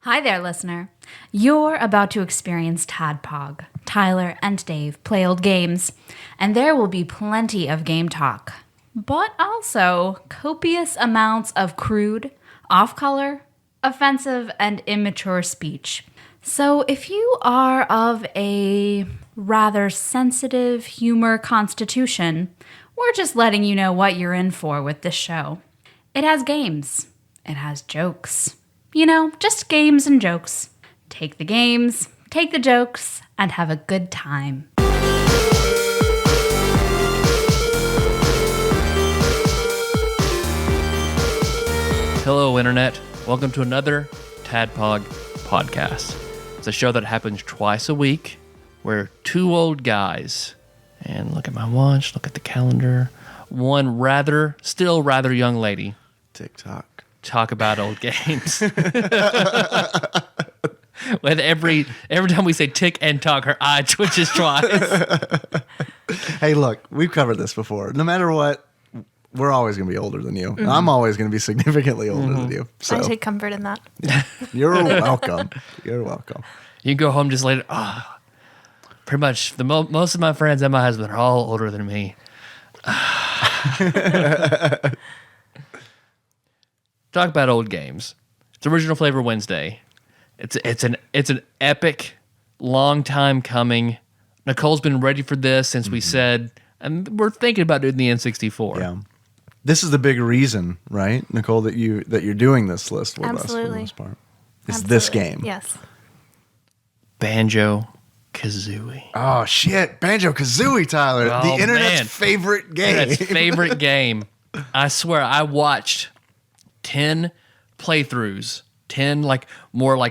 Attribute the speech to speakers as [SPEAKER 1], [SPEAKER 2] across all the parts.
[SPEAKER 1] Hi there, listener. You're about to experience TADPOG. Tyler and Dave play old games, and there will be plenty of game talk, but also copious amounts of crude, off-color, offensive, and immature speech. So if you are of a rather sensitive humor constitution, we're just letting you know what you're in for with this show. It has games. It has jokes. You know, just games and jokes. Take the games, take the jokes, and have a good time.
[SPEAKER 2] Hello, Internet. Welcome to another TADPOG podcast. It's a show that happens twice a week. We're two old guys. And look at my watch, look at the calendar. One still rather young lady.
[SPEAKER 3] TikTok.
[SPEAKER 2] Talk about old games. With every time we say tick and talk, her eye twitches twice.
[SPEAKER 3] Hey, look, we've covered this before. No matter what, we're always going to be older than you. Mm-hmm. I'm always going to be significantly older than you. So
[SPEAKER 4] I take comfort in that.
[SPEAKER 3] You're welcome. You're welcome.
[SPEAKER 2] You can go home just later. Pretty much most of my friends and my husband are all older than me. Talk about old games. It's Original Flavor Wednesday. It's an epic, long time coming. Nicole's been ready for this since we said, and we're thinking about doing the N64.
[SPEAKER 3] Yeah, this is the big reason, right, Nicole, that you're doing this list with us for the most part. It's this game.
[SPEAKER 4] Yes.
[SPEAKER 2] Banjo-Kazooie.
[SPEAKER 3] Oh shit, Banjo-Kazooie, Tyler,
[SPEAKER 2] Oh,
[SPEAKER 3] the internet's
[SPEAKER 2] man.
[SPEAKER 3] favorite game.
[SPEAKER 2] Internet's favorite game. I swear, I watched 10 playthroughs, 10 more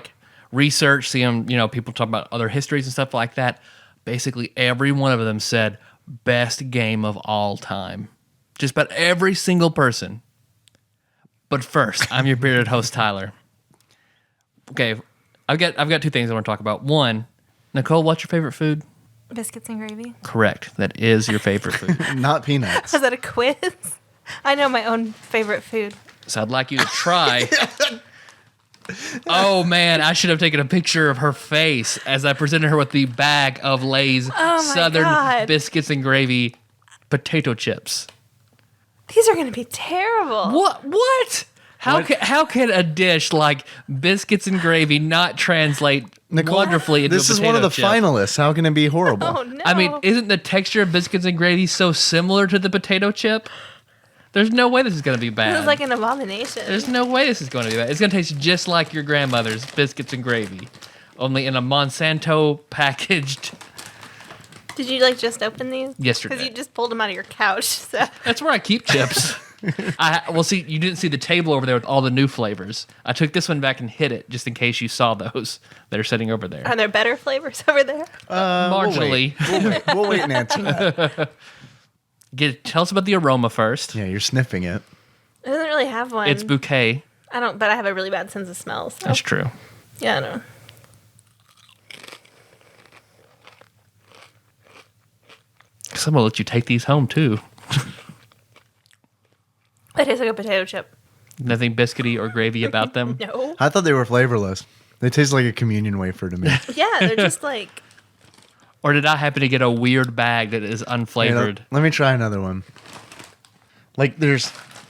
[SPEAKER 2] research, seeing people talk about other histories and stuff like that. Basically, every one of them said best game of all time. Just about every single person. But first, I'm your bearded host, Tyler. Okay, I've got two things I want to talk about. One, Nicole, what's your favorite food?
[SPEAKER 4] Biscuits and gravy.
[SPEAKER 2] Correct. That is your favorite food.
[SPEAKER 3] Not peanuts.
[SPEAKER 4] Was that a quiz? I know my own favorite food.
[SPEAKER 2] So I'd like you to try. Oh man, I should have taken a picture of her face as I presented her with the bag of Lay's Southern biscuits and gravy potato chips.
[SPEAKER 4] These are going to be terrible.
[SPEAKER 2] What? How can a dish like biscuits and gravy not translate wonderfully into a potato chip?
[SPEAKER 3] This is one of the finalists. How can it be horrible?
[SPEAKER 4] Oh no.
[SPEAKER 2] I mean, isn't the texture of biscuits and gravy so similar to the potato chip? There's no way this is going to be bad.
[SPEAKER 4] This is like an abomination.
[SPEAKER 2] There's no way this is going to be bad. It's going to taste just like your grandmother's biscuits and gravy, only in a Monsanto packaged.
[SPEAKER 4] Did you just open these?
[SPEAKER 2] Yesterday.
[SPEAKER 4] Because you just pulled them out of your couch. So.
[SPEAKER 2] That's where I keep chips. See, you didn't see the table over there with all the new flavors. I took this one back and hid it just in case you saw those that are sitting over there.
[SPEAKER 4] Are there better flavors over there?
[SPEAKER 2] Marginally.
[SPEAKER 3] We'll wait and answer that.
[SPEAKER 2] Tell us about the aroma first.
[SPEAKER 3] Yeah, you're sniffing it.
[SPEAKER 4] It doesn't really have one.
[SPEAKER 2] It's bouquet.
[SPEAKER 4] But I have a really bad sense of smell. So.
[SPEAKER 2] That's true.
[SPEAKER 4] Yeah, I know.
[SPEAKER 2] Guess I'm going to let you take these home, too.
[SPEAKER 4] It tastes like a potato chip.
[SPEAKER 2] Nothing biscuity or gravy about them?
[SPEAKER 4] No.
[SPEAKER 3] I thought they were flavorless. They taste like a communion wafer to me.
[SPEAKER 4] Yeah, they're just like...
[SPEAKER 2] Or did I happen to get a weird bag that is unflavored?
[SPEAKER 3] Let me try another one.
[SPEAKER 2] I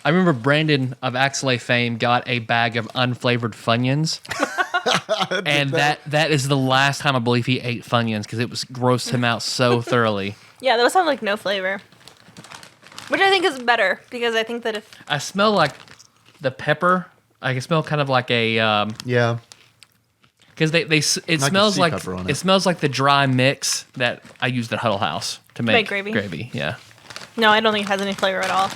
[SPEAKER 2] remember Brandon of Axelay fame got a bag of unflavored Funyuns. And that is the last time I believe he ate Funyuns because it was grossed him out so thoroughly.
[SPEAKER 4] Yeah, those have no flavor. Which I think is better because I think that if...
[SPEAKER 2] I smell like the pepper. I can smell kind of like a...
[SPEAKER 3] Yeah.
[SPEAKER 2] Because it smells like the dry mix that I used at Huddle House to make
[SPEAKER 4] gravy.
[SPEAKER 2] Yeah.
[SPEAKER 4] No, I don't think it has any flavor at all.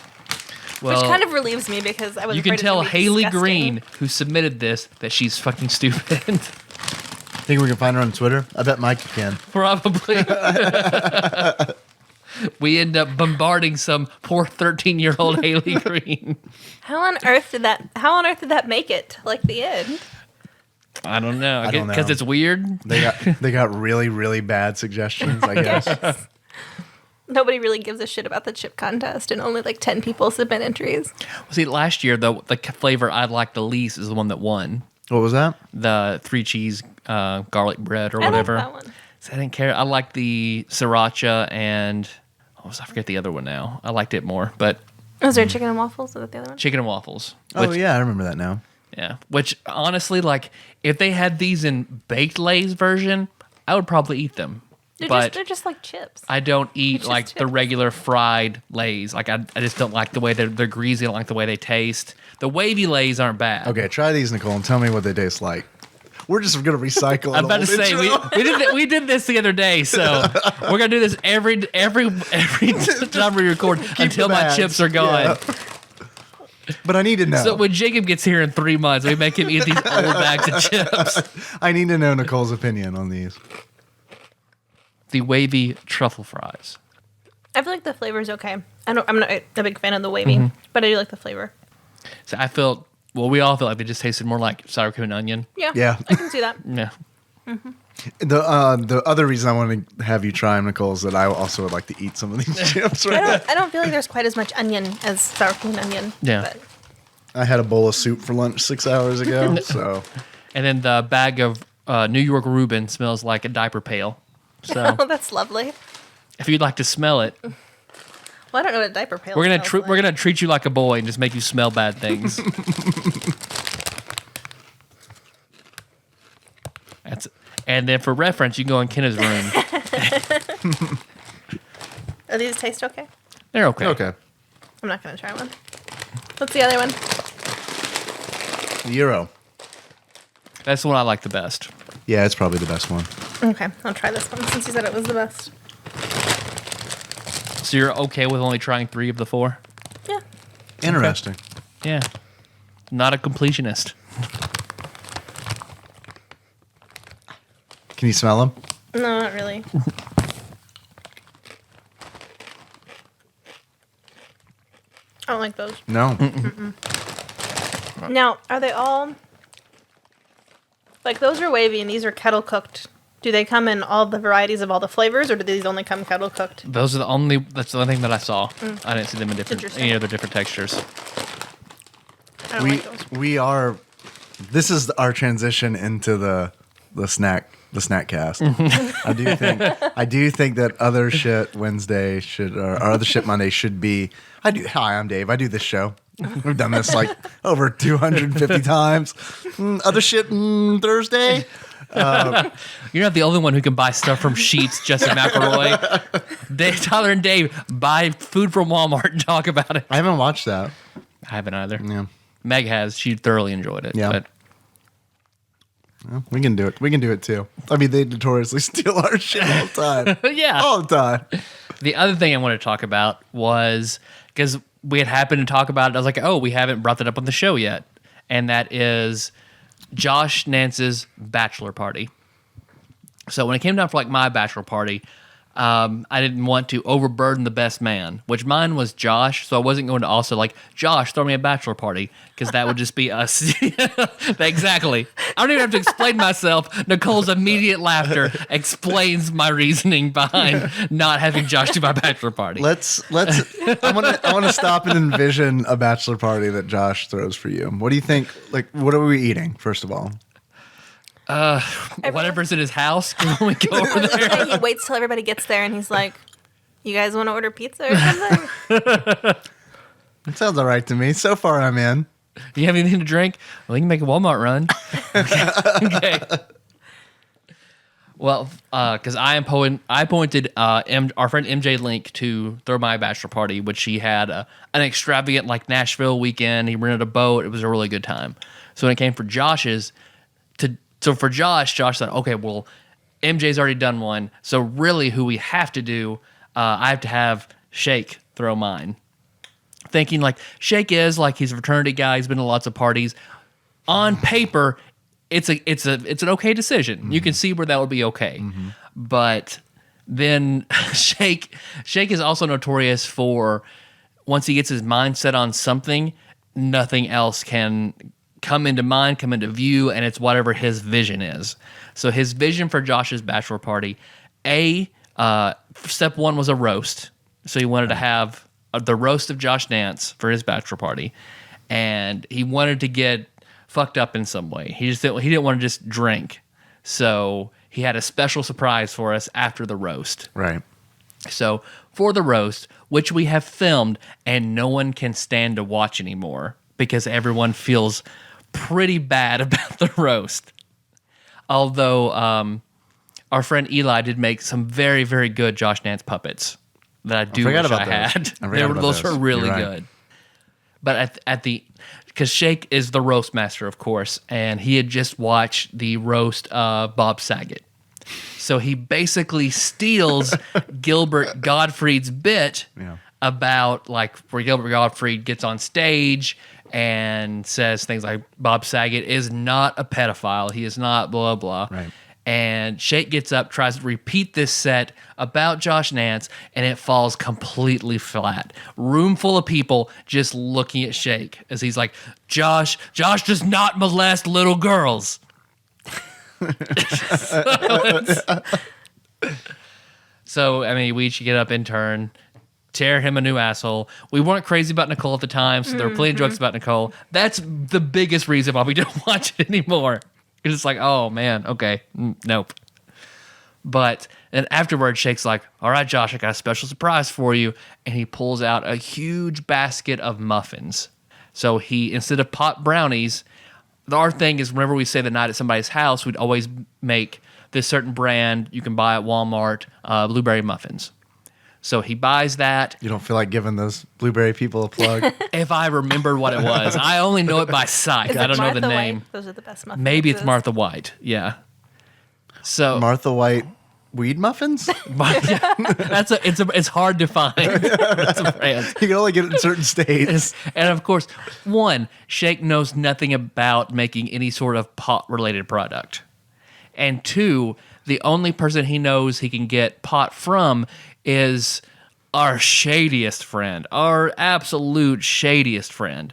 [SPEAKER 2] Well,
[SPEAKER 4] which kind of relieves me because I was
[SPEAKER 2] you
[SPEAKER 4] afraid
[SPEAKER 2] can tell
[SPEAKER 4] it's gonna be
[SPEAKER 2] Haley
[SPEAKER 4] disgusting.
[SPEAKER 2] Green, who submitted this, that she's fucking stupid.
[SPEAKER 3] Think we can find her on Twitter? I bet Mike can.
[SPEAKER 2] Probably. We end up bombarding some poor 13-year-old Haley Green.
[SPEAKER 4] How on earth did that make it to the end?
[SPEAKER 2] I don't know.
[SPEAKER 3] I don't know.
[SPEAKER 2] Because it's weird.
[SPEAKER 3] They got really, really bad suggestions, I guess.
[SPEAKER 4] Yes. Nobody really gives a shit about the chip contest, and only 10 people submit entries.
[SPEAKER 2] See, last year, the flavor I liked the least is the one that won.
[SPEAKER 3] What was that?
[SPEAKER 2] The 3 cheese garlic bread or
[SPEAKER 4] I like
[SPEAKER 2] whatever.
[SPEAKER 4] that one.
[SPEAKER 2] So I didn't care. I like the sriracha and I forget the other one now. I liked it more, but
[SPEAKER 4] Was there chicken and waffles? Was that the other one?
[SPEAKER 2] chicken and waffles.
[SPEAKER 3] Oh yeah, I remember that now.
[SPEAKER 2] Yeah. Which honestly, like, if they had these in baked Lay's version, I would probably eat them.
[SPEAKER 4] They're just like chips.
[SPEAKER 2] I don't eat
[SPEAKER 4] just
[SPEAKER 2] like the
[SPEAKER 4] chips.
[SPEAKER 2] regular fried Lay's. Like I just don't like the way they're greasy. I don't like the way they taste. The wavy Lay's aren't bad.
[SPEAKER 3] Okay, try these, Nicole, and tell me what they taste like. We're just gonna recycle.
[SPEAKER 2] I'm about to say we did this the other day, so we're gonna do this every time we record until
[SPEAKER 3] the
[SPEAKER 2] my
[SPEAKER 3] bags.
[SPEAKER 2] chips are gone.
[SPEAKER 3] Yeah. But I need to know.
[SPEAKER 2] So when Jacob gets here in 3 months, we make him eat these old bags of chips.
[SPEAKER 3] I need to know Nicole's opinion on these.
[SPEAKER 2] The wavy truffle fries.
[SPEAKER 4] I feel like the flavor is okay. I'm not a big fan of the wavy, but I do like the flavor.
[SPEAKER 2] So we all felt like they just tasted more like sour cream and onion.
[SPEAKER 3] Yeah.
[SPEAKER 4] I can see that.
[SPEAKER 2] Yeah.
[SPEAKER 3] The other reason I want to have you try them, Nicole, is that I also would like to eat some of these chips right now.
[SPEAKER 4] I don't feel like there's quite as much onion as sour cream and onion.
[SPEAKER 2] Yeah.
[SPEAKER 4] But
[SPEAKER 3] I had a bowl of soup for lunch 6 hours ago, so
[SPEAKER 2] And then the bag of New York Reuben smells like a diaper pail. So
[SPEAKER 4] oh, that's lovely.
[SPEAKER 2] if you'd like to smell it,
[SPEAKER 4] Well, I don't know what a diaper pail.
[SPEAKER 2] we're gonna
[SPEAKER 4] smells
[SPEAKER 2] we're
[SPEAKER 4] like.
[SPEAKER 2] gonna treat you like a boy and just make you smell bad things. And then for reference, you can go in Kenna's room.
[SPEAKER 4] Do these taste okay?
[SPEAKER 2] They're okay.
[SPEAKER 3] okay.
[SPEAKER 4] I'm not gonna try one. What's the other one?
[SPEAKER 3] Euro.
[SPEAKER 2] That's the one I like the best.
[SPEAKER 3] Yeah, it's probably the best one.
[SPEAKER 4] Okay, I'll try this one since you said it was the best.
[SPEAKER 2] So you're okay with only trying 3 of the 4?
[SPEAKER 4] Yeah.
[SPEAKER 3] Interesting.
[SPEAKER 2] Yeah. Not a completionist.
[SPEAKER 3] Can you smell them?
[SPEAKER 4] No, not really. I don't like those.
[SPEAKER 3] No.
[SPEAKER 4] Now, are they all like those are wavy and these are kettle cooked? Do they come in all the varieties of all the flavors, or do these only come kettle cooked?
[SPEAKER 2] That's the only thing that I saw. I didn't see them in any other different textures.
[SPEAKER 4] I don't like those.
[SPEAKER 3] We are. This is our transition into the snack cast. I do think that other shit Wednesday should or other shit Monday should be. Hi, I'm Dave. I do this show. We've done this like over 250 times. Other shit Thursday.
[SPEAKER 2] You're not the only one who can buy stuff from Sheetz, Justin McElroy. Tyler and Dave buy food from Walmart and talk about it.
[SPEAKER 3] I haven't watched that.
[SPEAKER 2] I haven't either.
[SPEAKER 3] Yeah.
[SPEAKER 2] Meg has. She thoroughly enjoyed it.
[SPEAKER 3] Yeah.
[SPEAKER 2] But
[SPEAKER 3] Well, we can do it. We can do it too. I mean, they notoriously steal our shit all the time.
[SPEAKER 2] yeah.
[SPEAKER 3] All the time.
[SPEAKER 2] The other thing I wanted to talk about was because we had happened to talk about it. I was like, oh, we haven't brought that up on the show yet. And that is Josh Nance's bachelor party. So when it came down for like my bachelor party, I didn't want to overburden the best man, which mine was Josh. So I wasn't going to also like, Josh, throw me a bachelor party, because that would just be us. Exactly. I don't even have to explain myself. Nicole's immediate laughter explains my reasoning behind not having Josh do my bachelor party.
[SPEAKER 3] I want to stop and envision a bachelor party that Josh throws for you. What do you think? Like, what are we eating, first of all?
[SPEAKER 2] Whatever's in his house, when we go over there.
[SPEAKER 4] He waits till everybody gets there and he's like, "You guys want to order pizza or something?"
[SPEAKER 3] It sounds all right to me. So far, I'm in.
[SPEAKER 2] Do you have anything to drink? Well, you can make a Walmart run. Okay. Well, because I appointed our friend MJ Link to throw my bachelor party, which he had an extravagant like Nashville weekend. He rented a boat. It was a really good time. So when it came for Josh's, for Josh said, okay, well, MJ's already done one. So really who we have to do, I have to have Shake throw mine. Thinking like Shake is like he's a fraternity guy. He's been to lots of parties. On paper, it's an okay decision. Mm-hmm. You can see where that would be okay. Mm-hmm. But then Shake is also notorious for once he gets his mind set on something, nothing else can come into mind, come into view, and it's whatever his vision is. So his vision for Josh's bachelor party, step one was a roast. So he wanted to have the roast of Josh Nance for his bachelor party. And he wanted to get fucked up in some way. He didn't want to just drink. So he had a special surprise for us after the roast.
[SPEAKER 3] Right.
[SPEAKER 2] So for the roast, which we have filmed and no one can stand to watch anymore because everyone feels pretty bad about the roast. Although our friend Eli did make some very, very good Josh Nance puppets that I do wish I had. Those were really good. But because Shake is the roast master, of course, and he had just watched the roast of Bob Saget. So he basically steals Gilbert Gottfried's bit about like where Gilbert Gottfried gets on stage and says things like Bob Saget is not a pedophile. He is not blah, blah.
[SPEAKER 3] Right.
[SPEAKER 2] And Shake gets up, tries to repeat this set about Josh Nance, and it falls completely flat. Room full of people just looking at Shake as he's like, Josh does not molest little girls. So, I mean, we each get up in turn, tear him a new asshole. We weren't crazy about Nicole at the time, so there were plenty of jokes about Nicole. That's the biggest reason why we don't watch it anymore. It's just like, oh, man, okay, nope. But then afterwards, Shake's like, all right, Josh, I got a special surprise for you. And he pulls out a huge basket of muffins. So he, instead of pot brownies, our thing is whenever we say the night at somebody's house, we'd always make this certain brand you can buy at Walmart, blueberry muffins. So he buys that.
[SPEAKER 3] You don't feel like giving those blueberry people a plug?
[SPEAKER 2] If I remember what it was. I only know it by sight. I don't know the name.
[SPEAKER 4] Those are the best muffins.
[SPEAKER 2] Maybe it's Martha White. Yeah. So
[SPEAKER 3] Martha White weed muffins?
[SPEAKER 2] it's hard to find. It's a brand.
[SPEAKER 3] You can only get it in certain states.
[SPEAKER 2] And of course, one, Shake knows nothing about making any sort of pot-related product. And two, the only person he knows he can get pot from is our shadiest friend, our absolute shadiest friend.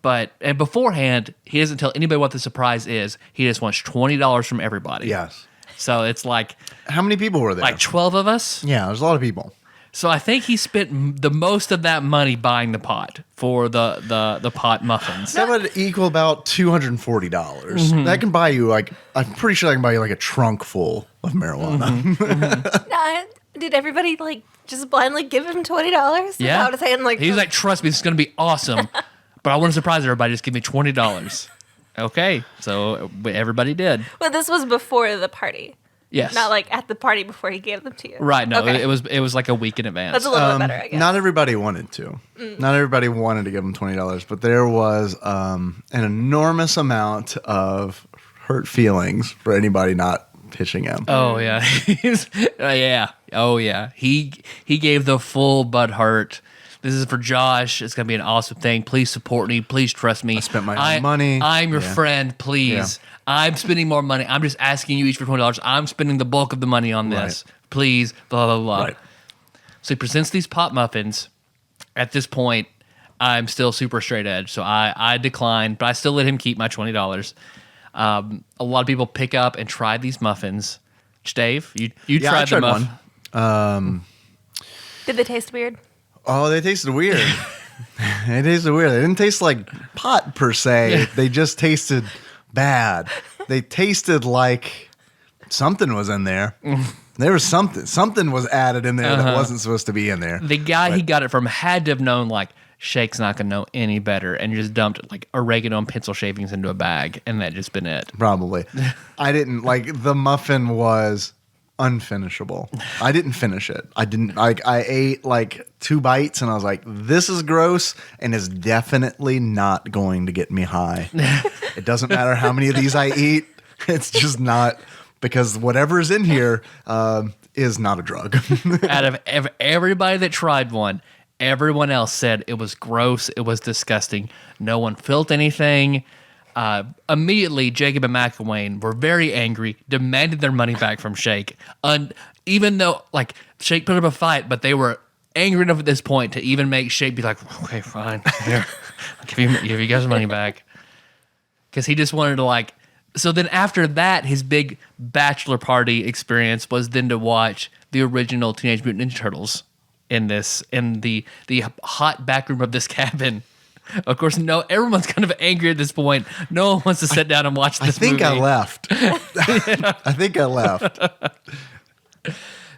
[SPEAKER 2] And beforehand, he doesn't tell anybody what the surprise is. He just wants $20 from everybody.
[SPEAKER 3] Yes.
[SPEAKER 2] So it's like...
[SPEAKER 3] How many people were there?
[SPEAKER 2] Like 12 of us?
[SPEAKER 3] Yeah, there's a lot of people.
[SPEAKER 2] So I think he spent the most of that money buying the pot for the pot muffins.
[SPEAKER 3] That would equal about $240. Mm-hmm. That can buy you, like, I'm pretty sure I can buy you, like, a trunk full of marijuana.
[SPEAKER 4] Mm-hmm. Did everybody, like, just blindly give him $20?
[SPEAKER 2] Yeah.
[SPEAKER 4] Without saying, like...
[SPEAKER 2] He's like, trust me, this is going to be awesome. But I want to surprise everybody. Just give me $20. Okay. So everybody did.
[SPEAKER 4] But this was before the party.
[SPEAKER 2] Yes.
[SPEAKER 4] Not like at the party before he gave them to you.
[SPEAKER 2] Right. No,
[SPEAKER 4] Okay.
[SPEAKER 2] it was like a week in advance.
[SPEAKER 4] That's a little bit better, I guess.
[SPEAKER 3] Not everybody wanted to. Not everybody wanted to give him $20, but there was an enormous amount of hurt feelings for anybody not pitching him.
[SPEAKER 2] Oh, yeah. Yeah. Oh, yeah. He gave the full Bud Hurt. This is for Josh. It's going to be an awesome thing. Please support me. Please trust me.
[SPEAKER 3] I spent my own money.
[SPEAKER 2] I'm your friend. Please. Yeah. I'm spending more money. I'm just asking you each for $20. I'm spending the bulk of the money on this. Right. Please. Blah, blah, blah. Right. So he presents these pot muffins. At this point, I'm still super straight edge. So I declined, but I still let him keep my $20. A lot of people pick up and try these muffins. Dave, you tried the muffin.
[SPEAKER 3] One.
[SPEAKER 4] Did they taste weird?
[SPEAKER 3] Oh, they tasted weird. They tasted weird. They didn't taste like pot per se. They just tasted bad. They tasted like something was in there. There was something was added in there that wasn't supposed to be in there.
[SPEAKER 2] The guy he got it from had to have known, like, Shake's not going to know any better, and just dumped, like, oregano and pencil shavings into a bag, and that just been it.
[SPEAKER 3] Probably. I didn't, like, the muffin was unfinishable. I didn't finish it. I ate, like, 2 bites, and I was like, this is gross, and is definitely not going to get me high. It doesn't matter how many of these I eat. It's just not... Because whatever's in here is not a drug.
[SPEAKER 2] Out of everybody that tried one, everyone else said it was gross, it was disgusting. No one felt anything. Immediately, Jacob and McElwain were very angry, demanded their money back from Shake. Even though, like, Shake put up a fight, but they were angry enough at this point to even make Shake be like, okay, fine, here, I'll give you guys money back. Because he just wanted to, like... So then after that, his big bachelor party experience was then to watch the original Teenage Mutant Ninja Turtles in the hot back room of this cabin. Of course, no. Everyone's kind of angry at this point. No one wants to sit down and watch this movie.
[SPEAKER 3] I left. I think I left.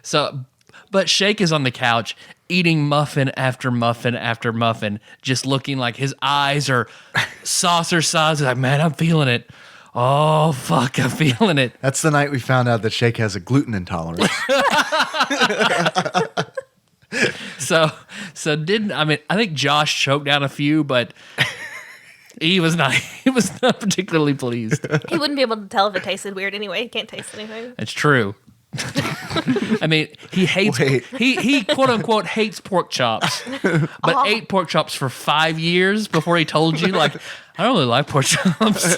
[SPEAKER 2] So, but Shake is on the couch eating muffin after muffin after muffin, just looking like his eyes are saucer size. Like, man, I'm feeling it. Oh, fuck, I'm feeling it.
[SPEAKER 3] That's the night we found out that Shake has a gluten intolerance.
[SPEAKER 2] I think Josh choked down a few, but he was not particularly pleased.
[SPEAKER 4] He wouldn't be able to tell if it tasted weird anyway. He can't taste anything.
[SPEAKER 2] It's true. I mean, he hates he quote unquote hates pork chops, but ate pork chops for 5 years before he told you, like, I don't really like pork chops.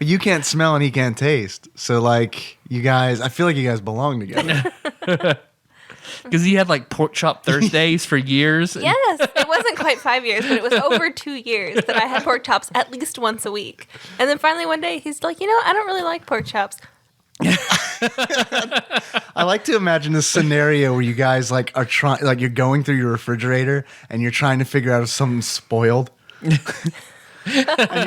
[SPEAKER 3] You can't smell and he can't taste. So, like, you guys, I feel like you guys belong together.
[SPEAKER 2] Because he had like pork chop Thursdays for years.
[SPEAKER 4] Yes, it wasn't quite 5 years, but it was over 2 years that I had pork chops at least once a week. And then finally one day he's like, I don't really like pork chops.
[SPEAKER 3] I like to imagine this scenario where you guys like are trying, like you're going through your refrigerator and you're trying to figure out if something's spoiled. And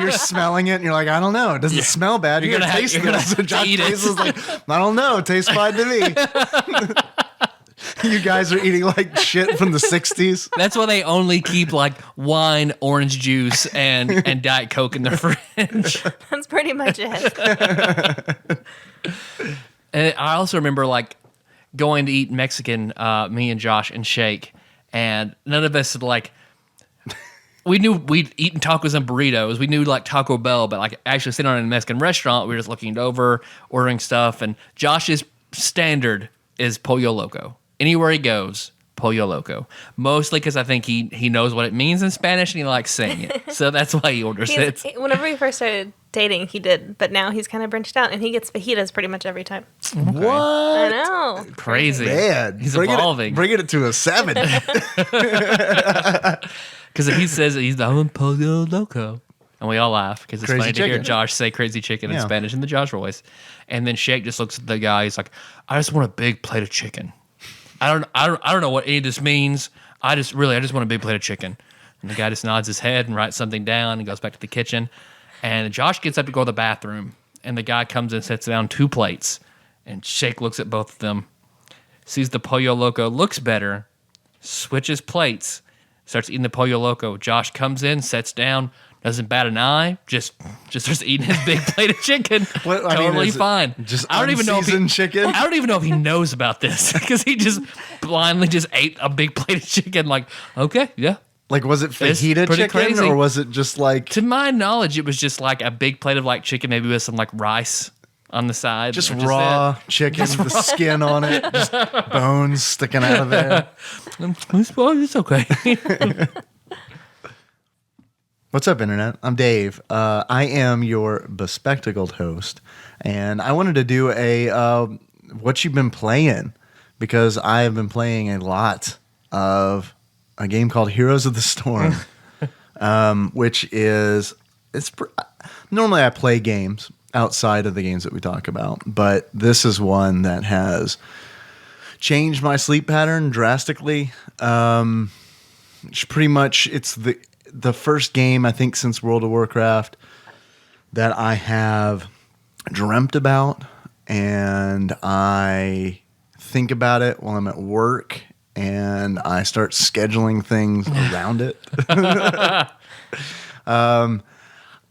[SPEAKER 3] you're smelling it and you're like, I don't know. It doesn't smell bad. You're going to taste it. So Josh tastes like, I don't know. It tastes fine to me. You guys are eating like shit from the 60s.
[SPEAKER 2] That's why they only keep like wine, orange juice, and Diet Coke in their fridge.
[SPEAKER 4] That's pretty much it.
[SPEAKER 2] And I also remember like going to eat Mexican, me and Josh and Shake, and none of us had like, we knew we'd eaten tacos and burritos. We knew like Taco Bell, but like actually sitting in a Mexican restaurant, we were just looking over, ordering stuff. And Josh's standard is Pollo Loco. Anywhere he goes, Pollo Loco. Mostly because I think he knows what it means in Spanish and he likes saying it. So that's why he orders it.
[SPEAKER 4] Whenever we first started dating, he did. But now he's kind of branched out and he gets fajitas pretty much every time.
[SPEAKER 3] What?
[SPEAKER 4] I know.
[SPEAKER 2] Crazy.
[SPEAKER 3] Man,
[SPEAKER 2] He's evolving.
[SPEAKER 3] Bringing it to a 7.
[SPEAKER 2] Because he says he's the Pollo Loco. And we all laugh because it's
[SPEAKER 3] Crazy
[SPEAKER 2] funny to hear
[SPEAKER 3] chicken.
[SPEAKER 2] Josh say crazy chicken in
[SPEAKER 3] Yeah.
[SPEAKER 2] Spanish in the Josh voice. And then Shake just looks at the guy. He's like, I just want a big plate of chicken. I don't know what any of this means. I just want a big plate of chicken. And the guy just nods his head and writes something down and goes back to the kitchen. And Josh gets up to go to the bathroom. And the guy comes and sets down 2 plates. And Shake looks at both of them, sees the Pollo Loco looks better, switches plates, starts eating the Pollo Loco. Josh comes in, sets down, doesn't bat an eye, just starts eating his big plate of chicken. Totally fine.
[SPEAKER 3] Just
[SPEAKER 2] I don't even know if
[SPEAKER 3] chicken?
[SPEAKER 2] I don't even know if he knows about this because he just blindly just ate a big plate of chicken. Like, okay, yeah.
[SPEAKER 3] Like, was it fajita
[SPEAKER 2] pretty
[SPEAKER 3] chicken
[SPEAKER 2] crazy.
[SPEAKER 3] or was it just like
[SPEAKER 2] To my knowledge, it was just like a big plate of like chicken, maybe with some like rice on the side.
[SPEAKER 3] just
[SPEAKER 2] or
[SPEAKER 3] raw chicken, the skin on it, just bones sticking out of there?
[SPEAKER 2] It's okay.
[SPEAKER 3] What's up, Internet? I'm Dave. I am your bespectacled host, and I wanted to do a what you've been playing, because I have been playing a lot of a game called Heroes of the Storm, which is normally I play games outside of the games that we talk about, but this is one that has changed my sleep pattern drastically. Pretty much, it's the first game, I think, since World of Warcraft that I have dreamt about, and I think about it while I'm at work, and I start scheduling things around it.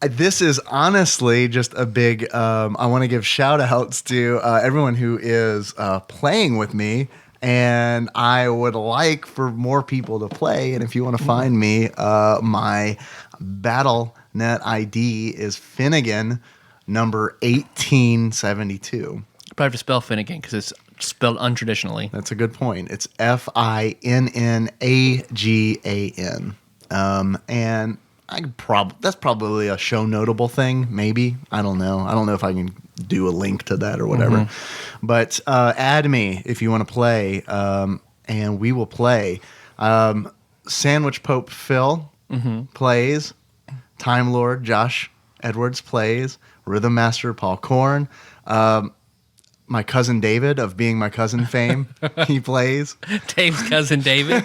[SPEAKER 3] This is honestly just a big, I want to give shout outs to everyone who is playing with me. And I would like for more people to play. And if you want to find me, my BattleNet ID is Finnegan, number 1872.
[SPEAKER 2] Probably have to spell Finnegan because it's spelled untraditionally.
[SPEAKER 3] That's a good point. It's Finnnagan. And that's probably a show notable thing, maybe. I don't know. I don't know if I can do a link to that or whatever. Mm-hmm. But add me if you want to play, and we will play. Sandwich Pope Phil plays. Time Lord Josh Edwards plays. Rhythm Master Paul Korn. My cousin David of Being My Cousin fame, he plays.
[SPEAKER 2] Dave's cousin David.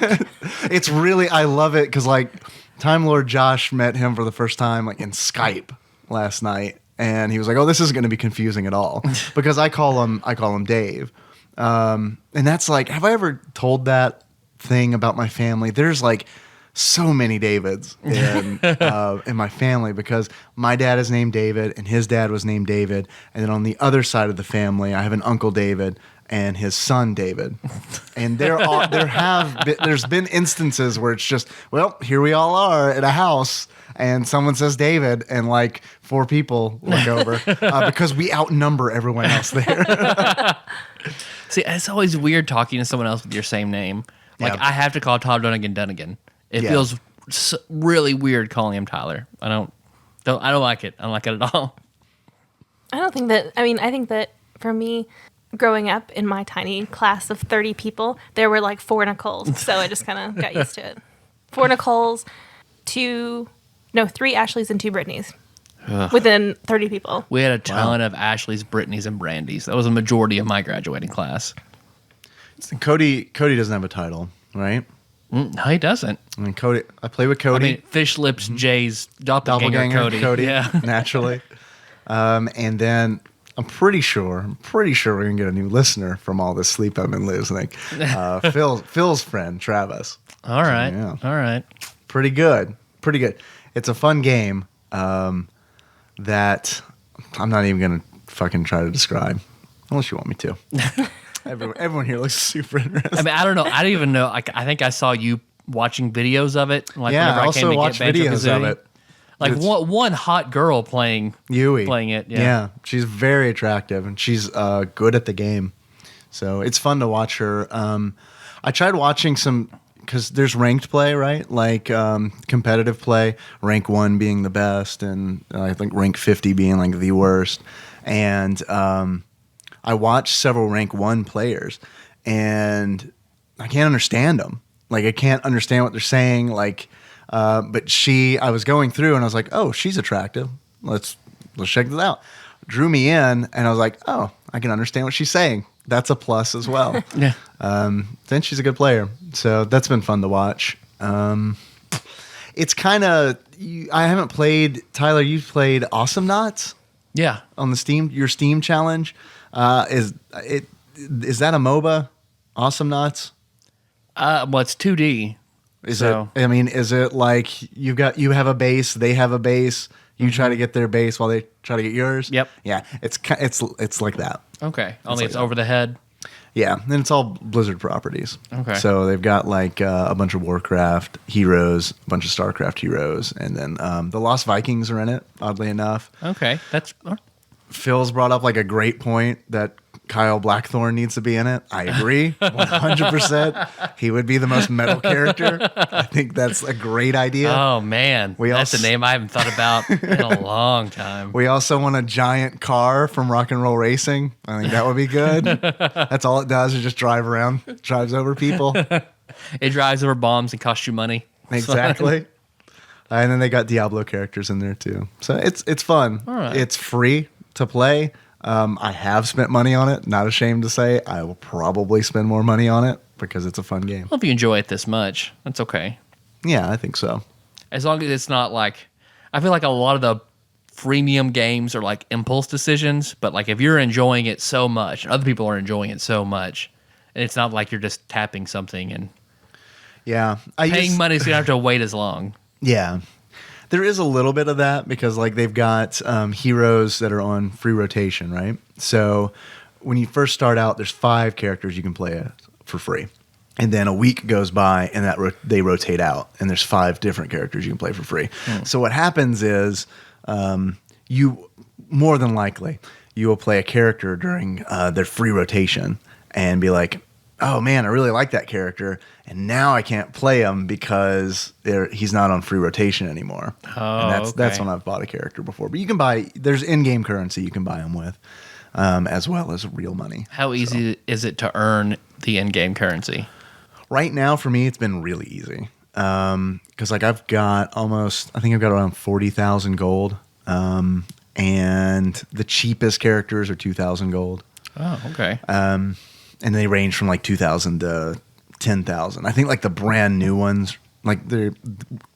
[SPEAKER 3] It's really, I love it because like Time Lord Josh met him for the first time like in Skype last night, and he was like, "Oh, this isn't going to be confusing at all," because I call him Dave, and that's like, have I ever told that thing about my family? There's like so many Davids in my family because my dad is named David and his dad was named David, and then on the other side of the family, I have an uncle David and his son David, and there's been instances where it's just, well, here we all are at a house, and someone says David, and like 4 people look over because we outnumber everyone else there.
[SPEAKER 2] See, it's always weird talking to someone else with your same name. Like
[SPEAKER 3] Yeah.
[SPEAKER 2] I have to call Todd Dunnigan. It
[SPEAKER 3] Yeah.
[SPEAKER 2] feels really weird calling him Tyler. I don't like it. I don't like it at all.
[SPEAKER 4] I think that for me, growing up in my tiny class of 30 people, there were like 4 Nicoles. So I just kind of got used to it. 4 Nicoles, 3 Ashleys and 2 Brittany's within 30 people.
[SPEAKER 2] We had a ton of Ashleys, Brittany's, and Brandys. That was a majority of my graduating class.
[SPEAKER 3] Cody doesn't have a title, right?
[SPEAKER 2] No, he doesn't.
[SPEAKER 3] I mean, Cody. I play with Cody.
[SPEAKER 2] I mean, Fish Lips Jay's doppelganger, Cody. Yeah.
[SPEAKER 3] Naturally. And then I'm pretty sure we're gonna get a new listener from all this sleep I've been losing. Phil's friend Travis.
[SPEAKER 2] All right.
[SPEAKER 3] yeah.
[SPEAKER 2] All right.
[SPEAKER 3] Pretty good. It's a fun game that I'm not even gonna fucking try to describe, unless you want me to. Everyone here looks super interested.
[SPEAKER 2] I mean, I don't know. I don't even know. I think I saw you watching videos of it. Like
[SPEAKER 3] Yeah,
[SPEAKER 2] whenever
[SPEAKER 3] I also
[SPEAKER 2] came to
[SPEAKER 3] watched
[SPEAKER 2] get
[SPEAKER 3] videos
[SPEAKER 2] Banjo-Kazooie.
[SPEAKER 3] of it.
[SPEAKER 2] Like
[SPEAKER 3] It's-
[SPEAKER 2] one hot girl playing
[SPEAKER 3] Yui.
[SPEAKER 2] playing it. Yeah.
[SPEAKER 3] She's very attractive and she's good at the game. So it's fun to watch her. I tried watching some, because there's ranked play, right? Like competitive play, rank 1 being the best, and I think rank 50 being like the worst. And I watched several rank 1 players, and I can't understand them. Like I can't understand what they're saying. Like, but I was going through and I was like, oh, she's attractive. Let's check this out. Drew me in, and I was like, oh, I can understand what she's saying. That's a plus as well.
[SPEAKER 2] Yeah.
[SPEAKER 3] Then she's a good player, so that's been fun to watch. It's kind of, I haven't played. Tyler, you've played Awesome Knots
[SPEAKER 2] Yeah.
[SPEAKER 3] on your Steam challenge. Is that a MOBA? Awesome Knots?
[SPEAKER 2] Well, it's 2D.
[SPEAKER 3] Is it like you have a base, they have a base, you try to get their base while they try to get yours?
[SPEAKER 2] Yep.
[SPEAKER 3] Yeah, it's like that.
[SPEAKER 2] Okay. Only
[SPEAKER 3] like
[SPEAKER 2] it's
[SPEAKER 3] that.
[SPEAKER 2] over the head.
[SPEAKER 3] Yeah, and it's all Blizzard properties.
[SPEAKER 2] Okay.
[SPEAKER 3] So they've got like a bunch of Warcraft heroes, a bunch of StarCraft heroes, and then the Lost Vikings are in it, oddly enough.
[SPEAKER 2] Okay. That's
[SPEAKER 3] Phil's brought up like a great point that Kyle Blackthorne needs to be in it. I agree, 100%. He would be the most metal character. I think that's a great idea.
[SPEAKER 2] oh man. That's a name I haven't thought about in a long time.
[SPEAKER 3] We also want a giant car from Rock and Roll Racing. I think that would be good. That's all it does is just drives over people.
[SPEAKER 2] It drives over bombs and costs you money.
[SPEAKER 3] Exactly. And then they got Diablo characters in there too. So it's fun.
[SPEAKER 2] All right.
[SPEAKER 3] It's free to play. I have spent money on it. Not ashamed to say I will probably spend more money on it because it's a fun game.
[SPEAKER 2] Well, if you enjoy it this much, that's okay.
[SPEAKER 3] Yeah, I think so.
[SPEAKER 2] As long as it's not like, I feel like a lot of the freemium games are like impulse decisions, but like if you're enjoying it so much, and other people are enjoying it so much, and it's not like you're just tapping something and
[SPEAKER 3] Yeah.
[SPEAKER 2] paying money so you don't have to wait as long.
[SPEAKER 3] Yeah. There is a little bit of that because like they've got heroes that are on free rotation, right? So when you first start out, there's 5 characters you can play for free. And then a week goes by and they rotate out and there's 5 different characters you can play for free. So what happens is you more than likely you will play a character during their free rotation and be like, oh man, I really like that character, and now I can't play him because he's not on free rotation anymore.
[SPEAKER 2] Oh,
[SPEAKER 3] and that's
[SPEAKER 2] okay.
[SPEAKER 3] when I've bought a character before. But you can there's in-game currency you can buy them with, as well as real money.
[SPEAKER 2] How easy is it to earn the in-game currency?
[SPEAKER 3] Right now, for me, it's been really easy because like I've got around 40,000 gold, and the cheapest characters are 2,000 gold.
[SPEAKER 2] Oh, okay.
[SPEAKER 3] And they range from like 2,000 to 10,000. I think like the brand new ones like the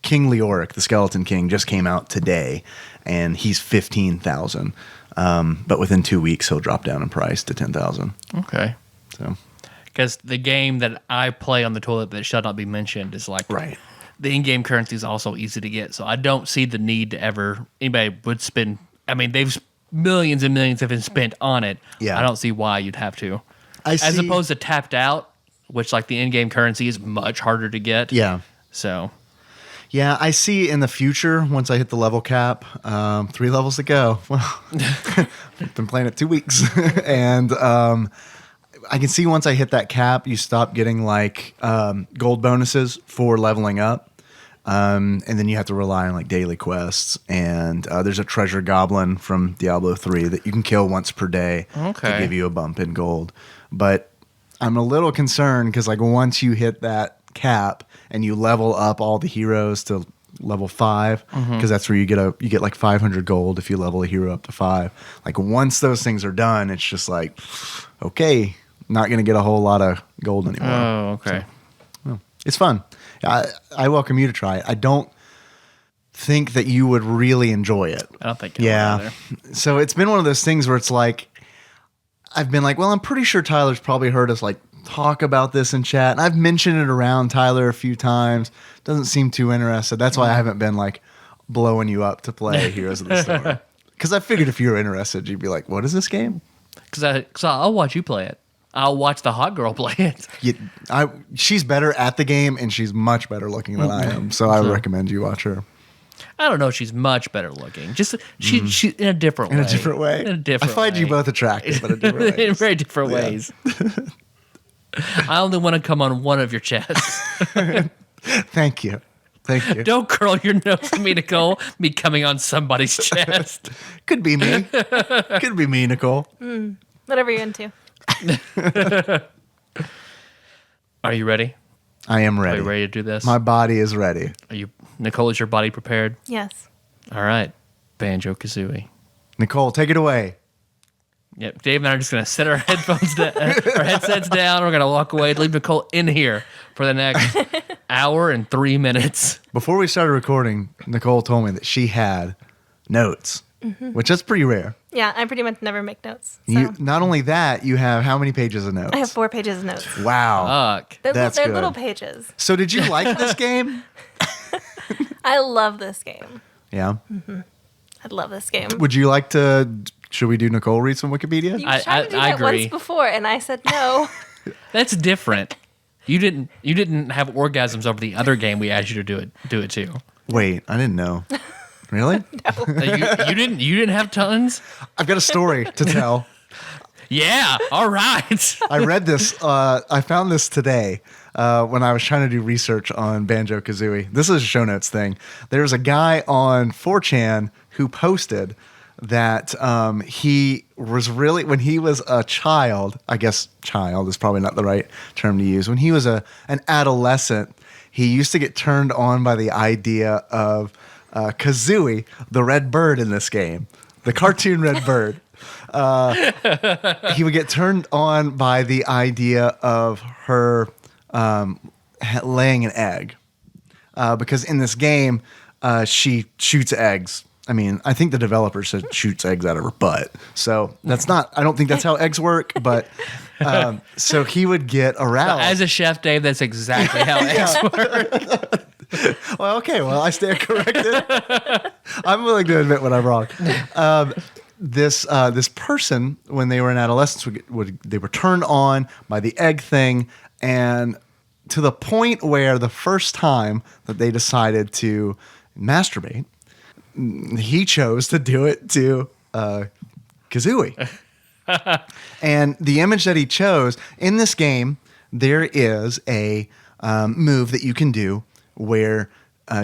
[SPEAKER 3] King Leoric, the Skeleton King, just came out today, and he's 15,000. But within 2 weeks, he'll drop down in price to 10,000.
[SPEAKER 2] Okay.
[SPEAKER 3] So,
[SPEAKER 2] Because the game that I play on the toilet that shall not be mentioned is like
[SPEAKER 3] right.
[SPEAKER 2] the in-game currency is also easy to get. So I don't see the need to ever anybody would spend. I mean, they've millions and millions have been spent on it.
[SPEAKER 3] Yeah.
[SPEAKER 2] I don't see why you'd have to.
[SPEAKER 3] I
[SPEAKER 2] As
[SPEAKER 3] see-
[SPEAKER 2] opposed to tapped out, which like the in-game currency is much harder to get.
[SPEAKER 3] Yeah.
[SPEAKER 2] So
[SPEAKER 3] Yeah, I see in the future, once I hit the level cap, 3 levels to go. Well, I've been playing it 2 weeks. And I can see once I hit that cap, you stop getting like gold bonuses for leveling up. And then you have to rely on like daily quests. And there's a treasure goblin from Diablo 3 that you can kill once per day to give you a bump in gold. But I'm a little concerned because like once you hit that cap and you level up all the heroes to level 5, because that's where you get like 500 gold if you level a hero up to 5. Like once those things are done, it's just like, okay, not going to get a whole lot of gold anymore.
[SPEAKER 2] Oh, okay.
[SPEAKER 3] So, it's fun. I welcome you to try it. I don't think that you would really enjoy it.
[SPEAKER 2] I don't think. It
[SPEAKER 3] Yeah.
[SPEAKER 2] would either.
[SPEAKER 3] So it's been one of those things where it's like, I've been like, well, I'm pretty sure Tyler's probably heard us like talk about this in chat. And I've mentioned it around Tyler a few times. Doesn't seem too interested. That's why I haven't been like blowing you up to play Heroes of the Storm. Because I figured if you were interested, you'd be like, what is this game?
[SPEAKER 2] Because I'll watch you play it. I'll watch the hot girl play it.
[SPEAKER 3] She's better at the game, and she's much better looking than I am. So I would recommend you watch her.
[SPEAKER 2] I don't know if she's much better looking. Just she in a different way.
[SPEAKER 3] In a different way?
[SPEAKER 2] In a different
[SPEAKER 3] I find
[SPEAKER 2] way.
[SPEAKER 3] you both attractive, but in different
[SPEAKER 2] in
[SPEAKER 3] ways.
[SPEAKER 2] very different ways. I only want to come on one of your chests.
[SPEAKER 3] Thank you. Thank you.
[SPEAKER 2] Don't curl your nose at me, Nicole. Me coming on somebody's chest.
[SPEAKER 3] Could be me. Could be me, Nicole.
[SPEAKER 4] Whatever you're into.
[SPEAKER 2] Are you ready?
[SPEAKER 3] I am
[SPEAKER 2] Are
[SPEAKER 3] ready.
[SPEAKER 2] you ready to do this?
[SPEAKER 3] My body is ready.
[SPEAKER 2] Are you, Nicole? Is your body prepared?
[SPEAKER 4] Yes.
[SPEAKER 2] All right. Banjo-Kazooie.
[SPEAKER 3] Nicole, take it away.
[SPEAKER 2] Yep. Dave and I are just gonna set our our headsets down. We're gonna walk away. Leave Nicole in here for the next hour and 3 minutes.
[SPEAKER 3] Before we started recording, Nicole told me that she had notes, which is pretty rare.
[SPEAKER 4] Yeah, I pretty much never make notes. So.
[SPEAKER 3] You not only that, you have how many pages of notes?
[SPEAKER 4] I have 4 pages of notes.
[SPEAKER 3] Wow.
[SPEAKER 2] Fuck.
[SPEAKER 4] They're,
[SPEAKER 3] That's
[SPEAKER 4] they're
[SPEAKER 3] good.
[SPEAKER 4] little pages.
[SPEAKER 3] So did you like this game?
[SPEAKER 4] I love this game.
[SPEAKER 3] Yeah.
[SPEAKER 4] I love this game.
[SPEAKER 3] Would you like to? Should we do Nicole read some Wikipedia?
[SPEAKER 4] You
[SPEAKER 2] I-
[SPEAKER 4] tried to do
[SPEAKER 2] I
[SPEAKER 4] that
[SPEAKER 2] agree.
[SPEAKER 4] once before, and I said no.
[SPEAKER 2] That's different. You didn't have orgasms over the other game we asked you to do it too.
[SPEAKER 3] Wait, I didn't know. Really?
[SPEAKER 2] You didn't have tons.
[SPEAKER 3] I've got a story to tell.
[SPEAKER 2] Yeah. All right.
[SPEAKER 3] I read this. I found this today when I was trying to do research on Banjo-Kazooie. This is a show notes thing. There's a guy on 4chan who posted that he was really, when he was a child, I guess child is probably not the right term to use. When he was an adolescent, he used to get turned on by the idea of Kazooie, the red bird in this game, the cartoon red bird. He would get turned on by the idea of her laying an egg, because in this game she shoots eggs. I mean, I think the developer said shoots eggs out of her butt. So that's not. I don't think that's how eggs work. But so he would get aroused.
[SPEAKER 2] As a chef, Dave, that's exactly how eggs work.
[SPEAKER 3] Well, okay. Well, I stand corrected. I'm willing to admit when I'm wrong. This person, when they were in adolescence, they were turned on by the egg thing, and to the point where the first time that they decided to masturbate, he chose to do it to Kazooie. And the image that he chose in this game, there is a move that you can do where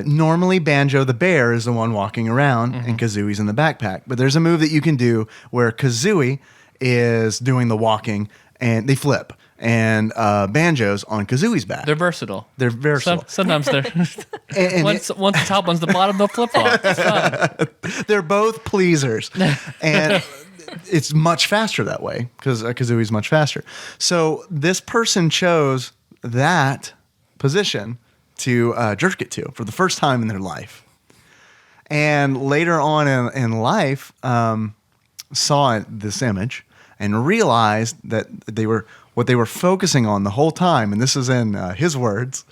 [SPEAKER 3] normally Banjo the bear is the one walking around and Kazooie's in the backpack. But there's a move that you can do where Kazooie is doing the walking and they flip. And Banjo's on Kazooie's back.
[SPEAKER 2] They're versatile.
[SPEAKER 3] They're versatile.
[SPEAKER 2] Sometimes they're
[SPEAKER 3] And
[SPEAKER 2] once the top, one's the bottom, they'll flip flop. It's fun.
[SPEAKER 3] they're both pleasers. And it's much faster that way because Kazooie's much faster. So this person chose that position to jerk it to for the first time in their life. And later on in life, saw this image and realized that what they were focusing on the whole time, and this is in his words,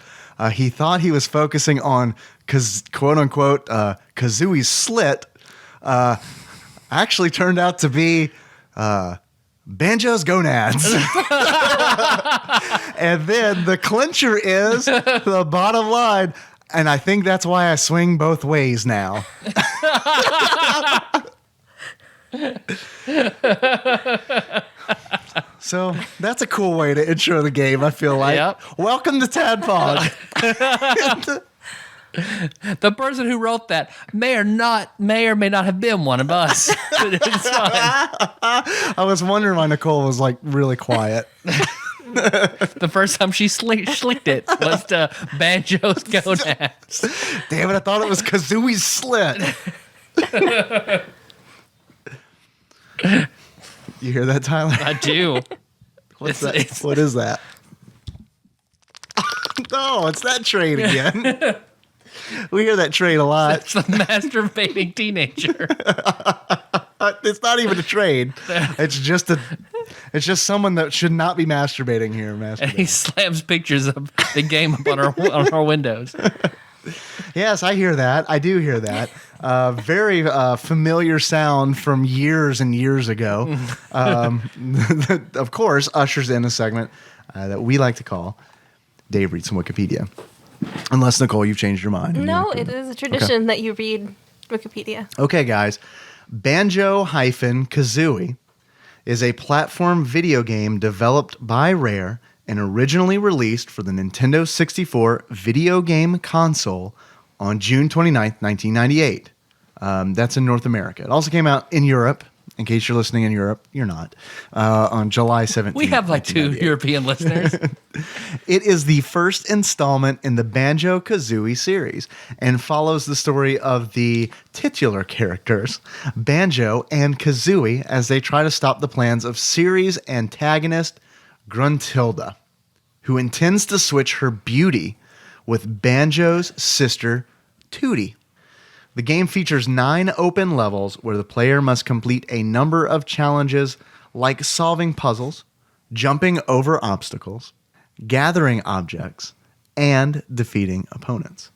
[SPEAKER 3] he thought he was focusing on, quote unquote, Kazooie's slit, actually turned out to be Banjo's gonads. And then the clincher is the bottom line, and I think that's why I swing both ways now. So that's a cool way to intro the game, I feel like.
[SPEAKER 2] Yep.
[SPEAKER 3] Welcome to TADPOG.
[SPEAKER 2] The person who wrote that may or may not have been one of us. But it's fine.
[SPEAKER 3] I was wondering why Nicole was like really quiet.
[SPEAKER 2] The first time she slicked it was to Banjo's gonads.
[SPEAKER 3] Damn it, I thought it was Kazooie's slit. You hear that, Tyler?
[SPEAKER 2] I do.
[SPEAKER 3] What's that? What is that? Oh, it's that train again. We hear that train a lot.
[SPEAKER 2] It's the masturbating teenager.
[SPEAKER 3] It's not even a train. It's just someone that should not be masturbating here.
[SPEAKER 2] And he slams pictures of the game up on our windows.
[SPEAKER 3] Yes, I hear that. I do hear that. Very familiar sound from years and years ago. Of course, ushers in a segment that we like to call Dave Reads some Wikipedia. Unless, Nicole, you've changed your mind.
[SPEAKER 4] No, it is a tradition that you read Wikipedia.
[SPEAKER 3] Okay, guys. Banjo-Kazooie is a platform video game developed by Rare and originally released for the Nintendo 64 video game console on June 29th, 1998. That's in North America. It also came out in Europe. In case you're listening in Europe, you're not. On July 17th.
[SPEAKER 2] We have like 2 European listeners.
[SPEAKER 3] It is the first installment in the Banjo-Kazooie series and follows the story of the titular characters, Banjo and Kazooie, as they try to stop the plans of series antagonist Gruntilda, who intends to switch her beauty with Banjo's sister, Tootie. The game features 9 open levels where the player must complete a number of challenges like solving puzzles, jumping over obstacles, gathering objects, and defeating opponents.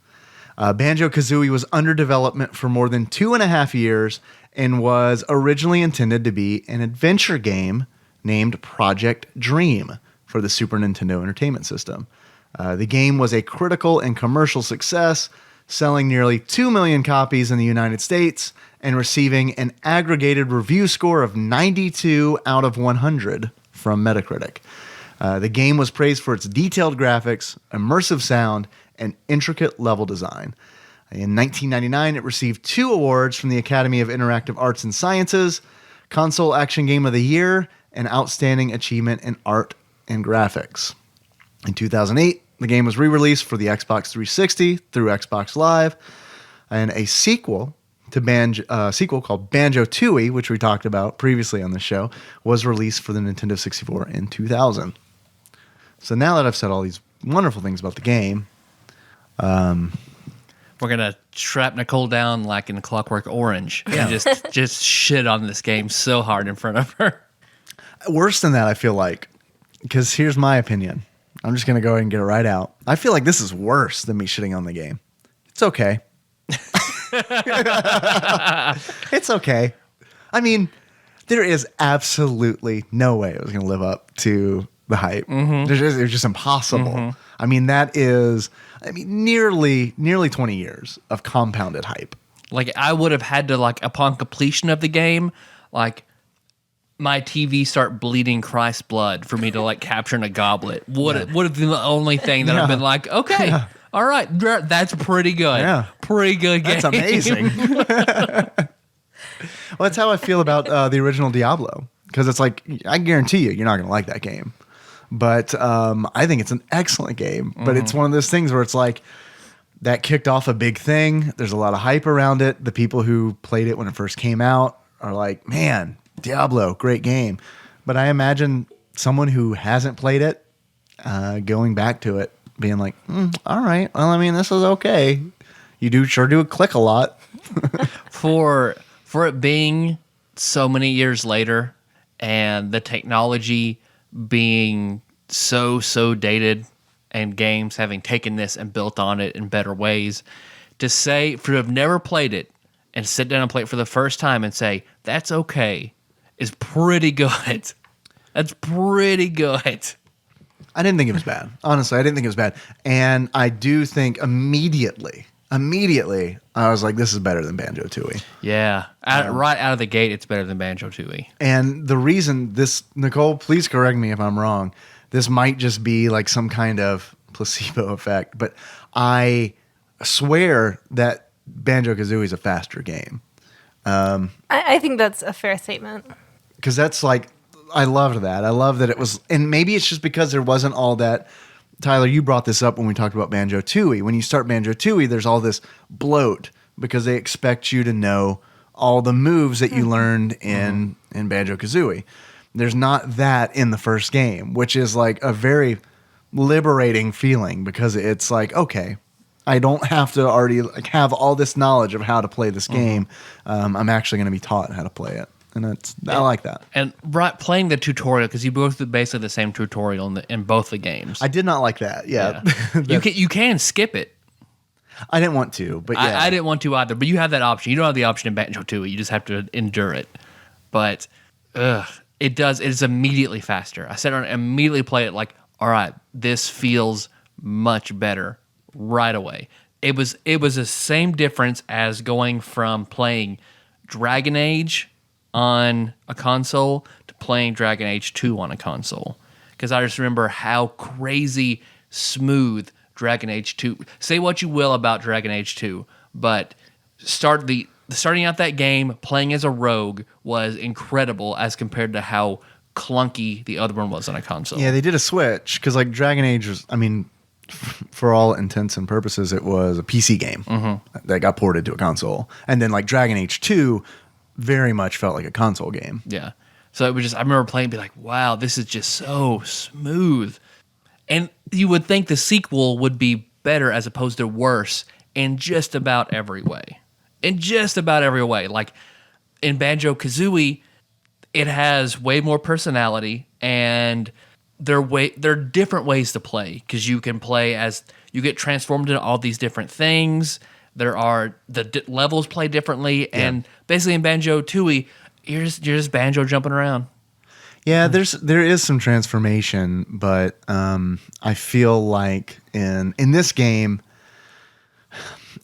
[SPEAKER 3] Banjo-Kazooie was under development for more than 2.5 years and was originally intended to be an adventure game named Project Dream for the Super Nintendo Entertainment System. The game was a critical and commercial success, selling nearly 2 million copies in the United States and receiving an aggregated review score of 92 out of 100 from Metacritic. The game was praised for its detailed graphics, immersive sound, and intricate level design. In 1999, it received 2 awards from the Academy of Interactive Arts and Sciences, Console Action Game of the Year, and Outstanding Achievement in Art and Graphics. In 2008, the game was re-released for the Xbox 360 through Xbox Live, and a sequel called Banjo-Tooie, which we talked about previously on the show, was released for the Nintendo 64 in 2000. So now that I've said all these wonderful things about the game,
[SPEAKER 2] we're gonna trap Nicole down like in Clockwork Orange and just shit on this game so hard in front of her.
[SPEAKER 3] Worse than that, I feel like, because here's my opinion. I'm just going to go ahead and get it right out. I feel like this is worse than me shitting on the game. It's okay. It's okay. I mean, there is absolutely no way it was going to live up to the hype. Mm-hmm. It was just impossible. Mm-hmm. I mean, that is, nearly 20 years of compounded hype.
[SPEAKER 2] Like, I would have had to, like, upon completion of the game, like, my TV start bleeding Christ's blood for me to like capture in a goblet would have been the only thing that I've been like, okay, all right, that's pretty good. Yeah. Pretty good game.
[SPEAKER 3] That's amazing. Well, that's how I feel about the original Diablo, because it's like, I guarantee you're not going to like that game. But I think it's an excellent game. But it's one of those things where it's like, that kicked off a big thing. There's a lot of hype around it. The people who played it when it first came out are like, man, Diablo, great game. But I imagine someone who hasn't played it going back to it being like, all right, well, I mean, this is okay. You do click a lot.
[SPEAKER 2] For it being so many years later and the technology being so dated and games having taken this and built on it in better ways, to say, for to have never played it and sit down and play it for the first time and say, that's okay, is pretty good. That's pretty good.
[SPEAKER 3] I didn't think it was bad. Honestly, I didn't think it was bad. And I do think immediately, I was like, this is better than Banjo-Tooie.
[SPEAKER 2] Yeah. Right out of the gate, it's better than Banjo-Tooie.
[SPEAKER 3] And the reason this, Nicole, please correct me if I'm wrong, this might just be like some kind of placebo effect, but I swear that Banjo-Kazooie is a faster game.
[SPEAKER 4] I think that's a fair statement.
[SPEAKER 3] Because that's like, I loved that. I love that it was, and maybe it's just because there wasn't all that. Tyler, you brought this up when we talked about Banjo-Tooie. When you start Banjo-Tooie, there's all this bloat because they expect you to know all the moves that you learned in Banjo-Kazooie. There's not that in the first game, which is like a very liberating feeling because it's like, okay, I don't have to already like have all this knowledge of how to play this game. I'm actually going to be taught how to play it. And I like that.
[SPEAKER 2] And playing the tutorial, because you go through basically the same tutorial in both the games.
[SPEAKER 3] I did not like that. Yeah.
[SPEAKER 2] You can skip it.
[SPEAKER 3] I didn't want to, but yeah.
[SPEAKER 2] I didn't want to either, but you have that option. You don't have the option in Banjo-Tooie. You just have to endure it. But it is immediately faster. I sat down and immediately played it like, all right, this feels much better right away. It was the same difference as going from playing Dragon Age on a console to playing Dragon Age 2 on a console. Because I just remember how crazy smooth Dragon Age 2. Say what you will about Dragon Age 2, but starting out that game playing as a rogue was incredible as compared to how clunky the other one was on a console.
[SPEAKER 3] Yeah, they did a switch because like Dragon Age was, I mean, for all intents and purposes, it was a PC game that got ported to a console. And then like Dragon Age 2 very much felt like a console game.
[SPEAKER 2] Yeah. So it was just, I remember playing and be like, wow, this is just so smooth. And you would think the sequel would be better as opposed to worse in just about every way. Like in Banjo-Kazooie, it has way more personality and there are different ways to play because you can play as, you get transformed into all these different things. There are levels play differently, and basically in Banjo-Tooie, you're just banjo jumping around.
[SPEAKER 3] Yeah, there is some transformation, but I feel like in this game,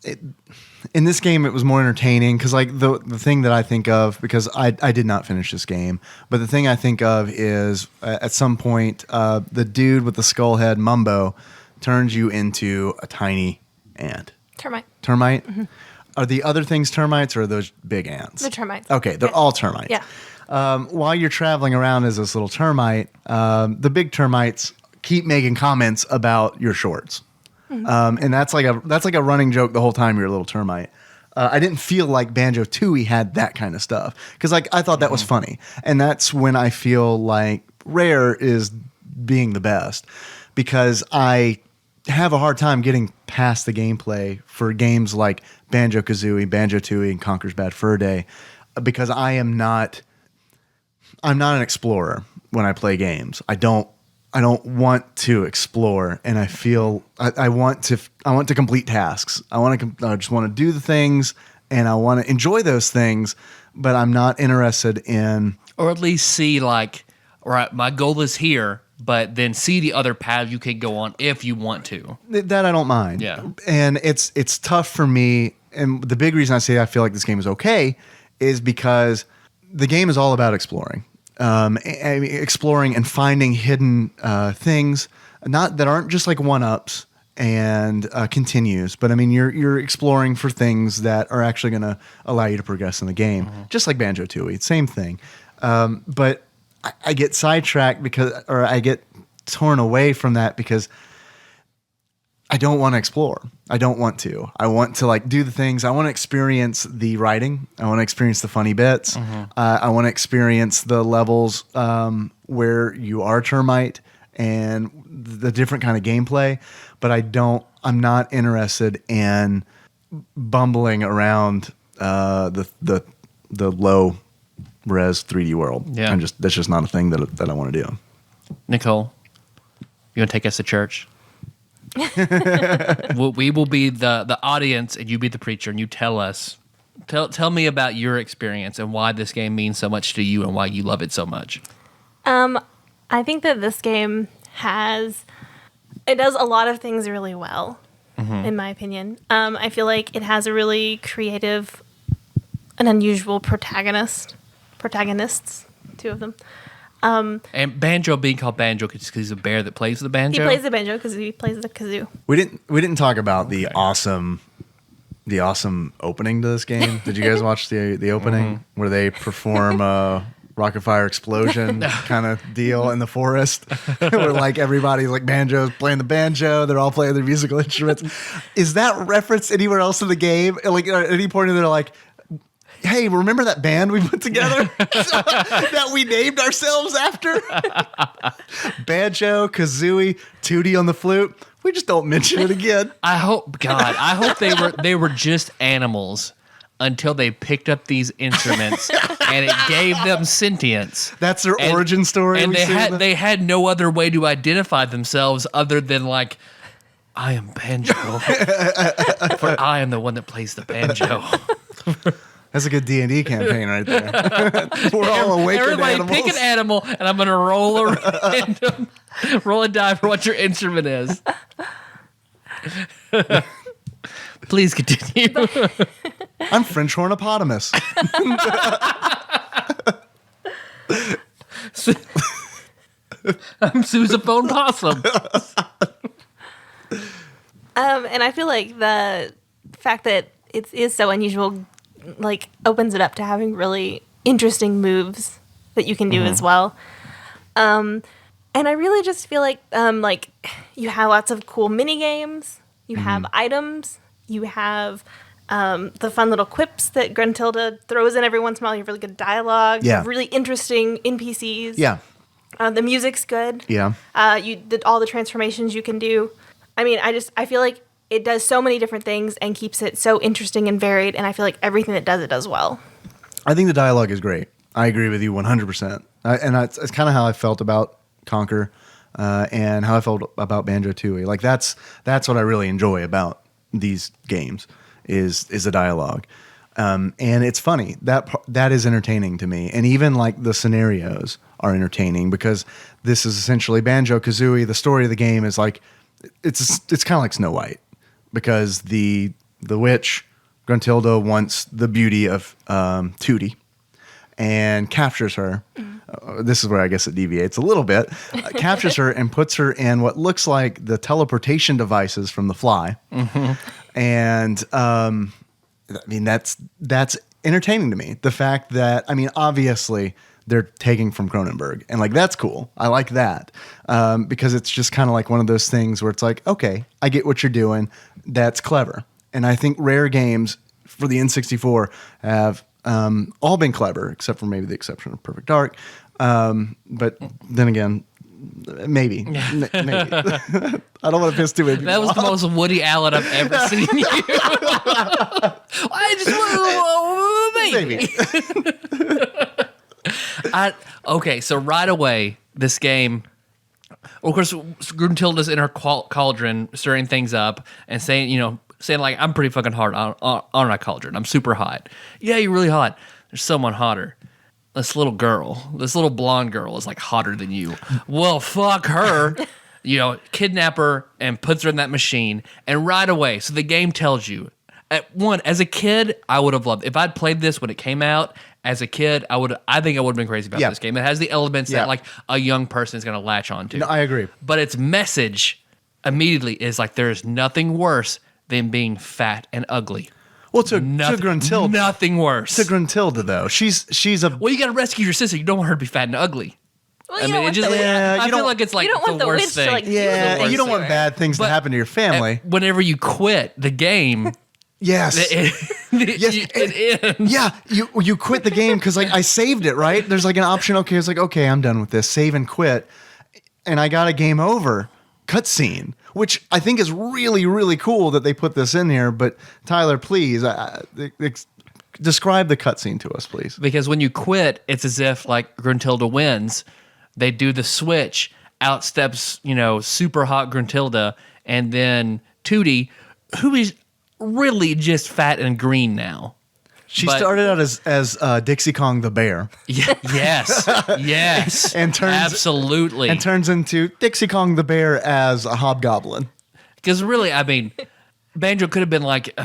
[SPEAKER 3] it was more entertaining because like the thing that I think of, because I did not finish this game, but the thing I think of is at some point the dude with the skull head Mumbo turns you into a tiny ant. Termite? Mm-hmm. Are the other things termites or are those big ants?
[SPEAKER 4] They're termites.
[SPEAKER 3] Okay, they're all termites.
[SPEAKER 4] Yeah.
[SPEAKER 3] While you're traveling around as this little termite, the big termites keep making comments about your shorts. Mm-hmm. And that's like a running joke the whole time you're a little termite. I didn't feel like Banjo-Tooie had that kind of stuff because like I thought that was funny. And that's when I feel like Rare is being the best because I have a hard time getting past the gameplay for games like Banjo-Kazooie, Banjo-Tooie, and Conker's Bad Fur Day because I'm not an explorer when I play games. I don't want to explore, and I feel I want to complete tasks. I just want to do the things, and I want to enjoy those things, but I'm not interested in,
[SPEAKER 2] or at least see like, all right, my goal is here. But then see the other path you can go on if you want to.
[SPEAKER 3] That I don't mind.
[SPEAKER 2] Yeah.
[SPEAKER 3] And it's tough for me. And the big reason I say I feel like this game is okay is because the game is all about exploring. Exploring and finding hidden things that aren't just like one-ups and continues. But I mean, you're exploring for things that are actually going to allow you to progress in the game. Just like Banjo-Tooie. Same thing. But I get sidetracked or I get torn away from that because I don't want to explore. I don't want to. I want to like do the things. I want to experience the writing. I want to experience the funny bits. I want to experience the levels where you are termite and the different kind of gameplay, but I'm not interested in bumbling around the low res 3D world.
[SPEAKER 2] Yeah.
[SPEAKER 3] That's just not a thing that I want to do.
[SPEAKER 2] Nicole, you want to take us to church? We will be the audience, and you be the preacher, and you tell us. Tell me about your experience and why this game means so much to you and why you love it so much.
[SPEAKER 4] I think that this game does a lot of things really well, in my opinion. I feel like it has a really creative and unusual protagonists, 2 of them.
[SPEAKER 2] And Banjo being called Banjo because he's a bear that plays the banjo.
[SPEAKER 4] He plays the banjo because he plays the kazoo.
[SPEAKER 3] We didn't talk about the awesome opening to this game. Did you guys watch the opening where they perform a rocket fire explosion kind of deal in the forest where like everybody's like banjo's playing the banjo, they're all playing their musical instruments? Is that referenced anywhere else in the game? Like at any point they're like, hey, remember that band we put together that we named ourselves after? Banjo-Kazooie, Tootie on the flute. We just don't mention it again.
[SPEAKER 2] I hope they were just animals until they picked up these instruments and it gave them sentience.
[SPEAKER 3] That's their origin story.
[SPEAKER 2] And they had no other way to identify themselves other than like, I am Banjo, for I am the one that plays the banjo.
[SPEAKER 3] That's a good D&D campaign right there. We're all awakened
[SPEAKER 2] Everybody
[SPEAKER 3] animals.
[SPEAKER 2] pick an animal, and I'm going to roll a die for what your instrument is. Please continue.
[SPEAKER 3] I'm French hornopotamus.
[SPEAKER 2] I'm sousaphone possum.
[SPEAKER 4] And I feel like the fact that it is so unusual like opens it up to having really interesting moves that you can do as well. And I really just feel like you have lots of cool mini games, you have items, you have the fun little quips that Gruntilda throws in every once in a while. You have really good dialogue, you have really interesting NPCs.
[SPEAKER 3] Yeah.
[SPEAKER 4] The music's good.
[SPEAKER 3] Yeah.
[SPEAKER 4] All the transformations you can do. I mean, I feel like it does so many different things and keeps it so interesting and varied, and I feel like everything that does it does well.
[SPEAKER 3] I think the dialogue is great. I agree with you 100%. It's kind of how I felt about Conquer and how I felt about Banjo-Tooie. Like that's what I really enjoy about these games is the dialogue. And it's funny. That is entertaining to me. And even like the scenarios are entertaining because this is essentially Banjo-Kazooie. The story of the game is like it's kind of like Snow White. Because the witch, Gruntilda, wants the beauty of Tootie and captures her. This is where I guess it deviates a little bit. Captures her and puts her in what looks like the teleportation devices from The Fly. And I mean, that's entertaining to me. The fact that, I mean, obviously they're taking from Cronenberg. And like, that's cool. I like that. Because it's just kind of like one of those things where it's like, okay, I get what you're doing. That's clever. And I think rare games for the N64 have all been clever, except for maybe the exception of Perfect Dark. But then again, maybe. Maybe. I don't want to piss too many people
[SPEAKER 2] That was
[SPEAKER 3] off.
[SPEAKER 2] the most Woody Allen I've ever seen you. I just okay, so right away, this game, of course, Gruntilda's in her cauldron, stirring things up and saying like, I'm pretty fucking hard on my cauldron. I'm super hot. Yeah, you're really hot. There's someone hotter. This little blonde girl is like hotter than you. Well, fuck her. Kidnap her and puts her in that machine. And right away, so the game tells you, as a kid, I would have loved if I'd played this when it came out. As a kid, I think I would have been crazy about this game. It has the elements that like a young person is going to latch onto.
[SPEAKER 3] No, I agree.
[SPEAKER 2] But its message immediately is like, there is nothing worse than being fat and ugly.
[SPEAKER 3] Well, to Gruntilda,
[SPEAKER 2] nothing worse.
[SPEAKER 3] To Gruntilda, though, she's a.
[SPEAKER 2] Well, you got to rescue your sister. You don't want her to be fat and ugly.
[SPEAKER 4] Well,
[SPEAKER 2] I feel like it's like
[SPEAKER 4] you don't want the
[SPEAKER 2] worst
[SPEAKER 4] witch
[SPEAKER 2] thing.
[SPEAKER 4] to like
[SPEAKER 3] and you don't want bad things to happen to your family.
[SPEAKER 2] Whenever you quit the game,
[SPEAKER 3] yes,
[SPEAKER 2] it ends.
[SPEAKER 3] Yeah, you quit the game because like I saved it, right? There's like an option. Okay, it's like, okay, I'm done with this. Save and quit. and I got a game over cutscene, which I think is really, really cool that they put this in here. But Tyler, please describe the cutscene to us, please.
[SPEAKER 2] Because when you quit, it's as if like Gruntilda wins. They do the switch, out steps, super hot Gruntilda, and then Tootie, who is really just fat and green now.
[SPEAKER 3] She started out as Dixie Kong the bear.
[SPEAKER 2] Yes.
[SPEAKER 3] And
[SPEAKER 2] absolutely.
[SPEAKER 3] And turns into Dixie Kong the bear as a hobgoblin.
[SPEAKER 2] Because really, Banjo could have been like,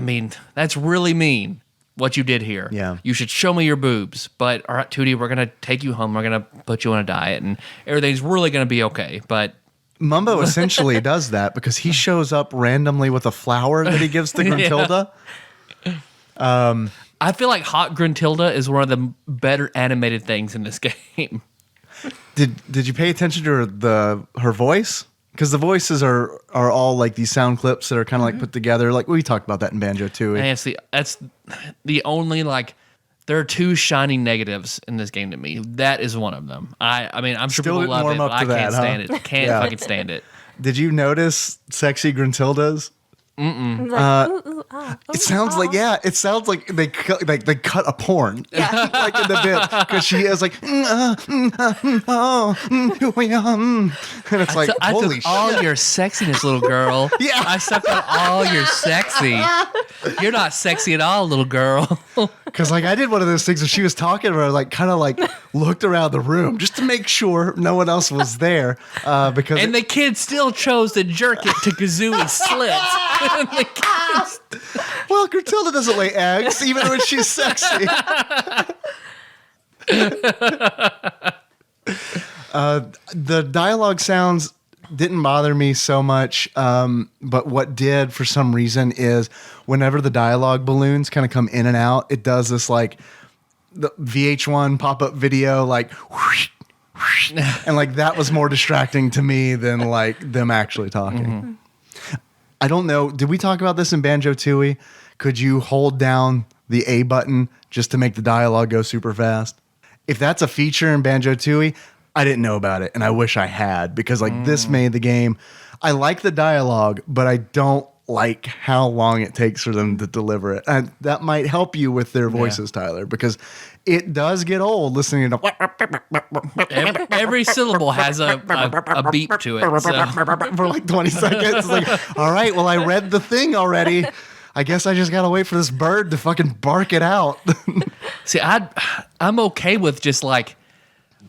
[SPEAKER 2] that's really mean what you did here.
[SPEAKER 3] Yeah.
[SPEAKER 2] You should show me your boobs. But, all right, Tootie, we're going to take you home. We're going to put you on a diet, and everything's really going to be okay. But
[SPEAKER 3] Mumbo essentially does that because he shows up randomly with a flower that he gives to Gruntilda.
[SPEAKER 2] I feel like Hot Gruntilda is one of the better animated things in this game.
[SPEAKER 3] Did you pay attention to her voice? Because the voices are all like these sound clips that are kind of like put together. Like we talked about that in Banjo-Tooie.
[SPEAKER 2] And that's the only there are two shining negatives in this game to me. That is one of them. I'm sure
[SPEAKER 3] Still
[SPEAKER 2] people
[SPEAKER 3] didn't
[SPEAKER 2] love
[SPEAKER 3] warm
[SPEAKER 2] it,
[SPEAKER 3] up
[SPEAKER 2] but
[SPEAKER 3] to
[SPEAKER 2] I can't
[SPEAKER 3] that,
[SPEAKER 2] stand
[SPEAKER 3] huh?
[SPEAKER 2] it. Can't
[SPEAKER 3] Yeah.
[SPEAKER 2] fucking stand it.
[SPEAKER 3] Did you notice sexy Gruntildas?
[SPEAKER 4] Like, ooh, ooh, ah, ooh,
[SPEAKER 3] It sounds like they cut a porn like in the bit because she is like and it's like
[SPEAKER 2] I
[SPEAKER 3] holy
[SPEAKER 2] took
[SPEAKER 3] shit.
[SPEAKER 2] all your sexiness, little girl.
[SPEAKER 3] Yeah.
[SPEAKER 2] I sucked on all your sexy. You're not sexy at all, little girl.
[SPEAKER 3] Because like I did one of those things where she was talking where I like kind of like looked around the room just to make sure no one else was there because
[SPEAKER 2] And the kid still chose to jerk it to Kazooie's slits.
[SPEAKER 3] well, Gruntilda doesn't lay eggs even when she's sexy. The dialogue sounds didn't bother me so much, but what did for some reason is whenever the dialogue balloons kind of come in and out, it does this like the VH1 pop-up video like whoosh, whoosh, and like that was more distracting to me than like them actually talking.
[SPEAKER 2] Mm-hmm.
[SPEAKER 3] I don't know. Did we talk about this in Banjo-Tooie? Could you hold down the A button just to make the dialogue go super fast? If that's a feature in Banjo-Tooie, I didn't know about it, and I wish I had because like this made the game. I like the dialogue, but I don't like how long it takes for them to deliver it. And that might help you with their voices, Tyler, because it does get old listening to
[SPEAKER 2] Every syllable has a beep to it. So.
[SPEAKER 3] for like 20 seconds. It's like, all right, well, I read the thing already. I guess I just got to wait for this bird to fucking bark it out.
[SPEAKER 2] See, I'm okay with just like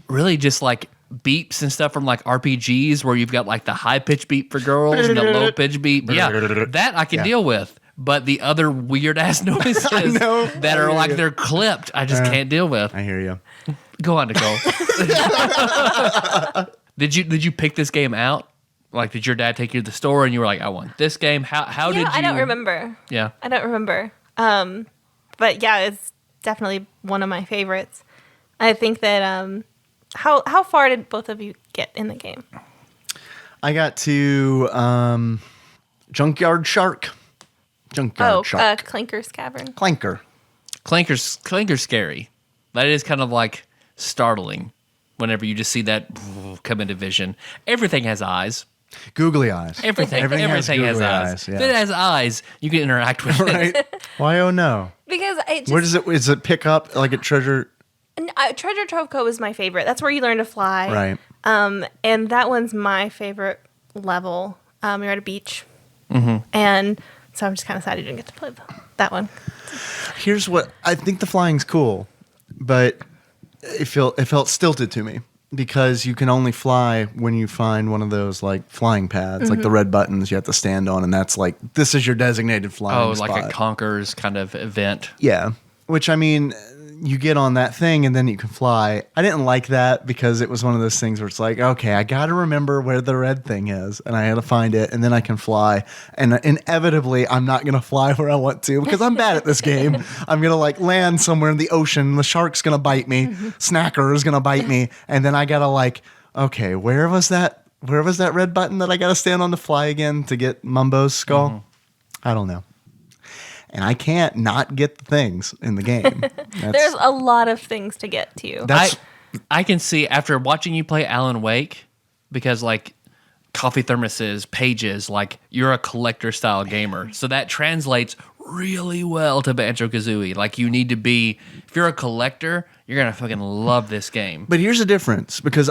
[SPEAKER 2] beeps and stuff from like RPGs where you've got like the high pitch beep for girls and the low pitch beep. Yeah, that I can deal with. But the other weird ass noises that are like they're clipped, I just can't deal with.
[SPEAKER 3] I hear you.
[SPEAKER 2] Go on, Nicole. Did you pick this game out? Like, did your dad take you to the store and you were like, I want this game? How did you?
[SPEAKER 4] I don't remember.
[SPEAKER 2] Yeah.
[SPEAKER 4] I don't remember. But yeah, it's definitely one of my favorites. I think that how far did both of you get in the game?
[SPEAKER 3] I got to Junkyard Shark. Shark.
[SPEAKER 4] Clinker's Cavern.
[SPEAKER 2] Clanker's scary. That is kind of like startling whenever you just see that come into vision. Everything has eyes.
[SPEAKER 3] Googly eyes.
[SPEAKER 2] Everything has
[SPEAKER 3] googly
[SPEAKER 2] eyes.
[SPEAKER 3] yeah.
[SPEAKER 2] If it has eyes, you can interact with it.
[SPEAKER 3] Right? Why? Oh no.
[SPEAKER 4] Because
[SPEAKER 3] Where does it pick up like a treasure?
[SPEAKER 4] Treasure Trove Cove is my favorite. That's where you learn to fly.
[SPEAKER 3] Right.
[SPEAKER 4] And that one's my favorite level. You're at a beach. Mm-hmm. And so I'm just kind of sad I didn't get to play that one.
[SPEAKER 3] Here's what I think: the flying's cool, but it felt stilted to me because you can only fly when you find one of those like flying pads, like the red buttons you have to stand on, and that's like this is your designated flying spot.
[SPEAKER 2] Like a Conquerors kind of event.
[SPEAKER 3] Yeah, which I mean, you get on that thing and then you can fly. I didn't like that because it was one of those things where it's like, okay, I got to remember where the red thing is and I had to find it and then I can fly. And inevitably, I'm not going to fly where I want to because I'm bad at this game. I'm going to like land somewhere in the ocean. The shark's going to bite me. Snacker is going to bite me. And then I got to like, okay, where was that red button that I got to stand on to fly again to get Mumbo's skull? Mm-hmm. I don't know. And I can't not get the things in the game.
[SPEAKER 4] There's a lot of things to get to.
[SPEAKER 2] I can see after watching you play Alan Wake because like coffee thermoses, pages, like you're a collector style gamer. So that translates really well to Banjo-Kazooie. Like you need to be, if you're a collector, you're going to fucking love this game.
[SPEAKER 3] But here's the difference, because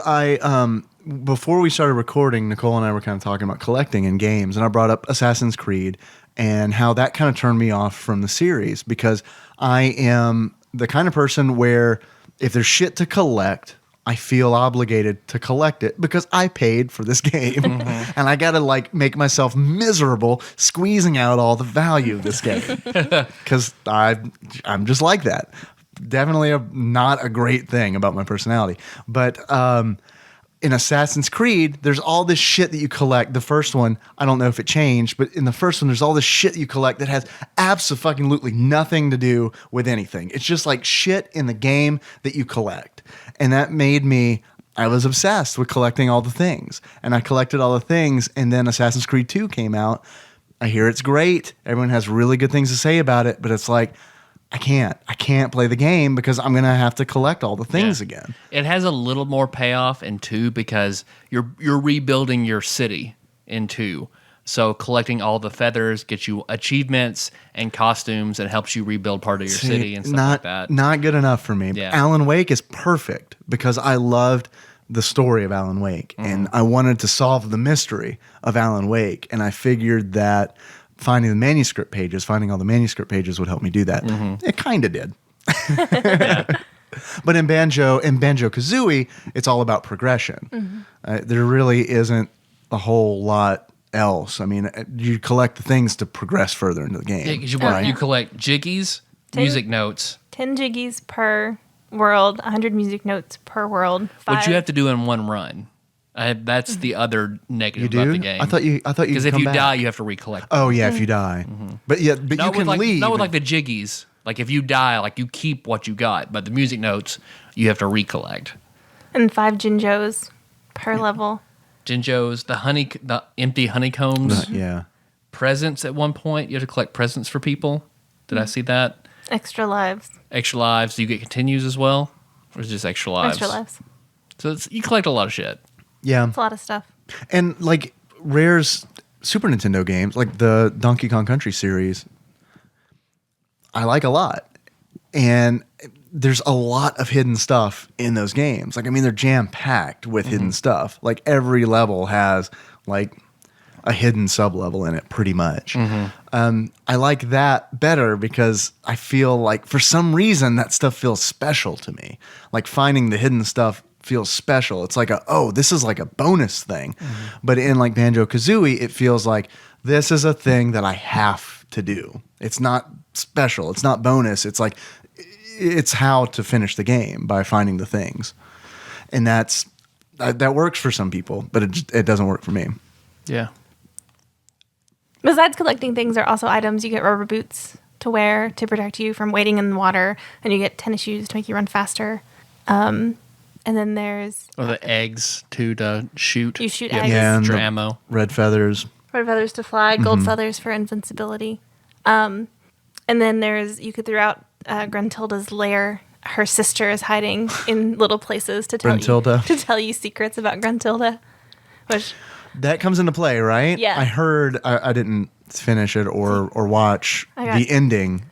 [SPEAKER 3] before we started recording, Nicole and I were kind of talking about collecting in games, and I brought up Assassin's Creed and how that kind of turned me off from the series, because I am the kind of person where if there's shit to collect, I feel obligated to collect it because I paid for this game and I got to like make myself miserable squeezing out all the value of this game because I'm just like that. Definitely not a great thing about my personality. But in Assassin's Creed, there's all this shit that you collect. The first one, I don't know if it changed, but in the first one, there's all this shit you collect that has absolutely nothing to do with anything. It's just like shit in the game that you collect. And that made me, I was obsessed with collecting all the things. And I collected all the things, and then Assassin's Creed 2 came out. I hear it's great. Everyone has really good things to say about it, but it's like, I can't play the game because I'm going to have to collect all the things again.
[SPEAKER 2] It has a little more payoff in 2 because you're rebuilding your city in 2. So collecting all the feathers gets you achievements and costumes and helps you rebuild part of your city and stuff like that.
[SPEAKER 3] Not good enough for me.
[SPEAKER 2] Yeah.
[SPEAKER 3] Alan Wake is perfect because I loved the story of Alan Wake and I wanted to solve the mystery of Alan Wake, and I figured that finding all the manuscript pages would help me do that. It kind of did. But in Banjo-Kazooie, it's all about progression. There really isn't a whole lot else. I mean, you collect the things to progress further into the game.
[SPEAKER 2] Yeah, you collect jiggies, music notes.
[SPEAKER 4] 10 jiggies per world, 100 music notes per world.
[SPEAKER 2] Which you have to do in one run. That's the other negative
[SPEAKER 3] You do?
[SPEAKER 2] about the game.
[SPEAKER 3] I thought you
[SPEAKER 2] because if you
[SPEAKER 3] back.
[SPEAKER 2] die, you have to recollect.
[SPEAKER 3] Oh yeah, if you die. But you can leave.
[SPEAKER 2] Not with like the jiggies. Like if you die, like you keep what you got, but the music notes you have to recollect.
[SPEAKER 4] And 5 Jinjos per level.
[SPEAKER 2] Jinjos, the empty honeycombs.
[SPEAKER 3] Yeah.
[SPEAKER 2] Presents at one point. You have to collect presents for people. Did I see that?
[SPEAKER 4] Extra lives.
[SPEAKER 2] Extra lives. Do you get continues as well? Or is it just extra lives?
[SPEAKER 4] Extra lives.
[SPEAKER 2] So you collect a lot of shit.
[SPEAKER 3] Yeah.
[SPEAKER 4] It's a lot of stuff.
[SPEAKER 3] And like Rare's Super Nintendo games, like the Donkey Kong Country series, I like a lot. And there's a lot of hidden stuff in those games. Like, I mean, they're jam-packed with hidden stuff. Like, every level has, like, a hidden sub-level in it, pretty much. I like that better because I feel like, for some reason, that stuff feels special to me. Like, finding the hidden stuff feels special. It's like this is like a bonus thing. But in, like, Banjo-Kazooie, it feels like this is a thing that I have to do. It's not special. It's not bonus. It's like, it's how to finish the game by finding the things. And that works for some people, but it doesn't work for me.
[SPEAKER 2] Yeah.
[SPEAKER 4] Besides collecting things, there are also items. You get rubber boots to wear to protect you from wading in the water, and you get tennis shoes to make you run faster. And then there's...
[SPEAKER 2] Or the eggs, too, to shoot.
[SPEAKER 4] You shoot
[SPEAKER 2] get
[SPEAKER 4] eggs.
[SPEAKER 3] Yeah, and
[SPEAKER 2] extra
[SPEAKER 3] the
[SPEAKER 2] ammo.
[SPEAKER 3] red feathers.
[SPEAKER 4] Red feathers to fly, gold feathers for invincibility. And then you could throw out Gruntilda's lair. Her sister is hiding in little places to tell you secrets about Gruntilda. Which
[SPEAKER 3] That comes into play, right?
[SPEAKER 4] Yeah.
[SPEAKER 3] I heard, I didn't finish it or watch the ending,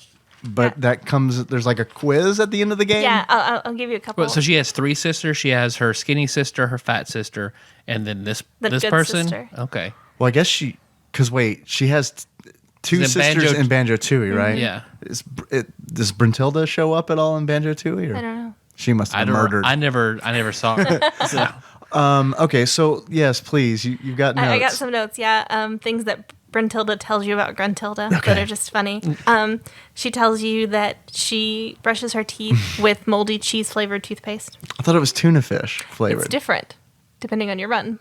[SPEAKER 3] but that comes, there's like a quiz at the end of the game?
[SPEAKER 4] yeah, I'll give you a couple.
[SPEAKER 2] Well, so she has 3 sisters. She has her skinny sister, her fat sister, and then this
[SPEAKER 4] good
[SPEAKER 2] person?
[SPEAKER 4] sister.
[SPEAKER 2] Okay.
[SPEAKER 3] Well, I guess she has two
[SPEAKER 2] Is it
[SPEAKER 3] sisters in Banjo-Tooie, right?
[SPEAKER 2] Yeah.
[SPEAKER 3] Does Bruntilda show up at all in Banjo-Tooie? Or?
[SPEAKER 4] I don't know.
[SPEAKER 3] She must have been murdered.
[SPEAKER 2] I never saw her. So.
[SPEAKER 3] Okay, so yes, please. You've got notes.
[SPEAKER 4] I got some notes, yeah. Things that Bruntilda tells you about Gruntilda that are just funny. She tells you that she brushes her teeth with moldy cheese-flavored toothpaste.
[SPEAKER 3] I thought it was tuna fish flavored.
[SPEAKER 4] It's different, depending on your run.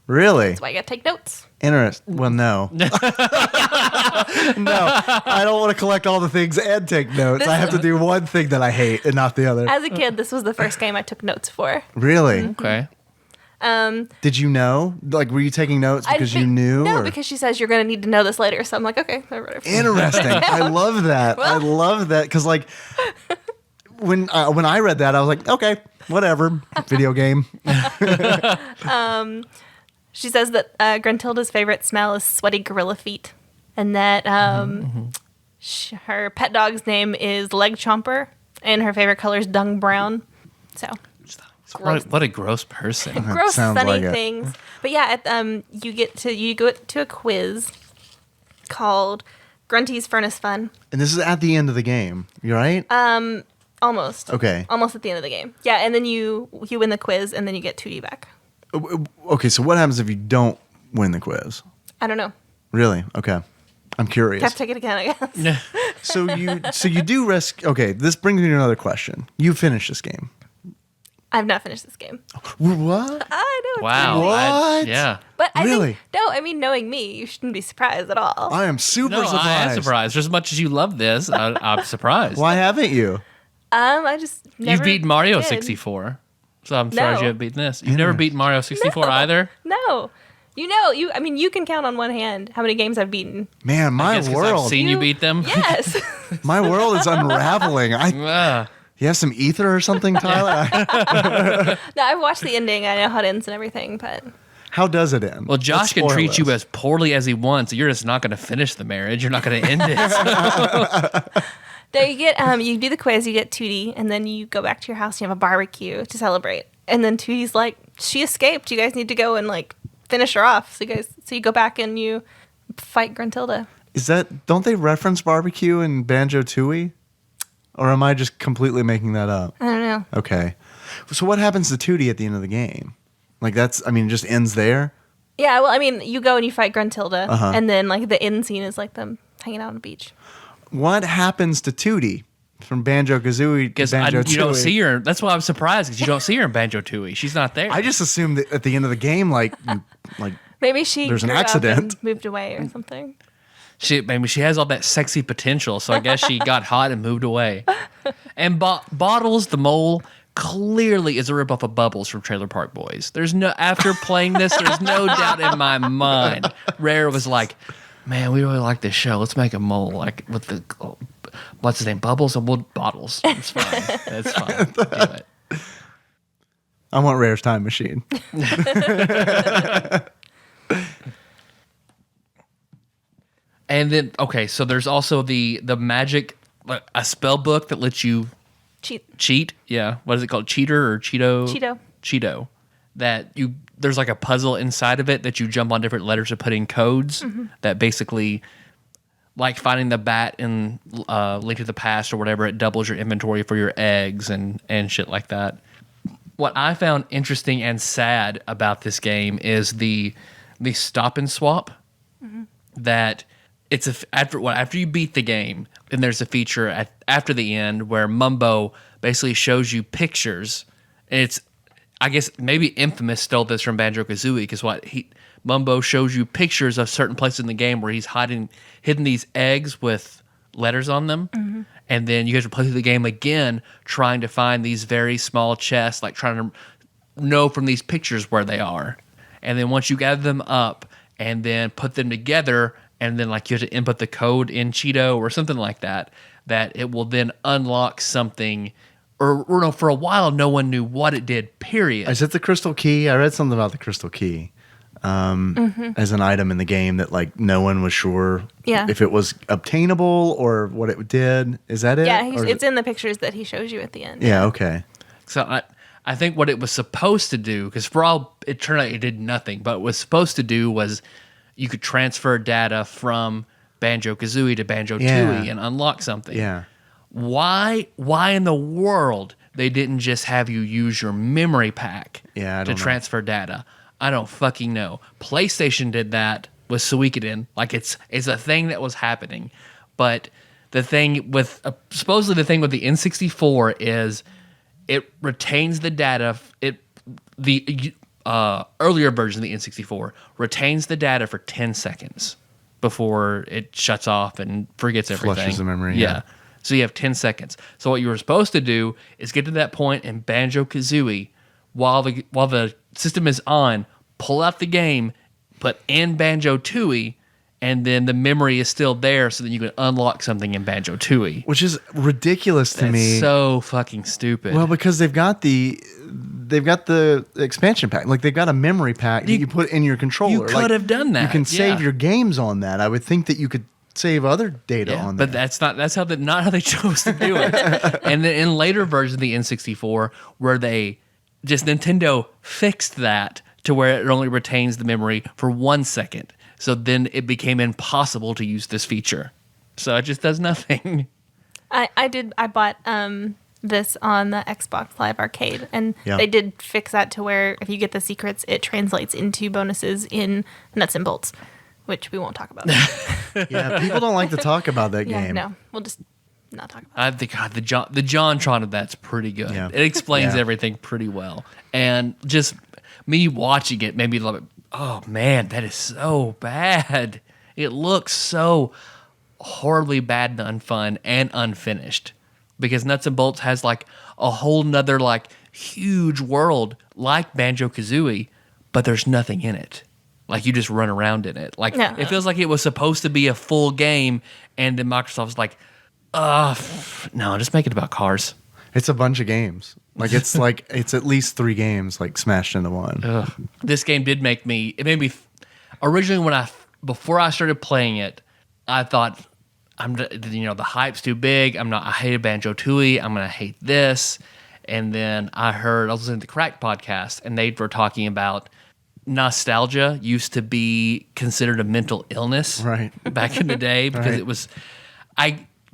[SPEAKER 3] Really?
[SPEAKER 4] That's why you gotta take notes.
[SPEAKER 3] Interesting. Well, no. No, I don't want to collect all the things and take notes. I have to do one thing that I hate and not the other.
[SPEAKER 4] As a kid, this was the first game I took notes for.
[SPEAKER 3] Really?
[SPEAKER 2] Okay.
[SPEAKER 3] Did you know? Like, were you taking notes because you knew?
[SPEAKER 4] No,
[SPEAKER 3] or?
[SPEAKER 4] because she says you're going to need to know this later. So I'm like, okay, I wrote it for you.
[SPEAKER 3] Interesting. I love that. I love that because, like, when I read that, I was like, okay, whatever, video game.
[SPEAKER 4] She says that Gruntilda's favorite smell is sweaty gorilla feet, and that her pet dog's name is Leg Chomper, and her favorite color is dung brown. So
[SPEAKER 2] What a gross person.
[SPEAKER 4] gross,
[SPEAKER 3] sounds
[SPEAKER 4] funny
[SPEAKER 3] like it.
[SPEAKER 4] things. But yeah, you go to a quiz called Grunty's Furnace Fun.
[SPEAKER 3] And this is at the end of the game. You right?
[SPEAKER 4] Almost.
[SPEAKER 3] Okay.
[SPEAKER 4] Almost at the end of the game. Yeah, and then you win the quiz, and then you get 2D back.
[SPEAKER 3] Okay, so what happens if you don't win the quiz?
[SPEAKER 4] I don't know.
[SPEAKER 3] Really? Okay. I'm curious.
[SPEAKER 4] Have to take it again, I guess.
[SPEAKER 3] So you do risk. Okay, this brings me to another question. You finished this game.
[SPEAKER 4] I've not finished this game.
[SPEAKER 3] What?
[SPEAKER 4] I know.
[SPEAKER 2] Wow.
[SPEAKER 3] What?
[SPEAKER 2] Yeah.
[SPEAKER 4] But I
[SPEAKER 3] Really?
[SPEAKER 4] think, knowing me, you shouldn't be surprised at all.
[SPEAKER 3] I am super
[SPEAKER 2] No,
[SPEAKER 3] surprised.
[SPEAKER 2] I am surprised. For as much as you love this, I'm surprised.
[SPEAKER 3] Why haven't you?
[SPEAKER 4] I just never
[SPEAKER 2] You've beaten Mario
[SPEAKER 4] did.
[SPEAKER 2] 64. So I'm surprised
[SPEAKER 4] No.
[SPEAKER 2] you haven't beaten this. You've never beaten Mario 64 either?
[SPEAKER 4] No. You can count on one hand how many games I've beaten.
[SPEAKER 3] Man, my
[SPEAKER 2] Yes, 'cause
[SPEAKER 3] world.
[SPEAKER 2] I've seen you
[SPEAKER 4] You-
[SPEAKER 2] beat them.
[SPEAKER 4] Yes.
[SPEAKER 3] My world is unraveling.
[SPEAKER 2] Ah.
[SPEAKER 3] You have some ether or something, Tyler?
[SPEAKER 4] No, I've watched the ending. I know how it ends and everything, but
[SPEAKER 3] How does it end?
[SPEAKER 2] Well, Josh
[SPEAKER 3] Let's
[SPEAKER 2] can
[SPEAKER 3] spoil
[SPEAKER 2] treat you
[SPEAKER 3] this.
[SPEAKER 2] as poorly as he wants. You're just not going to finish the marriage. You're not going to end it.
[SPEAKER 4] there you get you do the quiz, you get 2D, and then you go back to your house and you have a barbecue to celebrate. And then 2D's like, she escaped. You guys need to go and like finish her off. So you go back and you fight Gruntilda.
[SPEAKER 3] Don't they reference barbecue in Banjo-Tooie? Or am I just completely making that up?
[SPEAKER 4] I don't know.
[SPEAKER 3] Okay. So what happens to Tootie at the end of the game? Like it just ends there?
[SPEAKER 4] Yeah, well, you go and you fight Gruntilda,
[SPEAKER 3] Uh-huh.
[SPEAKER 4] and then like the end scene is like them hanging out on the beach.
[SPEAKER 3] What happens to Tootie from Banjo-Kazooie to
[SPEAKER 2] Because
[SPEAKER 3] Banjo-Tooie?
[SPEAKER 2] you don't see her. That's why I'm surprised, because you don't see her in Banjo-Tooie. She's not there.
[SPEAKER 3] I just assumed that at the end of the game,
[SPEAKER 4] Maybe she
[SPEAKER 3] There's an
[SPEAKER 4] grew up
[SPEAKER 3] accident.
[SPEAKER 4] and moved away or something.
[SPEAKER 2] She has all that sexy potential, so I guess she got hot and moved away. And Bottles the mole clearly is a ripoff of Bubbles from Trailer Park Boys. After playing this, there's no doubt in my mind. Rare was like, man, we really like this show. Let's make a mole like with the what's his name, Bubbles and Bottles. It's fine. It's fine. Do it.
[SPEAKER 3] I want Rare's time machine.
[SPEAKER 2] And then so there's also the magic, a spell book that lets you cheat. Yeah, what is it called? Cheater or Cheeto? Cheeto. There's like a puzzle inside of it that you jump on different letters to put in codes that basically, like finding the bat in Link to the Past or whatever, it doubles your inventory for your eggs and shit like that. What I found interesting and sad about this game is the stop and swap that. After you beat the game, and there's a feature after the end where Mumbo basically shows you pictures. And it's, I guess maybe Infamous stole this from Banjo-Kazooie, because Mumbo shows you pictures of certain places in the game where he's hidden these eggs with letters on them, and then you guys will play through the game again trying to find these very small chests, like trying to know from these pictures where they are, and then once you gather them up and then put them together. And then, like, you have to input the code in Cheeto or something like that it will then unlock something. Or no, for a while, no one knew what it did, period.
[SPEAKER 3] Is it the crystal key? I read something about the crystal key as an item in the game that, like, no one was sure if it was obtainable or what it did. Is that it?
[SPEAKER 4] Yeah,
[SPEAKER 3] Or is
[SPEAKER 4] it's in the pictures that he shows you at the end.
[SPEAKER 3] Yeah, okay.
[SPEAKER 2] So I think what it was supposed to do, because for all it turned out it did nothing, but what it was supposed to do was you could transfer data from Banjo-Kazooie to Banjo-Tooie and unlock something.
[SPEAKER 3] Yeah.
[SPEAKER 2] Why in the world they didn't just have you use your memory pack
[SPEAKER 3] Yeah, I
[SPEAKER 2] to
[SPEAKER 3] don't know.
[SPEAKER 2] transfer data? I don't fucking know. PlayStation did that with Suikoden. Like it's a thing that was happening. But the thing with supposedly the thing with the N64 is it retains the data. The earlier version of the N64 retains the data for 10 seconds before it shuts off and forgets everything.
[SPEAKER 3] Flushes the memory,
[SPEAKER 2] Yeah.
[SPEAKER 3] yeah.
[SPEAKER 2] So you have 10 seconds. So what you were supposed to do is get to that point in Banjo-Kazooie while the system is on, pull out the game, put in Banjo-Tooie, and then the memory is still there, so that you can unlock something in Banjo-Tooie.
[SPEAKER 3] Which is ridiculous to me.
[SPEAKER 2] It's so fucking stupid.
[SPEAKER 3] Well, because they've got the expansion pack. Like they've got a memory pack that you put in your controller.
[SPEAKER 2] You could have done that.
[SPEAKER 3] You can save
[SPEAKER 2] yeah.
[SPEAKER 3] your games on that. I would think that you could save other data on that.
[SPEAKER 2] But that's not how they chose to do it. And then in later versions of the N64, where Nintendo fixed that to where it only retains the memory for 1 second. So then it became impossible to use this feature. So it just does nothing.
[SPEAKER 4] I bought this on the Xbox Live Arcade, and they did fix that to where if you get the secrets, it translates into bonuses in Nuts and Bolts, which we won't talk about.
[SPEAKER 3] Yeah, people don't like to talk about that game.
[SPEAKER 4] No, we'll just not talk about it.
[SPEAKER 2] I think the JonTron of that's pretty good.
[SPEAKER 3] Yeah.
[SPEAKER 2] It explains everything pretty well. And just me watching it made me love it. Oh, man, that is so bad. It looks so horribly bad and unfun and unfinished. Because Nuts and Bolts has like a whole nother like huge world like Banjo-Kazooie, but there's nothing in it. Like you just run around in it. Like it feels like it was supposed to be a full game, and then Microsoft was like, no, just make it about cars.
[SPEAKER 3] It's a bunch of games. Like it's at least 3 games like smashed into one.
[SPEAKER 2] Ugh. This game did make me. It made me. Originally, before I started playing it, I thought, the hype's too big. I hated Banjo-Tooie. I'm gonna hate this. And then I was listening to the Crack podcast, and they were talking about nostalgia used to be considered a mental illness,
[SPEAKER 3] right,
[SPEAKER 2] back in the day, because it was.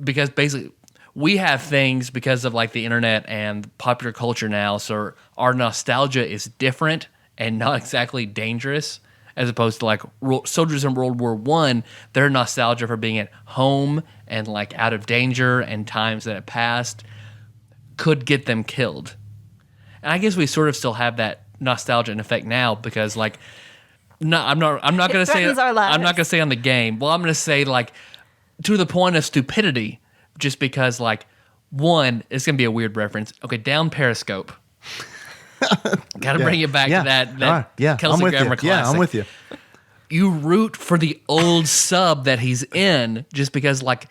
[SPEAKER 2] Because basically we have things because of like the internet and popular culture now, so our nostalgia is different and not exactly dangerous, as opposed to like soldiers in World War I, their nostalgia for being at home and like out of danger and times that have passed could get them killed. And I guess we sort of still have that nostalgia in effect now, because like I'm not going to say on the game. Well, I'm going to say like to the point of stupidity, just because like one, it's going to be a weird reference. Okay, down Periscope. Got to bring it back to that Kelsey Grammer classic.
[SPEAKER 3] Yeah, I'm with you.
[SPEAKER 2] You root for the old sub that he's in, just because like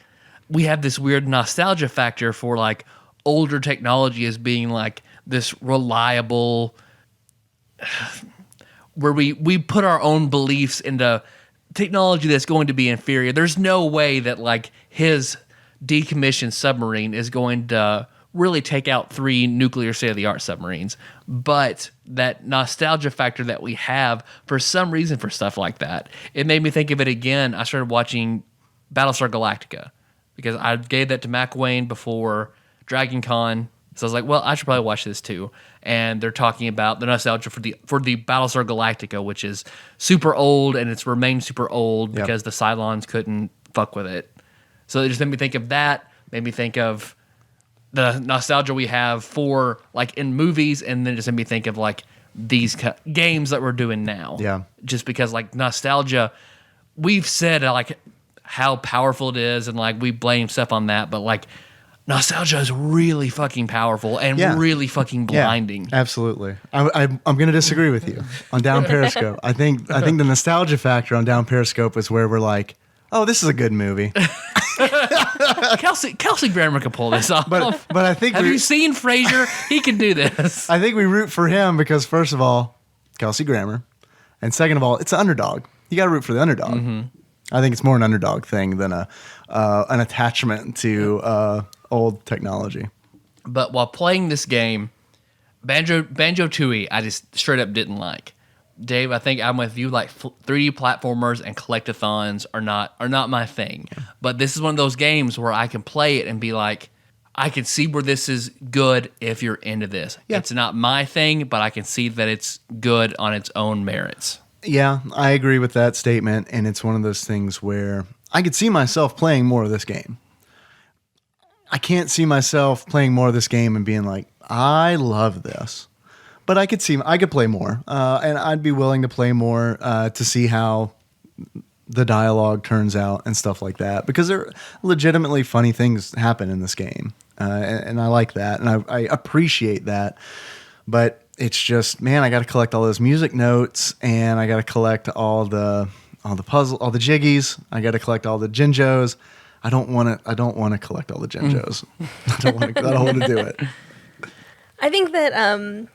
[SPEAKER 2] we have this weird nostalgia factor for like older technology as being like this reliable, where we put our own beliefs into technology that's going to be inferior. There's no way that like his decommissioned submarine is going to really take out 3 nuclear state-of-the-art submarines. But that nostalgia factor that we have for some reason for stuff like that, it made me think of it again. I started watching Battlestar Galactica because I gave that to McWayne before Dragon Con. So I was like, well, I should probably watch this too. And they're talking about the nostalgia for the Battlestar Galactica, which is super old, and it's remained super old because the Cylons couldn't fuck with it. So it just made me think of that, made me think of the nostalgia we have for like in movies, and then just made me think of like these games that we're doing now. Yeah. Just because like nostalgia, we've said like how powerful it is, and like we blame stuff on that, but like nostalgia is really fucking powerful and really fucking blinding.
[SPEAKER 3] Yeah, absolutely. I'm going to disagree with you on Down Periscope. I think the nostalgia factor on Down Periscope is where we're like, oh, this is a good movie.
[SPEAKER 2] Kelsey Grammer can pull this off.
[SPEAKER 3] But I think
[SPEAKER 2] have you seen Frasier? He can do this.
[SPEAKER 3] I think we root for him because first of all, Kelsey Grammer, and second of all, it's an underdog. You got to root for the underdog. Mm-hmm. I think it's more an underdog thing than an attachment to old technology.
[SPEAKER 2] But while playing this game, Banjo-Tooie, I just straight up didn't like. Dave, I think I'm with you. Like 3D platformers and collectathons are not my thing. Yeah. But this is one of those games where I can play it and be like, I can see where this is good if you're into this. Yeah. It's not my thing, but I can see that it's good on its own merits.
[SPEAKER 3] Yeah, I agree with that statement. And it's one of those things where I could see myself playing more of this game. I can't see myself playing more of this game and being like, I love this. But I could play more, and I'd be willing to play more to see how the dialogue turns out and stuff like that. Because there are legitimately funny things happen in this game, and I like that, and I appreciate that. But it's just, man, I got to collect all those music notes, and I got to collect all the all the puzzle, all the jiggies. I got to collect all the Jinjos. I don't want to collect all the Jinjos. I don't want to do it.
[SPEAKER 4] I think that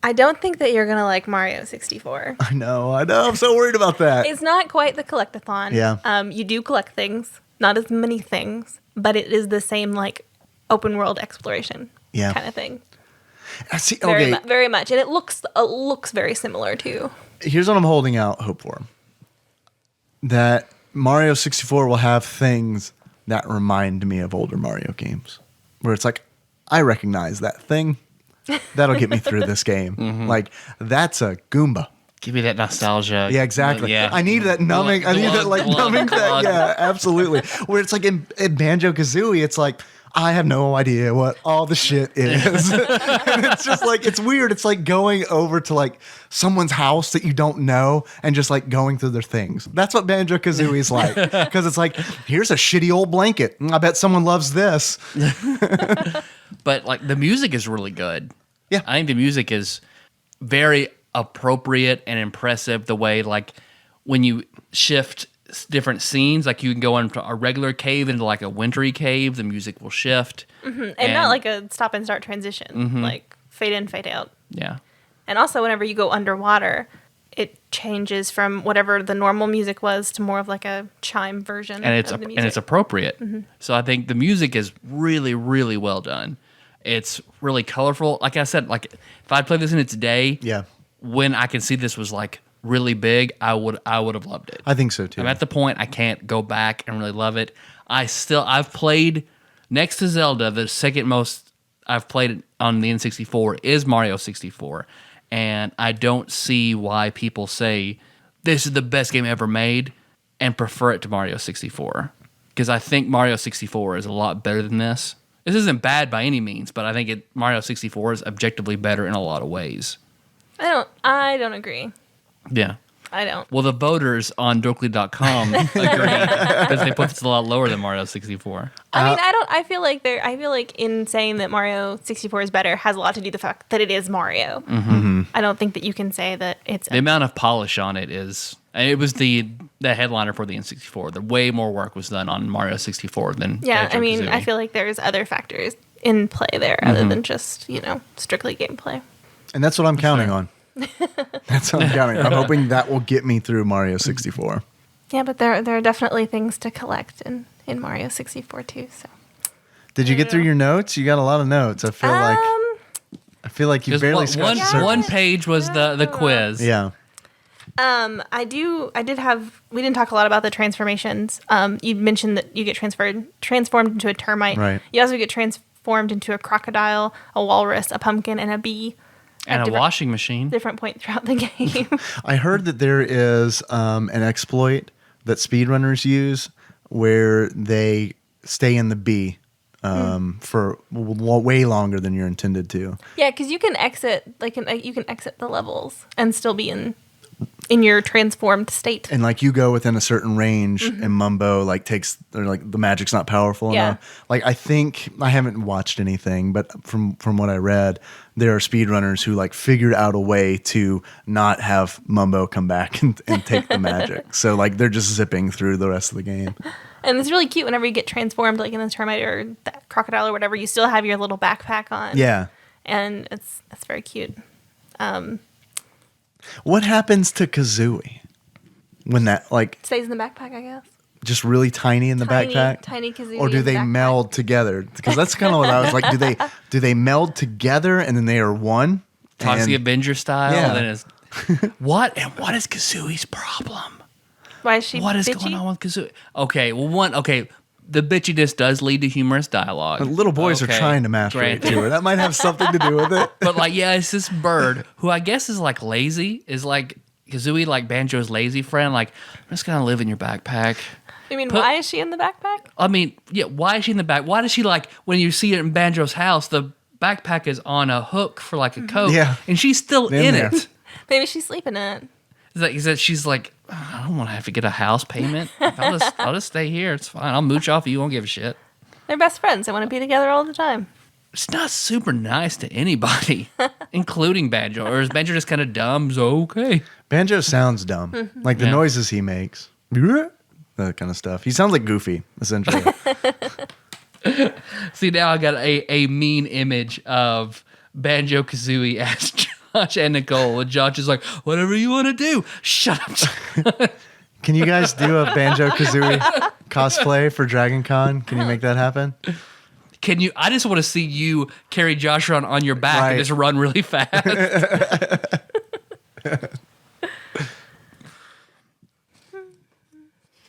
[SPEAKER 4] I don't think that you're gonna like Mario 64.
[SPEAKER 3] I know. I'm so worried about that.
[SPEAKER 4] It's not quite the collectathon.
[SPEAKER 3] Yeah.
[SPEAKER 4] You do collect things, not as many things, but it is the same like open world exploration kind of thing.
[SPEAKER 3] I see. Okay.
[SPEAKER 4] Very much, and it looks very similar too.
[SPEAKER 3] Here's what I'm holding out hope for. That Mario 64 will have things that remind me of older Mario games. Where it's like, I recognize that thing. That'll get me through this game.
[SPEAKER 2] Mm-hmm.
[SPEAKER 3] Like, that's a Goomba.
[SPEAKER 2] Give me that nostalgia.
[SPEAKER 3] Yeah, exactly.
[SPEAKER 2] Yeah.
[SPEAKER 3] I need that numbing. I need that like numbing. Yeah, absolutely. Where it's like in Banjo-Kazooie, it's like, I have no idea what all the shit is. And it's just like, it's weird. It's like going over to like someone's house that you don't know and just like going through their things. That's what Banjo-Kazooie is like. Because it's like, here's a shitty old blanket. I bet someone loves this.
[SPEAKER 2] But like the music is really good.
[SPEAKER 3] Yeah.
[SPEAKER 2] I think the music is very appropriate and impressive. The way like when you shift different scenes, like you can go into a regular cave into like a wintry cave, the music will shift.
[SPEAKER 4] And not like a stop and start transition, like fade in, fade out.
[SPEAKER 2] Yeah.
[SPEAKER 4] And also whenever you go underwater, it changes from whatever the normal music was to more of like a chime version
[SPEAKER 2] And it's
[SPEAKER 4] of the music.
[SPEAKER 2] and it's appropriate. So I think the music is really, really well done. It's really colorful. Like I said, like if I played this in its day,
[SPEAKER 3] Yeah.
[SPEAKER 2] when I can see this was like really big, I would have loved it.
[SPEAKER 3] I think so too.
[SPEAKER 2] I'm at the point I can't go back and really love it. I've played next to Zelda, the second most I've played on the N64 is Mario 64. And I don't see why people say this is the best game ever made and prefer it to Mario 64. Because I think Mario 64 is a lot better than this. This isn't bad by any means, but I think Mario 64 is objectively better in a lot of ways.
[SPEAKER 4] I don't agree.
[SPEAKER 2] Yeah.
[SPEAKER 4] I don't.
[SPEAKER 2] Well, the voters on Dorkly.com agree because they put this a lot lower than Mario 64.
[SPEAKER 4] I mean, I feel like in saying that Mario 64 is better has a lot to do with the fact that it is Mario. I don't think that you can say that it's
[SPEAKER 2] The amount of polish on it is. And it was the headliner for the N64. The way more work was done on Mario 64 than
[SPEAKER 4] I mean,
[SPEAKER 2] Banjo-Kazooie.
[SPEAKER 4] I feel like there's other factors in play there other than just strictly gameplay.
[SPEAKER 3] And that's what I'm counting on. That's what I'm counting on. I'm hoping that will get me through Mario 64.
[SPEAKER 4] Yeah, but there are definitely things to collect in Mario 64 too. So.
[SPEAKER 3] Did you get through your notes? You got a lot of notes. I feel like you
[SPEAKER 2] Just
[SPEAKER 3] barely scratched the surface.
[SPEAKER 2] one page was the quiz.
[SPEAKER 3] Yeah.
[SPEAKER 4] We didn't talk a lot about the transformations. You mentioned that you get transformed into a termite.
[SPEAKER 3] Right.
[SPEAKER 4] You also get transformed into a crocodile, a walrus, a pumpkin, and a bee.
[SPEAKER 2] And
[SPEAKER 4] at
[SPEAKER 2] a washing machine.
[SPEAKER 4] different point throughout the game.
[SPEAKER 3] I heard that there is an exploit that speedrunners use where they stay in the bee for way longer than you're intended to.
[SPEAKER 4] Yeah, because you can exit you can exit the levels and still be in your transformed state.
[SPEAKER 3] And like you go within a certain range and Mumbo like takes or like the magic's not powerful
[SPEAKER 4] Yeah.
[SPEAKER 3] enough. Like I think I haven't watched anything, but from what I read, there are speedrunners who like figured out a way to not have Mumbo come back and take the magic. So like they're just zipping through the rest of the game.
[SPEAKER 4] And it's really cute whenever you get transformed, like in the termite or that crocodile or whatever. You still have your little backpack on.
[SPEAKER 3] Yeah.
[SPEAKER 4] And it's very cute.
[SPEAKER 3] What happens to Kazooie when that like
[SPEAKER 4] Stays in the backpack, I guess.
[SPEAKER 3] just really tiny in the backpack?
[SPEAKER 4] Tiny Kazooie.
[SPEAKER 3] Or do
[SPEAKER 4] in the
[SPEAKER 3] they
[SPEAKER 4] backpack.
[SPEAKER 3] meld together? Because that's kind of what I was like. Do they meld together and then they are one?
[SPEAKER 2] Toxic
[SPEAKER 3] And-
[SPEAKER 2] Avenger style.
[SPEAKER 3] Yeah.
[SPEAKER 2] And then it's, what is Kazooie's problem?
[SPEAKER 4] Why is she
[SPEAKER 2] What is
[SPEAKER 4] bitchy?
[SPEAKER 2] going on with Kazooie? Okay, the bitchiness does lead to humorous dialogue.
[SPEAKER 3] But little boys are
[SPEAKER 2] Okay,
[SPEAKER 3] trying to masturbate
[SPEAKER 2] granted.
[SPEAKER 3] to her. That might have something to do with it.
[SPEAKER 2] But like, yeah, it's this bird who I guess is like lazy. Is like Kazooie, like Banjo's lazy friend. Like, I'm just gonna live in your backpack.
[SPEAKER 4] I mean, why is she in the backpack?
[SPEAKER 2] I mean, yeah, why is she in the back? Why does she like when you see it in Banjo's house? The backpack is on a hook for like a coat,
[SPEAKER 3] Yeah.
[SPEAKER 2] and she's still in
[SPEAKER 3] there.
[SPEAKER 2] it.
[SPEAKER 4] Maybe she's sleeping in it.
[SPEAKER 2] Is that she's like, I don't want to have to get a house payment. I'll just stay here. It's fine. I'll mooch off you. Won't give a shit.
[SPEAKER 4] They're best friends. They want to be together all the time.
[SPEAKER 2] It's not super nice to anybody, including Banjo. Or is Banjo just kind of dumb? So okay.
[SPEAKER 3] Banjo sounds dumb. Like the
[SPEAKER 2] Yeah.
[SPEAKER 3] noises he makes. that kind of stuff. He sounds like Goofy, essentially.
[SPEAKER 2] See, now I got a mean image of Banjo-Kazooie as Josh and Nicole. And Josh is like, whatever you want to do. Shut up.
[SPEAKER 3] Can you guys do a Banjo-Kazooie cosplay for Dragon Con? Can you make that happen?
[SPEAKER 2] Can you? I just want to see you carry Josh around on your back and just run really fast.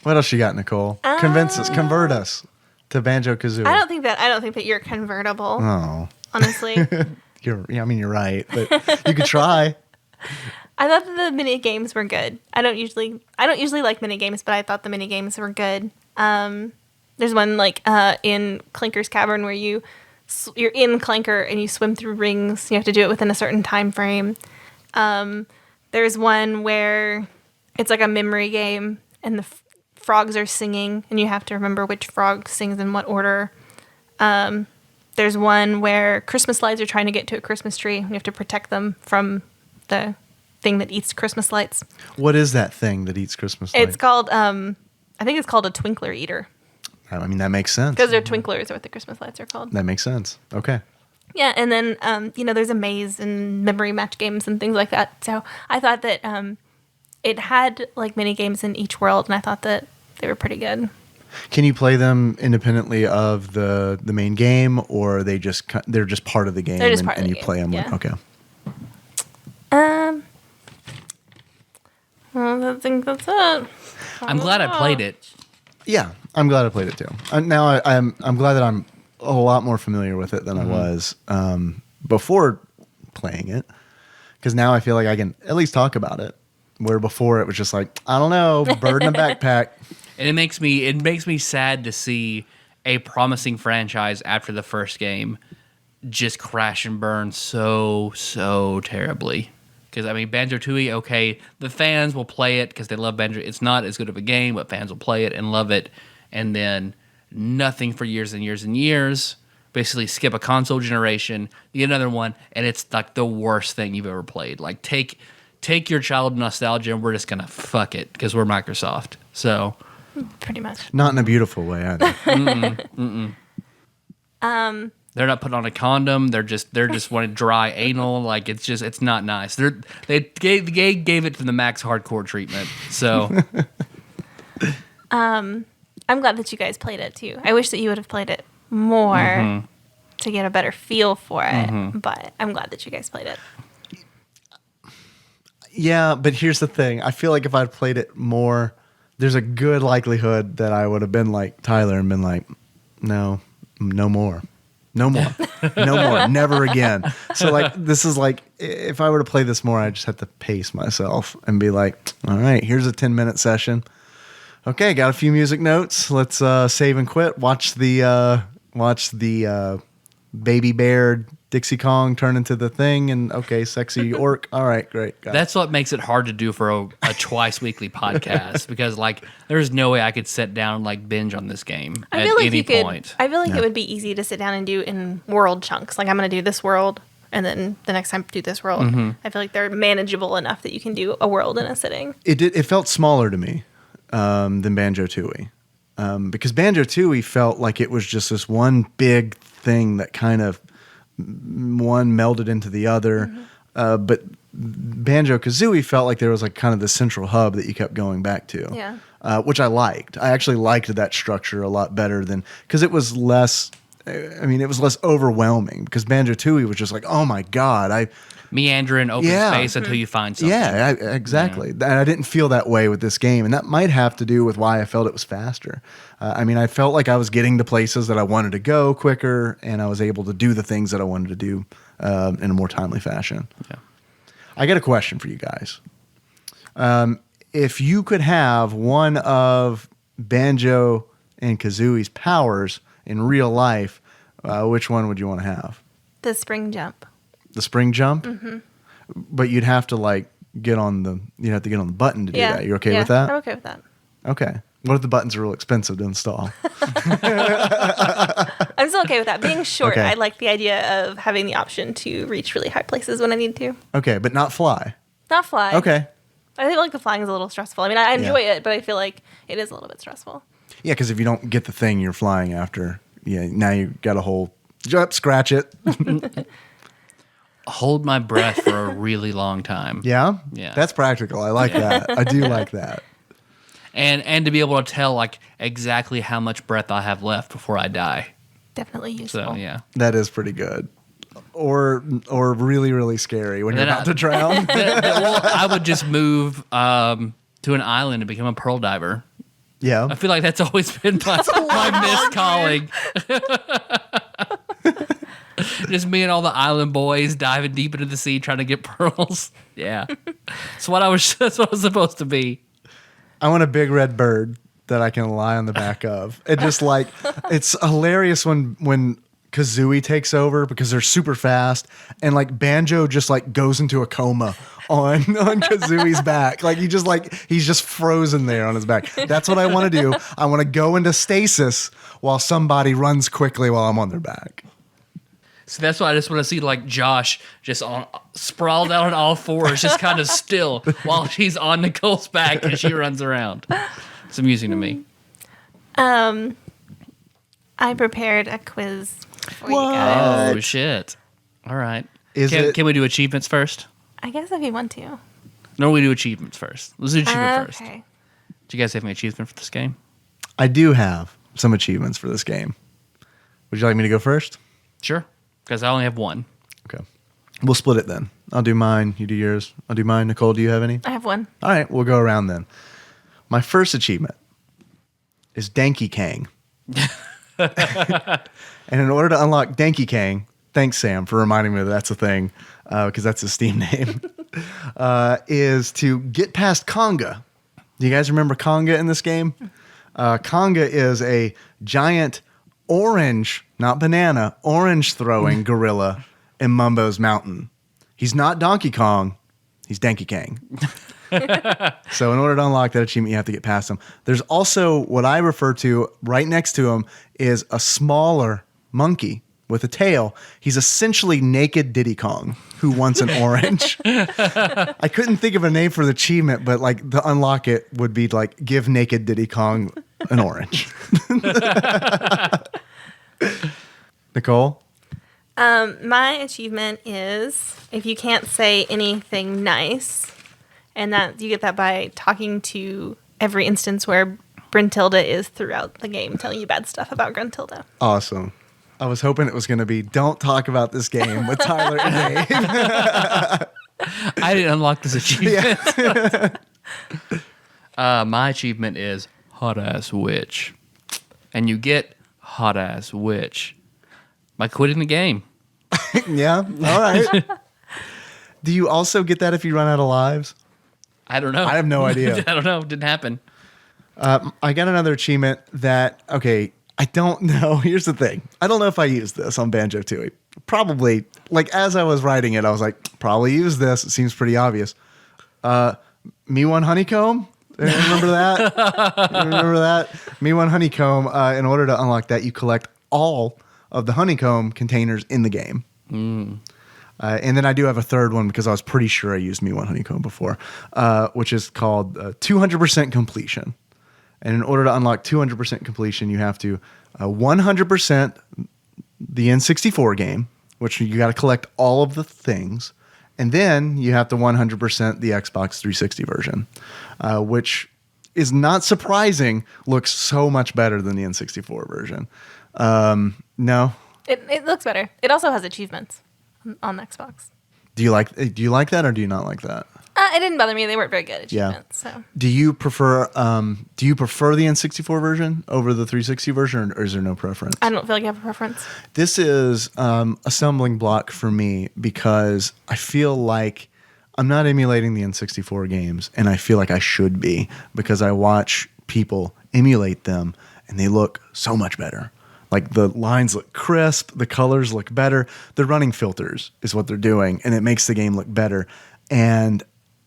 [SPEAKER 3] What else you got, Nicole? Convince us, convert us to Banjo-Kazooie.
[SPEAKER 4] I don't think that you're convertible.
[SPEAKER 3] Oh,
[SPEAKER 4] Honestly,
[SPEAKER 3] you're right, but you could try.
[SPEAKER 4] I thought that the mini games were good. I don't usually like mini games, but I thought the mini games were good. There's one like in Clanker's Cavern where you're in Clanker and you swim through rings. You have to do it within a certain time frame. There's one where it's like a memory game and the frogs are singing and you have to remember which frog sings in what order. There's one where Christmas lights are trying to get to a Christmas tree and you have to protect them from the thing that eats Christmas lights.
[SPEAKER 3] What is that thing that eats Christmas lights?
[SPEAKER 4] It's called, I think it's called a twinkler eater.
[SPEAKER 3] I mean, that makes sense.
[SPEAKER 4] Because they're twinklers are what the Christmas lights are called.
[SPEAKER 3] That makes sense. Okay.
[SPEAKER 4] Yeah, and then, there's a maze and memory match games and things like that. So I thought that it had, like, mini games in each world, and I thought that they were pretty good.
[SPEAKER 3] Can you play them independently of the main game, or they're just part of the game?
[SPEAKER 4] They're just part of the
[SPEAKER 3] you
[SPEAKER 4] game,
[SPEAKER 3] play them.
[SPEAKER 4] yeah.
[SPEAKER 3] Okay.
[SPEAKER 4] Well, I think that's it.
[SPEAKER 2] I'm glad I played it.
[SPEAKER 3] Yeah, I'm glad I played it too. Now I'm glad that I'm a lot more familiar with it than I was before playing it, because now I feel like I can at least talk about it. Where before it was just like, I don't know, bird in a backpack.
[SPEAKER 2] And it makes me sad to see a promising franchise after the first game just crash and burn so terribly. Because, I mean, Banjo-Tooie, okay, the fans will play it because they love Banjo. It's not as good of a game, but fans will play it and love it. And then nothing for years and years and years. Basically skip a console generation, get another one, and it's like the worst thing you've ever played. Like, take your childhood nostalgia and we're just going to fuck it because we're Microsoft. So...
[SPEAKER 4] Pretty much.
[SPEAKER 3] Not in a beautiful way either.
[SPEAKER 2] They're not putting on a condom. They're just wanting dry anal. Like it's not nice. They gave it to the max hardcore treatment. So
[SPEAKER 4] I'm glad that you guys played it too. I wish that you would have played it more to get a better feel for it. But I'm glad that you guys played it.
[SPEAKER 3] Yeah, but here's the thing. I feel like if I'd played it more, there's a good likelihood that I would have been like Tyler and been like, no more. No more. No more. Never again. So, like, this is like, if I were to play this more, I just have to pace myself and be like, all right, here's a 10-minute session. Okay, got a few music notes. Let's save and quit. Watch the baby bear Dixie Kong turn into the thing, and okay, sexy orc. All right, great.
[SPEAKER 2] that's what makes it hard to do for a twice weekly podcast because like there's no way I could sit down and like binge on this game at any point.
[SPEAKER 4] I feel like it would be easy to sit down and do in world chunks. Like I'm going to do this world, and then the next time do this world. I feel like they're manageable enough that you can do a world in a sitting.
[SPEAKER 3] It felt smaller to me than Banjo-Tooie. Because Banjo-Tooie felt like it was just this one big thing that kind of one melded into the other. But Banjo-Kazooie felt like there was like kind of the central hub that you kept going back to.
[SPEAKER 4] Yeah.
[SPEAKER 3] Which I liked. I actually liked that structure a lot better than, because it was less, it was less overwhelming, because Banjo-Tooie was just like, oh my God,
[SPEAKER 2] Meander in open space until you find something.
[SPEAKER 3] Yeah, exactly. And I didn't feel that way with this game, and that might have to do with why I felt it was faster. I felt like I was getting to places that I wanted to go quicker, and I was able to do the things that I wanted to do in a more timely fashion.
[SPEAKER 2] Yeah.
[SPEAKER 3] I got a question for you guys. If you could have one of Banjo and Kazooie's powers in real life, which one would you want to have?
[SPEAKER 4] The spring jump.
[SPEAKER 3] The spring jump? Mm-hmm. But you'd have to get on the button to do that. You're okay with that?
[SPEAKER 4] I'm okay with that.
[SPEAKER 3] Okay. What if the buttons are real expensive to install?
[SPEAKER 4] I'm still okay with that. Being short,
[SPEAKER 3] Okay.
[SPEAKER 4] I like the idea of having the option to reach really high places when I need to.
[SPEAKER 3] Okay, but not fly.
[SPEAKER 4] Not fly.
[SPEAKER 3] Okay.
[SPEAKER 4] I feel like the flying is a little stressful. I mean, I enjoy it, but I feel like it is a little bit stressful.
[SPEAKER 3] Yeah, because if you don't get the thing you're flying after, now you got a whole scratch it.
[SPEAKER 2] Hold my breath for a really long time.
[SPEAKER 3] Yeah?
[SPEAKER 2] Yeah.
[SPEAKER 3] That's practical. I like that. I do like that.
[SPEAKER 2] And to be able to tell like exactly how much breath I have left before I die.
[SPEAKER 4] Definitely useful.
[SPEAKER 2] So yeah.
[SPEAKER 3] That is pretty good. Or really, really scary when you're
[SPEAKER 2] then
[SPEAKER 3] about to drown.
[SPEAKER 2] Well, I would just move to an island and become a pearl diver.
[SPEAKER 3] Yeah.
[SPEAKER 2] I feel like that's always been my missed calling. Just me and all the island boys diving deep into the sea trying to get pearls. Yeah. That's what I was supposed to be.
[SPEAKER 3] I want a big red bird that I can lie on the back of. It just like, it's hilarious when Kazooie takes over because they're super fast and like Banjo just like goes into a coma on Kazooie's back. Like he's just frozen there on his back. That's what I want to do. I want to go into stasis while somebody runs quickly while I'm on their back.
[SPEAKER 2] So that's why I just want to see like Josh just sprawled out on all fours, just kind of still while she's on Nicole's back and she runs around. It's amusing to me.
[SPEAKER 4] I prepared a quiz for you guys.
[SPEAKER 2] Oh shit! All right.
[SPEAKER 3] Can
[SPEAKER 2] we do achievements first?
[SPEAKER 4] I guess if you want to.
[SPEAKER 2] No, we do achievements first. Let's do achievement first.
[SPEAKER 4] Okay.
[SPEAKER 2] Do you guys have any achievement for this game?
[SPEAKER 3] I do have some achievements for this game. Would you like me to go first?
[SPEAKER 2] Sure. Because I only have one.
[SPEAKER 3] Okay. We'll split it then. I'll do mine. You do yours. I'll do mine. Nicole, do you have any?
[SPEAKER 4] I have one.
[SPEAKER 3] All right. We'll go around then. My first achievement is Danky Kang. And in order to unlock Danky Kang, thanks, Sam, for reminding me that that's a thing, because that's his Steam name, is to get past Conga. Do you guys remember Conga in this game? Conga is a giant orange, not banana, orange throwing gorilla in Mumbo's Mountain. He's not Donkey Kong. He's Danky Kang. So in order to unlock that achievement, you have to get past him. There's also what I refer to right next to him is a smaller monkey with a tail. He's essentially naked Diddy Kong who wants an orange. I couldn't think of a name for the achievement, but like to unlock it would be like give naked Diddy Kong an orange. Nicole?
[SPEAKER 4] My achievement is if you can't say anything nice, and that you get that by talking to every instance where Bruntilda is throughout the game, telling you bad stuff about Gruntilda.
[SPEAKER 3] Awesome. I was hoping it was going to be don't talk about this game with Tyler and Dave.
[SPEAKER 2] I didn't unlock this achievement.
[SPEAKER 3] Yeah.
[SPEAKER 2] My achievement is hot ass witch. And you get hot ass witch by quitting the game.
[SPEAKER 3] Yeah. All right. Do you also get that if you run out of lives?
[SPEAKER 2] I don't know.
[SPEAKER 3] I have no idea.
[SPEAKER 2] I don't know. It didn't happen.
[SPEAKER 3] I got another achievement that, okay, I don't know. Here's the thing. I don't know if I used this on Banjo-Tooie. Probably, like as I was writing it, I was like, probably use this. It seems pretty obvious. Me One Honeycomb? Remember that? Remember that? Me One Honeycomb. In order to unlock that, you collect all of the honeycomb containers in the game. And then I do have a third one because I was pretty sure I used Me One Honeycomb before, which is called 200% completion. And in order to unlock 200% completion, you have to 100% the N64 game, which you got to collect all of the things. And then you have to 100% the Xbox 360 version, which is not surprising, looks so much better than the N64 version. No?
[SPEAKER 4] It looks better. It also has achievements on Xbox.
[SPEAKER 3] Do you like that or do you not like that?
[SPEAKER 4] It didn't bother me. They weren't very good achievements. Yeah. So.
[SPEAKER 3] Do you prefer the N64 version over the 360 version, or is there no preference?
[SPEAKER 4] I don't feel like I have a preference.
[SPEAKER 3] This is a stumbling block for me because I feel like I'm not emulating the N64 games, and I feel like I should be because I watch people emulate them, and they look so much better. Like the lines look crisp, the colors look better. The running filters is what they're doing, and it makes the game look better. And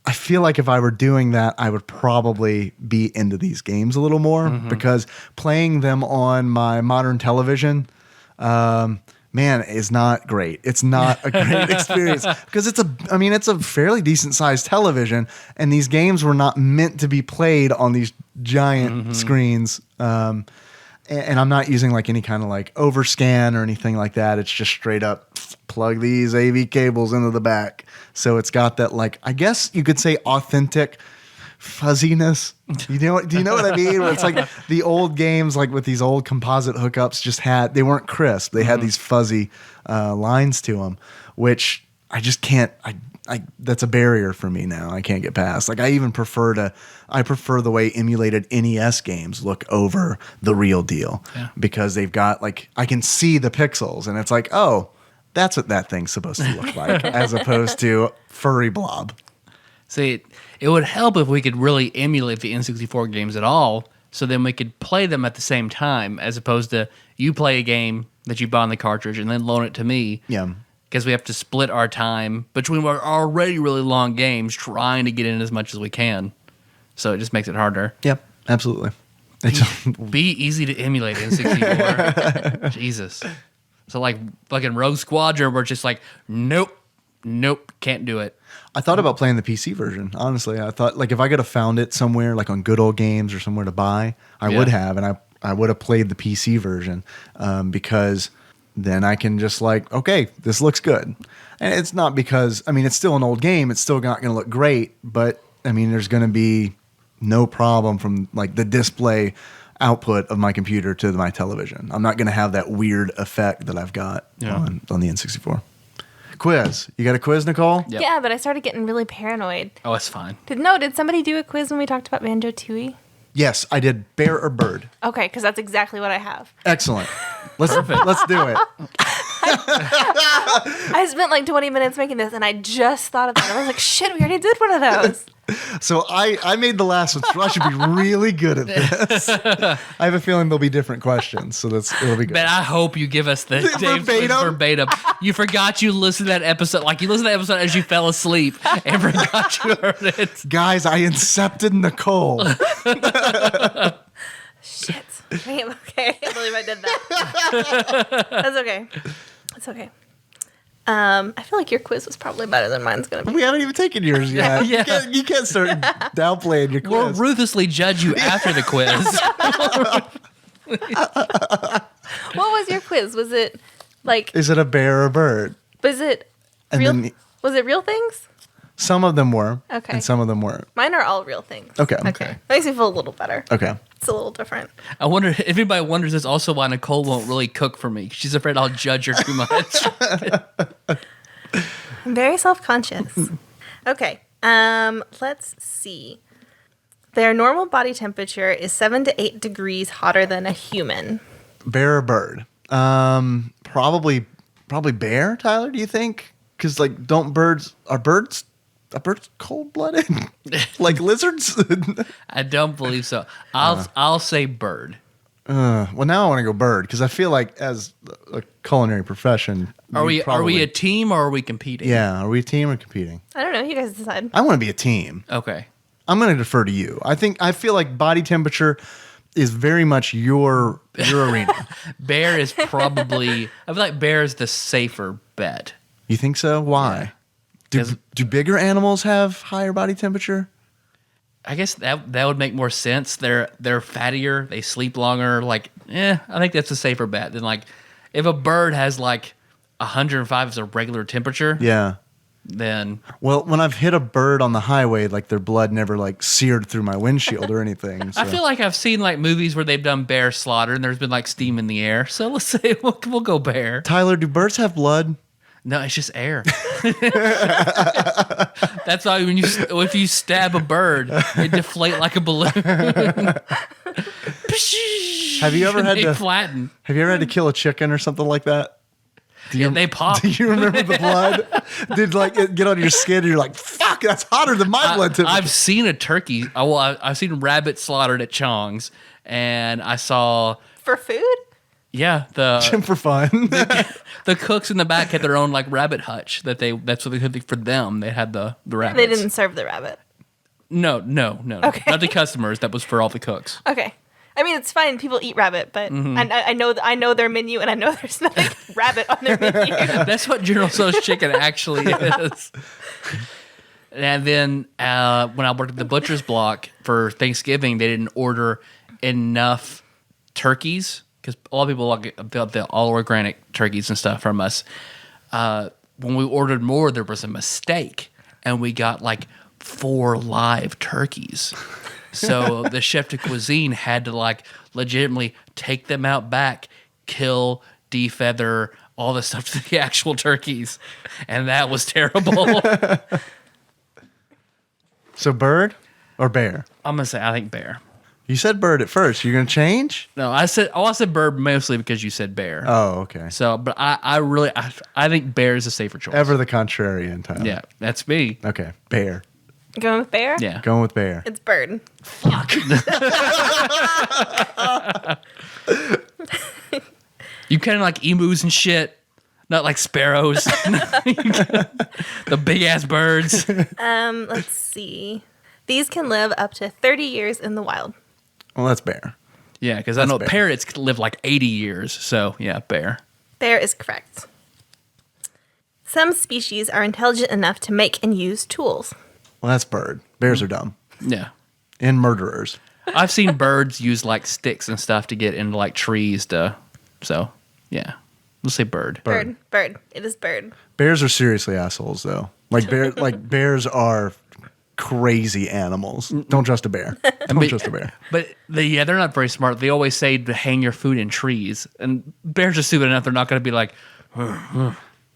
[SPEAKER 3] I feel like if I were doing that, I would probably be into these games a little more because playing them on my modern television man, is not great. It's not a great experience because it's a fairly decent sized television, and these games were not meant to be played on these giant screens. And I'm not using like any kind of like overscan or anything like that. It's just straight up plug these AV cables into the back. So it's got that, like, I guess you could say authentic fuzziness. Do you know what I mean? Where it's like the old games, like with these old composite hookups, they weren't crisp. They had these fuzzy lines to them, which I just can't. That's a barrier for me now. I can't get past. Like I prefer the way emulated NES games look over the real deal because they've got like I can see the pixels and it's like, oh, that's what that thing's supposed to look like, as opposed to furry blob.
[SPEAKER 2] See, it would help if we could really emulate the N64 games at all, so then we could play them at the same time, as opposed to you play a game that you buy on the cartridge and then loan it to me.
[SPEAKER 3] Yeah.
[SPEAKER 2] Because we have to split our time between our already really long games trying to get in as much as we can. So it just makes it harder.
[SPEAKER 3] Yep, absolutely.
[SPEAKER 2] Be easy to emulate N64. Jesus. So like fucking Rogue Squadron, we're just like, nope, can't do it.
[SPEAKER 3] I thought about playing the PC version, honestly. I thought like if I could have found it somewhere, like on Good Old Games or somewhere to buy, I would have, and I would have played the PC version because then I can just like, okay, this looks good. And it's not because, I mean, it's still an old game. It's still not going to look great, but I mean, there's going to be no problem from like the display output of my computer to my television. I'm not going to have that weird effect that I've got on the N64. Quiz. You got a quiz, Nicole?
[SPEAKER 2] Yep.
[SPEAKER 4] Yeah, but I started getting really paranoid.
[SPEAKER 2] Oh, it's fine.
[SPEAKER 4] Did somebody do a quiz when we talked about Banjo-Tooie?
[SPEAKER 3] Yes, I did. Bear or bird?
[SPEAKER 4] Okay, because that's exactly what I have.
[SPEAKER 3] Excellent. Let's do it.
[SPEAKER 4] I spent like 20 minutes making this, and I just thought of that. I was like, shit, we already did one of those.
[SPEAKER 3] So I made the last one, so I should be really good at this. I have a feeling there'll be different questions, so it'll be good.
[SPEAKER 2] But I hope you give us the Dave's quiz verbatim. You forgot you listened to that episode. Like you listened to that episode as you fell asleep and forgot you heard it.
[SPEAKER 3] Guys, I incepted Nicole.
[SPEAKER 4] Shit. Man, okay, I can't believe I did that. That's okay. It's okay. I feel like your quiz was probably better than mine's going to be.
[SPEAKER 3] We haven't even taken yours yet.
[SPEAKER 2] Yeah.
[SPEAKER 3] You can't start downplaying your
[SPEAKER 2] We'll
[SPEAKER 3] quiz.
[SPEAKER 2] ruthlessly judge you after the quiz.
[SPEAKER 4] What was your quiz? Was it like...
[SPEAKER 3] Is it a bear or a bird?
[SPEAKER 4] Was it
[SPEAKER 3] And
[SPEAKER 4] real?
[SPEAKER 3] then
[SPEAKER 4] Was it real things?
[SPEAKER 3] some of them were,
[SPEAKER 4] Okay.
[SPEAKER 3] and some of them weren't.
[SPEAKER 4] Mine are all real things.
[SPEAKER 3] Okay.
[SPEAKER 4] Makes me feel a little better.
[SPEAKER 3] Okay.
[SPEAKER 4] It's a little different.
[SPEAKER 2] I wonder if anybody wonders this also why Nicole won't really cook for me. She's afraid I'll judge her too much.
[SPEAKER 4] I'm very self-conscious. Okay. Let's see. Their normal body temperature is 7 to 8 degrees hotter than a human.
[SPEAKER 3] Bear or bird? Probably bear, Tyler, do you think? Because like are birds cold-blooded? Like lizards?
[SPEAKER 2] I don't believe so. I'll say bird.
[SPEAKER 3] Well, now I want to go bird because I feel like as a culinary profession,
[SPEAKER 2] Are we a team or are we competing?
[SPEAKER 3] Yeah, are we a team or competing?
[SPEAKER 4] I don't know. You guys decide.
[SPEAKER 3] I want to be a team.
[SPEAKER 2] Okay.
[SPEAKER 3] I'm going to defer to you. I feel like body temperature is very much your arena.
[SPEAKER 2] Bear is probably. I feel like bear is the safer bet.
[SPEAKER 3] You think so? Why? Do bigger animals have higher body temperature?
[SPEAKER 2] I guess that would make more sense. They're fattier. They sleep longer. Like, I think that's a safer bet than like if a bird has like 105 as a regular temperature.
[SPEAKER 3] Yeah.
[SPEAKER 2] Then
[SPEAKER 3] Well, when I've hit a bird on the highway, like their blood never like seared through my windshield or anything. So.
[SPEAKER 2] I feel like I've seen like movies where they've done bear slaughter and there's been like steam in the air. So let's say we'll go bear.
[SPEAKER 3] Tyler, do birds have blood?
[SPEAKER 2] No, it's just air. That's why if you stab a bird, it deflate like a balloon.
[SPEAKER 3] Have you ever had to
[SPEAKER 2] flatten?
[SPEAKER 3] Have you ever had to kill a chicken or something like that?
[SPEAKER 2] They pop.
[SPEAKER 3] Do you remember the blood? Did like it get on your skin and you're like, fuck, that's hotter than my blood temperature.
[SPEAKER 2] I've seen a turkey. I've seen rabbit slaughtered at Chong's, and I saw
[SPEAKER 4] For food?
[SPEAKER 3] for fun.
[SPEAKER 2] the cooks in the back had their own like rabbit hutch that's what they could for them. They had the rabbits.
[SPEAKER 4] They didn't serve the rabbit.
[SPEAKER 2] No.
[SPEAKER 4] Okay.
[SPEAKER 2] Not the customers. That was for all the cooks.
[SPEAKER 4] Okay. I mean, it's fine. People eat rabbit, but I know their menu, and I know there's nothing rabbit on their menu.
[SPEAKER 2] That's what General Tso's chicken actually is. And then when I worked at the butcher's block for Thanksgiving, they didn't order enough turkeys because a lot of people like the all organic turkeys and stuff from us. When we ordered more, there was a mistake, and we got like 4 live turkeys. So the chef de cuisine had to like legitimately take them out back, kill, defeather, all the stuff to the actual turkeys, and that was terrible.
[SPEAKER 3] So bird or bear?
[SPEAKER 2] I'm gonna say I think bear.
[SPEAKER 3] You said bird at first. You're gonna change?
[SPEAKER 2] No, I said bird mostly because you said bear.
[SPEAKER 3] Oh, okay.
[SPEAKER 2] So, but I think bear is a safer choice.
[SPEAKER 3] Ever the contrarian, Tyler.
[SPEAKER 2] Yeah, that's me.
[SPEAKER 3] Okay, bear.
[SPEAKER 4] Going with bear?
[SPEAKER 2] Yeah.
[SPEAKER 3] Going with bear.
[SPEAKER 4] It's bird.
[SPEAKER 2] Fuck. You kind of like emus and shit, not like sparrows. The big ass birds.
[SPEAKER 4] Let's see. These can live up to 30 years in the wild.
[SPEAKER 3] Well, that's bear.
[SPEAKER 2] Yeah, because I know
[SPEAKER 3] bear.
[SPEAKER 2] parrots can live like 80 years. So yeah, bear.
[SPEAKER 4] Bear is correct. Some species are intelligent enough to make and use tools.
[SPEAKER 3] Well, that's bird. Bears are dumb.
[SPEAKER 2] Yeah.
[SPEAKER 3] And murderers.
[SPEAKER 2] I've seen birds use like sticks and stuff to get into like trees so yeah. We'll say bird.
[SPEAKER 3] Bird.
[SPEAKER 4] Bird. It is bird.
[SPEAKER 3] Bears are seriously assholes, though. Like bears are crazy animals. Don't trust a bear. Don't trust a bear.
[SPEAKER 2] But they're not very smart. They always say to hang your food in trees. And bears are stupid enough they're not going to be like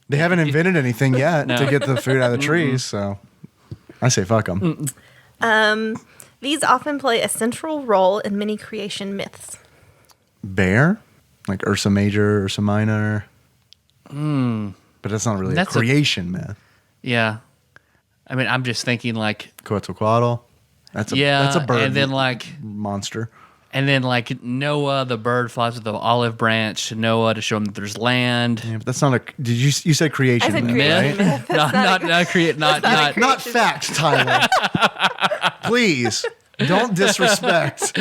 [SPEAKER 3] They haven't invented anything yet
[SPEAKER 2] No.
[SPEAKER 3] to get the food out of the trees, so I say fuck them.
[SPEAKER 4] These often play a central role in many creation myths.
[SPEAKER 3] Bear? Like Ursa Major, Ursa Minor. But that's not really
[SPEAKER 2] That's
[SPEAKER 3] a creation myth.
[SPEAKER 2] yeah. I mean, I'm just thinking like
[SPEAKER 3] Quetzalcoatl. That's a bird
[SPEAKER 2] and then like
[SPEAKER 3] monster.
[SPEAKER 2] Noah the bird flies with the olive branch to Noah to show him that there's land.
[SPEAKER 3] Yeah, but that's not a. Did you said creation
[SPEAKER 4] I said
[SPEAKER 3] myth,
[SPEAKER 4] creation
[SPEAKER 3] right?
[SPEAKER 4] myth.
[SPEAKER 2] Not
[SPEAKER 3] Not facts, Tyler. Please don't disrespect.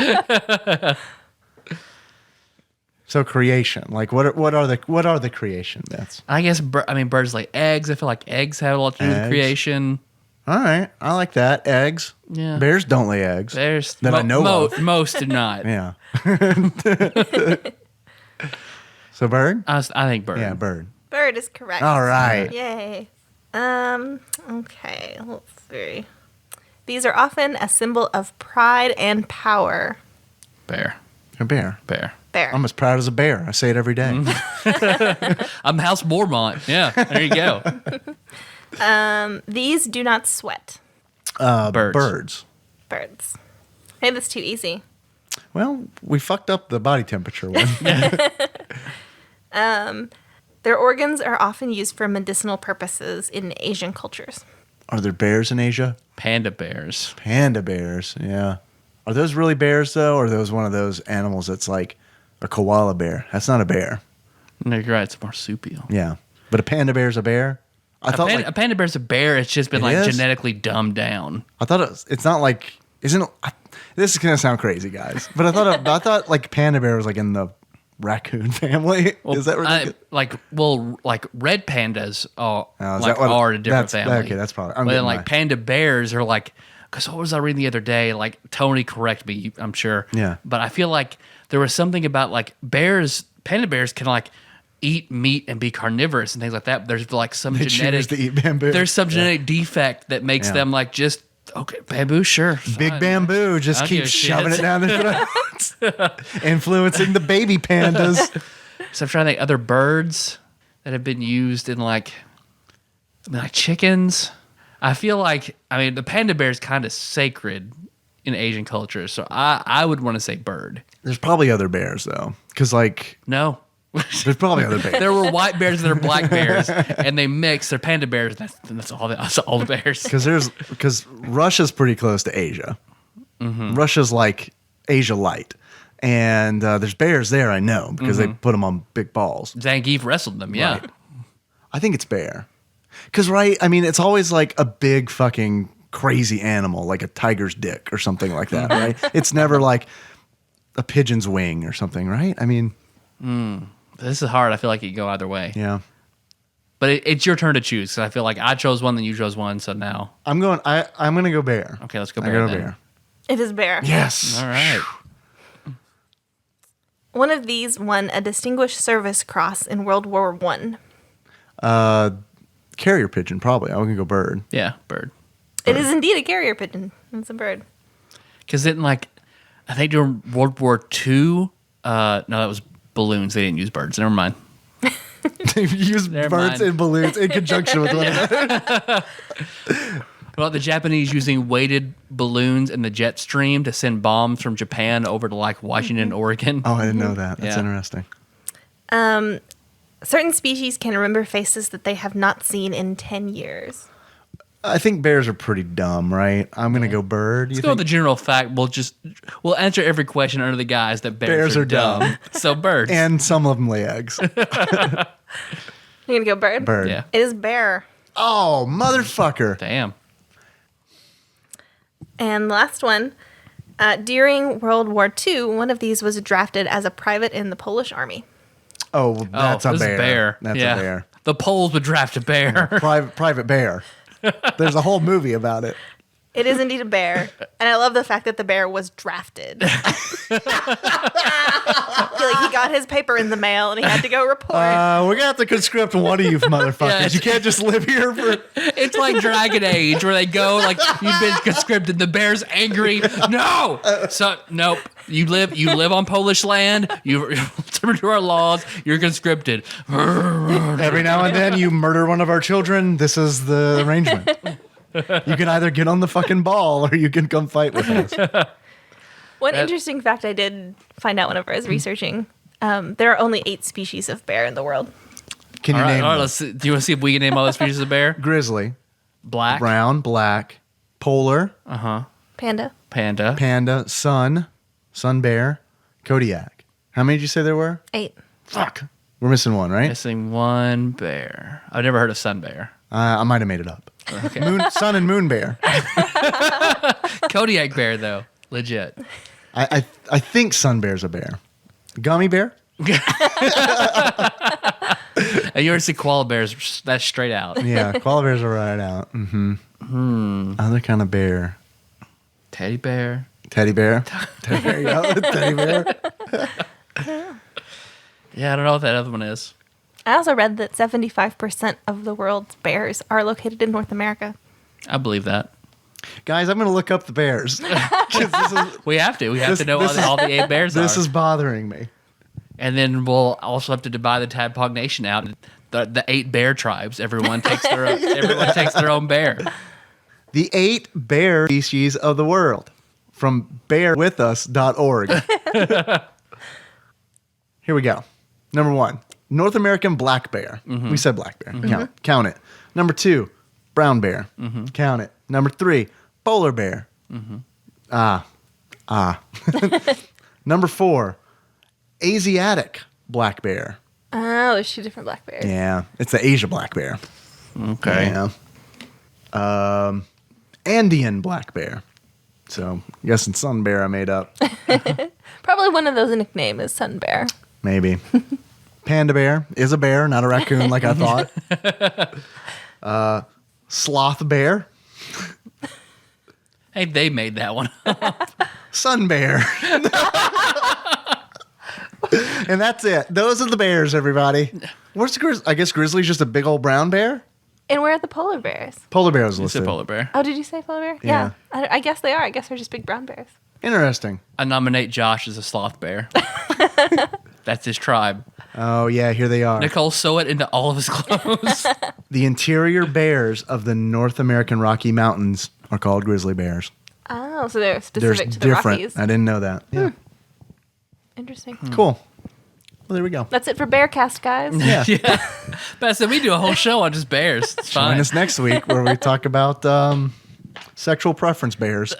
[SPEAKER 3] So creation, like what are the creation myths?
[SPEAKER 2] I guess birds lay eggs. I feel like eggs have a lot to do with
[SPEAKER 3] Eggs.
[SPEAKER 2] creation.
[SPEAKER 3] All right, I like that. Eggs.
[SPEAKER 2] Yeah.
[SPEAKER 3] Bears don't lay eggs.
[SPEAKER 2] There's
[SPEAKER 3] That I know of.
[SPEAKER 2] most do not.
[SPEAKER 3] Yeah. So bird.
[SPEAKER 2] I think bird.
[SPEAKER 3] Yeah, bird.
[SPEAKER 4] Bird is correct.
[SPEAKER 3] All right.
[SPEAKER 4] Yay. Okay, let's see. These are often a symbol of pride and power.
[SPEAKER 2] Bear.
[SPEAKER 3] A bear.
[SPEAKER 2] Bear.
[SPEAKER 4] Bear.
[SPEAKER 3] I'm as proud as a bear. I say it every day.
[SPEAKER 2] I'm House Mormont. Yeah, there you go.
[SPEAKER 4] These do not sweat.
[SPEAKER 2] Birds.
[SPEAKER 4] Birds. Hey, that's too easy.
[SPEAKER 3] Well, we fucked up the body temperature one.
[SPEAKER 4] Their organs are often used for medicinal purposes in Asian cultures.
[SPEAKER 3] Are there bears in Asia?
[SPEAKER 2] Panda bears.
[SPEAKER 3] Panda bears, yeah. Are those really bears, though, or are those one of those animals that's like a koala bear? That's not a bear.
[SPEAKER 2] No, you're right. It's a marsupial.
[SPEAKER 3] Yeah. But a panda bear's a bear?
[SPEAKER 2] A panda bear's a bear. It's just been
[SPEAKER 3] It
[SPEAKER 2] like
[SPEAKER 3] is?
[SPEAKER 2] genetically dumbed down.
[SPEAKER 3] I thought it's not like, this is going to sound crazy, guys, but I thought like panda bear was like in the raccoon family. Is that ridiculous?
[SPEAKER 2] Like red pandas are
[SPEAKER 3] is that what-
[SPEAKER 2] are a different
[SPEAKER 3] that's-
[SPEAKER 2] family.
[SPEAKER 3] okay, that's probably-
[SPEAKER 2] But
[SPEAKER 3] I'm
[SPEAKER 2] then
[SPEAKER 3] getting
[SPEAKER 2] like
[SPEAKER 3] my-
[SPEAKER 2] panda bears are like, because what was I reading the other day? Like Tony, correct me, I'm sure.
[SPEAKER 3] Yeah.
[SPEAKER 2] But I feel like there was something about like panda bears can like eat meat and be carnivorous and things like that. But there's like some
[SPEAKER 3] They
[SPEAKER 2] genetic
[SPEAKER 3] choose to eat bamboo.
[SPEAKER 2] There's some genetic defect that makes
[SPEAKER 3] Yeah.
[SPEAKER 2] them like just okay, bamboo, sure.
[SPEAKER 3] Big
[SPEAKER 2] fine.
[SPEAKER 3] bamboo just
[SPEAKER 2] I don't give
[SPEAKER 3] keeps
[SPEAKER 2] a shit.
[SPEAKER 3] shoving it down their throats, influencing the baby pandas.
[SPEAKER 2] So I'm trying to think other birds that have been used in like chickens. I feel like the panda bear is kind of sacred in Asian culture, so I would want to say bird.
[SPEAKER 3] There's probably other bears though, because like
[SPEAKER 2] No.
[SPEAKER 3] there's probably other bears.
[SPEAKER 2] There were white bears and there were black bears, and they mix. They're panda bears. That's all the bears.
[SPEAKER 3] Because Russia's pretty close to Asia.
[SPEAKER 2] Mm-hmm.
[SPEAKER 3] Russia's like Asia light, and there's bears there. I know because they put them on big balls.
[SPEAKER 2] Zangief wrestled them. Yeah.
[SPEAKER 3] Right. I think it's bear. Because it's always like a big fucking crazy animal, like a tiger's dick or something like that, right? It's never like a pigeon's wing or something, right? I mean,
[SPEAKER 2] This is hard. I feel like it could go either way.
[SPEAKER 3] yeah.
[SPEAKER 2] But it's your turn to choose. So I feel like I chose one, then you chose one. So now,
[SPEAKER 3] I'm going to go bear.
[SPEAKER 2] okay, let's go
[SPEAKER 3] I
[SPEAKER 2] bear.
[SPEAKER 3] go
[SPEAKER 2] then.
[SPEAKER 3] bear.
[SPEAKER 4] It is bear.
[SPEAKER 3] Yes.
[SPEAKER 2] All right.
[SPEAKER 4] One of these won a Distinguished Service Cross in World War One.
[SPEAKER 3] Carrier pigeon, probably. I'm going to go bird.
[SPEAKER 2] Yeah, bird.
[SPEAKER 4] It is indeed a carrier pigeon. It's a bird.
[SPEAKER 2] Because then, like, I think during World War II, no, that was balloons. They didn't use birds. Never mind.
[SPEAKER 3] They use
[SPEAKER 2] Never
[SPEAKER 3] birds
[SPEAKER 2] mind.
[SPEAKER 3] and balloons in conjunction with one another.
[SPEAKER 2] Well, the Japanese using weighted balloons in the jet stream to send bombs from Japan over to like Washington and Oregon.
[SPEAKER 3] Oh, I didn't know that. That's
[SPEAKER 2] Yeah.
[SPEAKER 3] interesting.
[SPEAKER 4] Certain species can remember faces that they have not seen in 10 years.
[SPEAKER 3] I think bears are pretty dumb, right? I'm going to go bird.
[SPEAKER 2] Let's go with the general fact. We'll answer every question under the guise that bears are dumb. So birds.
[SPEAKER 3] And some of them lay eggs.
[SPEAKER 4] You're going to go bird?
[SPEAKER 3] Bird.
[SPEAKER 2] Yeah.
[SPEAKER 4] It is bear.
[SPEAKER 3] Oh, motherfucker.
[SPEAKER 2] Damn.
[SPEAKER 4] And the last one. During World War II, one of these was drafted as a private in the Polish army.
[SPEAKER 3] Oh, well, that's a
[SPEAKER 2] this is
[SPEAKER 3] bear. That's
[SPEAKER 2] Yeah.
[SPEAKER 3] a bear.
[SPEAKER 2] The Poles would draft a bear.
[SPEAKER 3] Private bear. There's a whole movie about it.
[SPEAKER 4] It is indeed a bear. And I love the fact that the bear was drafted. I feel like he got his paper in the mail and he had to go report.
[SPEAKER 3] We're going to have to conscript one of you motherfuckers.
[SPEAKER 2] Yeah.
[SPEAKER 3] You can't just live here for...
[SPEAKER 2] It's like Dragon Age where they go like you've been conscripted. The bear's angry. No. So nope. You live on Polish land. You turn to our laws. You're conscripted.
[SPEAKER 3] Every now and then you murder one of our children. This is the arrangement. You can either get on the fucking ball or you can come fight with us.
[SPEAKER 4] One interesting fact I did find out whenever I was researching, there are only 8 species of bear in the world.
[SPEAKER 3] Can you
[SPEAKER 2] All right,
[SPEAKER 3] name
[SPEAKER 2] all right,
[SPEAKER 3] them?
[SPEAKER 2] let's see. Do you want to see if we can name all the species of bear?
[SPEAKER 3] Grizzly,
[SPEAKER 2] Black,
[SPEAKER 3] brown, black, polar,
[SPEAKER 4] Panda.
[SPEAKER 2] panda.
[SPEAKER 3] panda, sun bear, Kodiak. How many did you say there were?
[SPEAKER 4] 8.
[SPEAKER 3] Fuck. We're missing one, right?
[SPEAKER 2] Missing one bear. I've never heard of sun bear.
[SPEAKER 3] I might have made it up. Sun and moon bear.
[SPEAKER 2] Kodiak bear though, legit.
[SPEAKER 3] I think sun bear's a bear. Gummy bear?
[SPEAKER 2] And you ever see koala bears? That's straight out.
[SPEAKER 3] Yeah, koala bears are right out. Mm-hmm. Other kind of bear.
[SPEAKER 2] Teddy bear.
[SPEAKER 3] Teddy bear. There you go. Teddy bear.
[SPEAKER 2] Yeah, I don't know what that other one is.
[SPEAKER 4] I also read that 75% of the world's bears are located in North America.
[SPEAKER 2] I believe that.
[SPEAKER 3] Guys, I'm going to look up the bears. 'Cause
[SPEAKER 2] We have to. We have to know all the 8 bears
[SPEAKER 3] this
[SPEAKER 2] are.
[SPEAKER 3] is bothering me.
[SPEAKER 2] And then we'll also have to divide the Tadpog Nation out. The 8 bear tribes. Everyone takes their own bear.
[SPEAKER 3] The 8 bear species of the world from bearwithus.org. Here we go. Number 1, North American black bear. We said black bear. Count it. Number 2, brown bear. Count it. Number 3, polar bear. Number 4, Asiatic black bear.
[SPEAKER 4] Oh, there's 2 different black bears.
[SPEAKER 3] Yeah, it's the Asia black bear.
[SPEAKER 2] Okay.
[SPEAKER 3] Yeah. Andean black bear. So, I'm guessing sun bear I made up.
[SPEAKER 4] Probably one of those nickname is sun bear.
[SPEAKER 3] Maybe. Panda bear is a bear, not a raccoon like I thought. Sloth bear.
[SPEAKER 2] Hey, they made that one.
[SPEAKER 3] Sun bear. And that's it. Those are the bears, everybody. Where's the grizzly? I guess grizzly's just a big old brown bear?
[SPEAKER 4] And where are the polar bears?
[SPEAKER 3] Polar bear was
[SPEAKER 2] It's a
[SPEAKER 3] listed.
[SPEAKER 2] polar bear.
[SPEAKER 4] Oh, did you say polar bear?
[SPEAKER 3] Yeah.
[SPEAKER 4] I guess they are. I guess they're just big brown bears.
[SPEAKER 3] Interesting.
[SPEAKER 2] I nominate Josh as a sloth bear. That's his tribe.
[SPEAKER 3] Oh, yeah, here they are.
[SPEAKER 2] Nicole, sew it into all of his clothes.
[SPEAKER 3] The interior bears of the North American Rocky Mountains are called grizzly bears.
[SPEAKER 4] Oh, so they're
[SPEAKER 3] They're
[SPEAKER 4] specific to the
[SPEAKER 3] different.
[SPEAKER 4] Rockies.
[SPEAKER 3] I didn't know that. Yeah.
[SPEAKER 4] Interesting.
[SPEAKER 3] Cool. Well, there we go.
[SPEAKER 4] That's it for Bearcast, guys.
[SPEAKER 3] Yeah.
[SPEAKER 2] Yeah. But I said we do a whole show on just bears. It's
[SPEAKER 3] Join
[SPEAKER 2] fine.
[SPEAKER 3] us next week where we talk about sexual preference bears.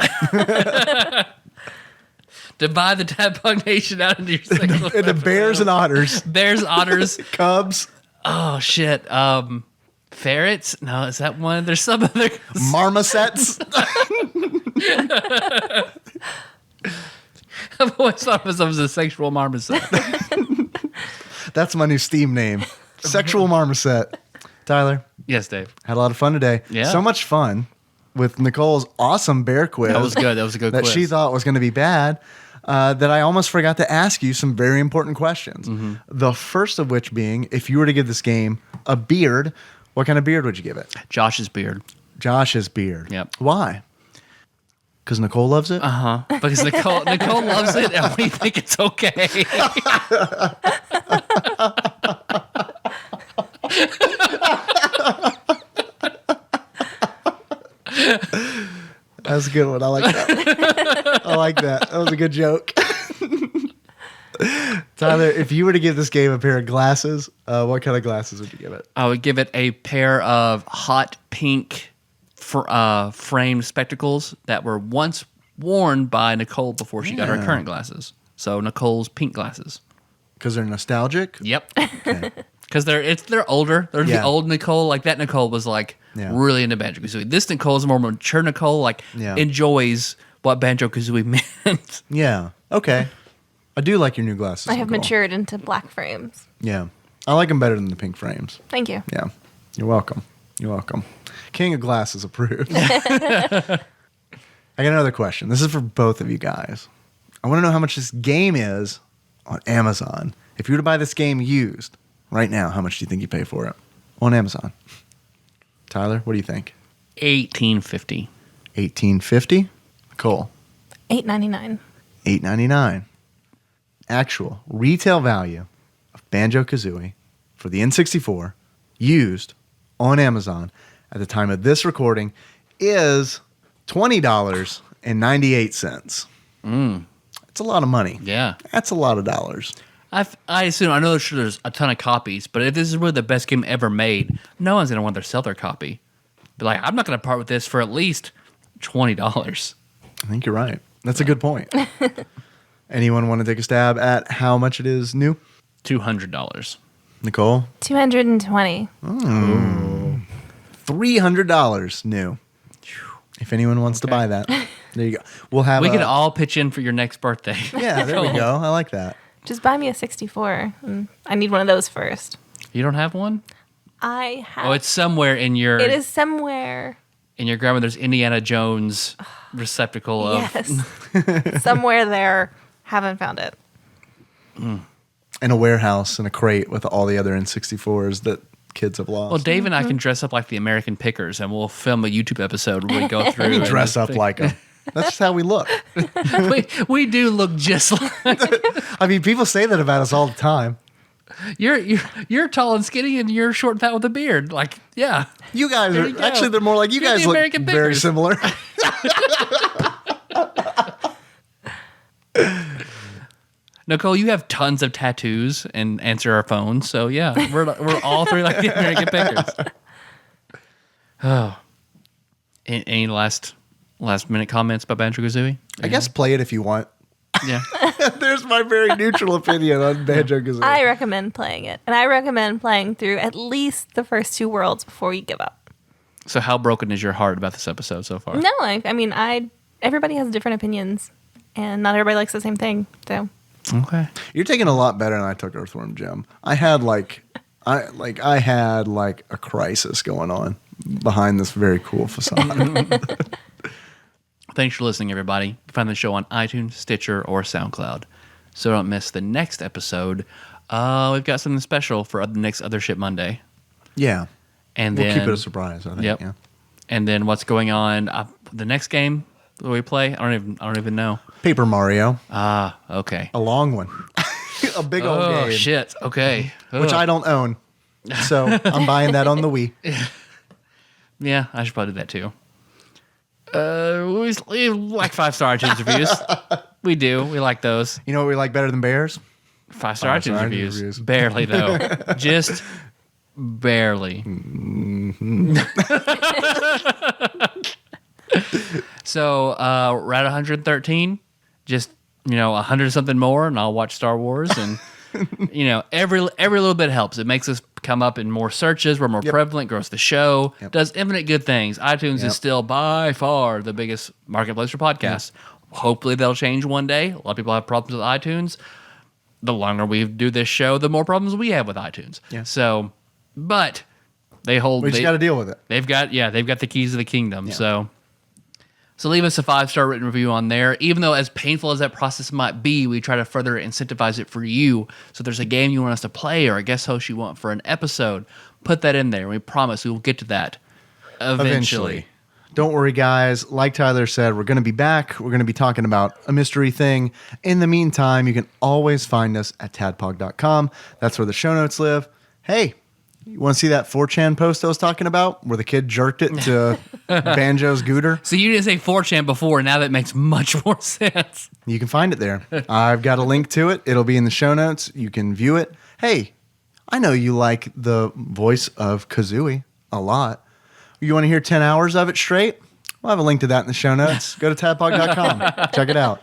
[SPEAKER 2] Divide the Tadpog Nation out into your sexual
[SPEAKER 3] And the bears and otters.
[SPEAKER 2] bears, otters.
[SPEAKER 3] Cubs.
[SPEAKER 2] Oh shit. Ferrets? No, is that one? There's some other.
[SPEAKER 3] Marmosets.
[SPEAKER 2] I've always thought of myself as a sexual marmoset.
[SPEAKER 3] That's my new Steam name. Sexual Marmoset. Tyler,
[SPEAKER 2] Yes, Dave.
[SPEAKER 3] had a lot of fun today.
[SPEAKER 2] Yeah.
[SPEAKER 3] So much fun with Nicole's awesome bear quiz.
[SPEAKER 2] That was good. That was a good
[SPEAKER 3] that
[SPEAKER 2] quiz.
[SPEAKER 3] she thought was going to be bad. That I almost forgot to ask you some very important questions.
[SPEAKER 2] Mm-hmm.
[SPEAKER 3] The first of which being, if you were to give this game a beard, what kind of beard would you give it?
[SPEAKER 2] Josh's beard.
[SPEAKER 3] Josh's beard.
[SPEAKER 2] Yep.
[SPEAKER 3] Why? Because Nicole loves it?
[SPEAKER 2] Because Nicole loves it, and we think it's okay.
[SPEAKER 3] That's a good one. I like that. I like that. That was a good joke. Tyler, if you were to give this game a pair of glasses, what kind of glasses would you give it?
[SPEAKER 2] I would give it a pair of hot pink framed spectacles that were once worn by Nicole before she got her current glasses. So Nicole's pink glasses.
[SPEAKER 3] Because they're nostalgic?
[SPEAKER 2] Yep.
[SPEAKER 3] Okay.
[SPEAKER 2] Because they're older. They're the
[SPEAKER 3] Yeah.
[SPEAKER 2] old Nicole. Like that Nicole was really into Banjo-Kazooie. This Nicole is a more mature Nicole. Enjoys what Banjo-Kazooie meant.
[SPEAKER 3] Yeah. Okay. I do like your new glasses.
[SPEAKER 4] I have
[SPEAKER 3] Nicole.
[SPEAKER 4] matured into black frames.
[SPEAKER 3] Yeah. I like them better than the pink frames.
[SPEAKER 4] Thank you.
[SPEAKER 3] Yeah. You're welcome. You're welcome. King of Glasses approved. I got another question. This is for both of you guys. I want to know how much this game is on Amazon. If you were to buy this game used right now, how much do you think you pay for it on Amazon? Tyler, what do you think?
[SPEAKER 2] $18.50.
[SPEAKER 3] $18.50? Cool.
[SPEAKER 4] $8.99.
[SPEAKER 3] $8.99. Actual retail value of Banjo-Kazooie for the N64 used on Amazon at the time of this recording is $20.98. That's a lot of money.
[SPEAKER 2] Yeah.
[SPEAKER 3] That's a lot of dollars.
[SPEAKER 2] I assume, I know there's a ton of copies, but if this is really the best game ever made, no one's going to want to sell their copy. But I'm not going to part with this for at least $20.
[SPEAKER 3] I think you're right. That's a good point. Anyone want to take a stab at how much it is new?
[SPEAKER 2] $200.
[SPEAKER 3] Nicole?
[SPEAKER 4] $220.
[SPEAKER 3] $300 new. If anyone wants to buy that, there you go. We'll have.
[SPEAKER 2] We could all pitch in for your next birthday.
[SPEAKER 3] Yeah, there we go. I like that.
[SPEAKER 4] Just buy me a 64. I need one of those first.
[SPEAKER 2] You don't have one?
[SPEAKER 4] I have.
[SPEAKER 2] Oh, it's somewhere in your.
[SPEAKER 4] It is somewhere.
[SPEAKER 2] In your grandmother's Indiana Jones receptacle of.
[SPEAKER 4] Yes. Somewhere there. Haven't found it.
[SPEAKER 3] In a warehouse in a crate with all the other N64s that kids have lost.
[SPEAKER 2] Well, Dave and I can dress up like the American Pickers, and we'll film a YouTube episode where we go through.
[SPEAKER 3] We
[SPEAKER 2] and
[SPEAKER 3] dress up like them. That's just how we look.
[SPEAKER 2] we do look just like.
[SPEAKER 3] I mean, people say that about us all the time.
[SPEAKER 2] You're tall and skinny, and you're short and fat with a beard. Yeah.
[SPEAKER 3] You guys
[SPEAKER 2] There
[SPEAKER 3] are
[SPEAKER 2] you go.
[SPEAKER 3] actually. They're more like you
[SPEAKER 2] You're
[SPEAKER 3] guys
[SPEAKER 2] the
[SPEAKER 3] look
[SPEAKER 2] American
[SPEAKER 3] very
[SPEAKER 2] Pickers.
[SPEAKER 3] similar.
[SPEAKER 2] Nicole, you have tons of tattoos and answer our phones, so yeah, we're all three like the American Pickers. Oh, any last minute comments about Banjo-Kazooie?
[SPEAKER 3] I guess play it if you want.
[SPEAKER 2] Yeah.
[SPEAKER 3] There's my very neutral opinion on Banjo-Kazooie.
[SPEAKER 4] I recommend playing it. And I recommend playing through at least the first 2 worlds before you give up.
[SPEAKER 2] So how broken is your heart about this episode so far?
[SPEAKER 4] No, I mean, everybody has different opinions. And not everybody likes the same thing. So
[SPEAKER 2] Okay.
[SPEAKER 3] You're taking a lot better than I took Earthworm Jim. I had I had a crisis going on behind this very cool facade.
[SPEAKER 2] Thanks for listening, everybody. You can find the show on iTunes, Stitcher, or SoundCloud. So don't miss the next episode. We've got something special for the next Other Shit Monday.
[SPEAKER 3] Yeah.
[SPEAKER 2] And
[SPEAKER 3] We'll
[SPEAKER 2] then
[SPEAKER 3] keep it a surprise, I think.
[SPEAKER 2] Yep.
[SPEAKER 3] Yeah.
[SPEAKER 2] And then what's going on? The next game that we play? I don't even know.
[SPEAKER 3] Paper Mario.
[SPEAKER 2] Okay.
[SPEAKER 3] A long one. A big old
[SPEAKER 2] Oh
[SPEAKER 3] game.
[SPEAKER 2] shit. Okay.
[SPEAKER 3] Which I don't own. So I'm buying that on the Wii.
[SPEAKER 2] Yeah, I should probably do that too. We like 5-star iTunes reviews. We do. We like those.
[SPEAKER 3] You know what we like better than bears?
[SPEAKER 2] 5-star iTunes
[SPEAKER 3] iTunes
[SPEAKER 2] reviews.
[SPEAKER 3] reviews.
[SPEAKER 2] Barely though. Just barely. So we're at 113. Just 100 something more, and I'll watch Star Wars, and every little bit helps. It makes us come up in more searches. We're more prevalent. Grows the show. Does infinite good things. iTunes is still by far the biggest marketplace for podcasts. Hopefully they'll change one day. A lot of people have problems with iTunes. The longer we do this show, the more problems we have with iTunes.
[SPEAKER 3] Yeah.
[SPEAKER 2] So, but they hold.
[SPEAKER 3] We just got to deal with it.
[SPEAKER 2] They've got the keys of the kingdom. Yeah. So leave us a 5-star written review on there. Even though as painful as that process might be, we try to further incentivize it for you. So if there's a game you want us to play or a guest host you want for an episode, put that in there. We promise we will get to that eventually.
[SPEAKER 3] Don't worry, guys. Like Tyler said, we're going to be back. We're going to be talking about a mystery thing. In the meantime, you can always find us at tadpog.com. That's where the show notes live. Hey, you want to see that 4chan post I was talking about where the kid jerked it to Banjo's Gooter?
[SPEAKER 2] So you didn't say 4chan before. Now that makes much more sense.
[SPEAKER 3] You can find it there. I've got a link to it. It'll be in the show notes. You can view it. Hey, I know you like the voice of Kazooie a lot. You want to hear 10 hours of it straight? We'll have a link to that in the show notes. Go to tadpog.com. Check it out.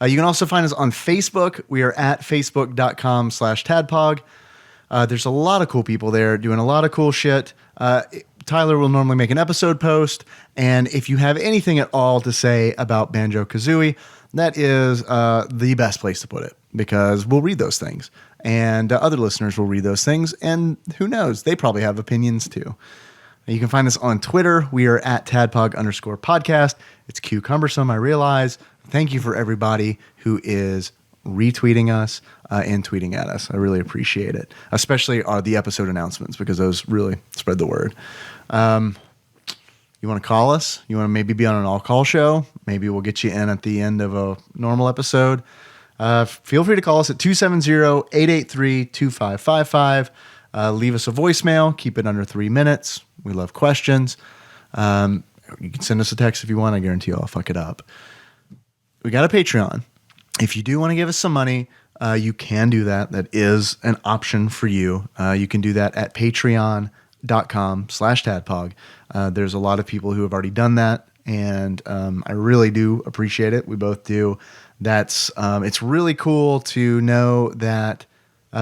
[SPEAKER 3] You can also find us on Facebook. We are at facebook.com/tadpog. There's a lot of cool people there doing a lot of cool shit. Tyler will normally make an episode post. And if you have anything at all to say about Banjo-Kazooie, that is the best place to put it because we'll read those things. And other listeners will read those things. And who knows? They probably have opinions too. You can find us on Twitter. We are at tadpog_podcast. It's cumbersome, I realize. Thank you for everybody who is retweeting us and tweeting at us. I really appreciate it, especially the episode announcements because those really spread the word. You want to call us? You want to maybe be on an all-call show? Maybe we'll get you in at the end of a normal episode. Feel free to call us at 270-883-2555. Leave us a voicemail. Keep it under 3 minutes. We love questions. You can send us a text if you want. I guarantee I'll fuck it up. We got a Patreon. If you do want to give us some money, you can do that. That is an option for you. You can do that at patreon.com/tadpog. There's a lot of people who have already done that, and I really do appreciate it. We both do. It's really cool to know that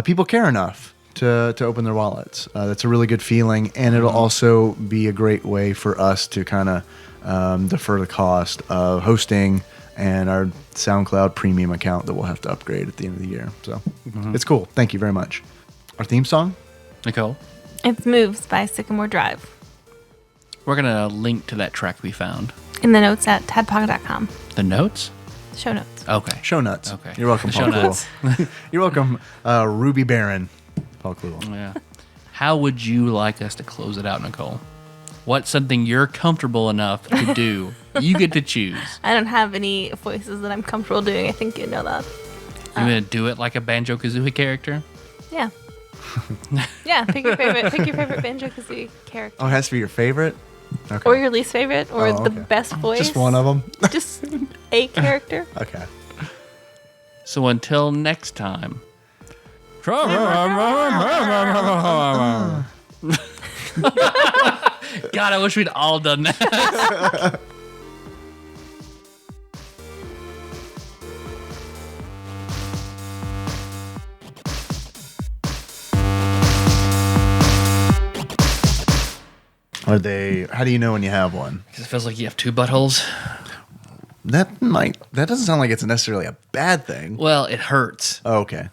[SPEAKER 3] people care enough to open their wallets. That's a really good feeling, and it'll also be a great way for us to kind of defer the cost of hosting and our SoundCloud premium account that we'll have to upgrade at the end of the year. So it's cool. Thank you very much. Our theme song?
[SPEAKER 2] Nicole?
[SPEAKER 4] It's Moves by Sycamore Drive.
[SPEAKER 2] We're going to link to that track we found.
[SPEAKER 4] In the notes at tadpog.com.
[SPEAKER 2] The notes?
[SPEAKER 4] Show notes.
[SPEAKER 2] Okay.
[SPEAKER 3] Show nuts.
[SPEAKER 2] Okay.
[SPEAKER 3] You're welcome,
[SPEAKER 2] Show
[SPEAKER 3] Paul
[SPEAKER 2] nuts.
[SPEAKER 3] Cool. You're welcome, Ruby Baron. Paul Cool.
[SPEAKER 2] Yeah. How would you like us to close it out, Nicole? What's something you're comfortable enough to do? You get to choose.
[SPEAKER 4] I don't have any voices that I'm comfortable doing. I think you know that.
[SPEAKER 2] You going to do it like a Banjo-Kazooie character?
[SPEAKER 4] Yeah. Yeah, pick your favorite Banjo-Kazooie character.
[SPEAKER 3] Oh, it has to be your favorite? Okay.
[SPEAKER 4] Or your least favorite, or the
[SPEAKER 3] okay.
[SPEAKER 4] best voice.
[SPEAKER 3] Just one of them?
[SPEAKER 4] Just a character.
[SPEAKER 3] Okay.
[SPEAKER 2] So until next time. God, I wish we'd all done that.
[SPEAKER 3] How do you know when you have one?
[SPEAKER 2] Because it feels like you have two buttholes.
[SPEAKER 3] That doesn't sound like it's necessarily a bad thing.
[SPEAKER 2] Well, it hurts.
[SPEAKER 3] Oh, okay.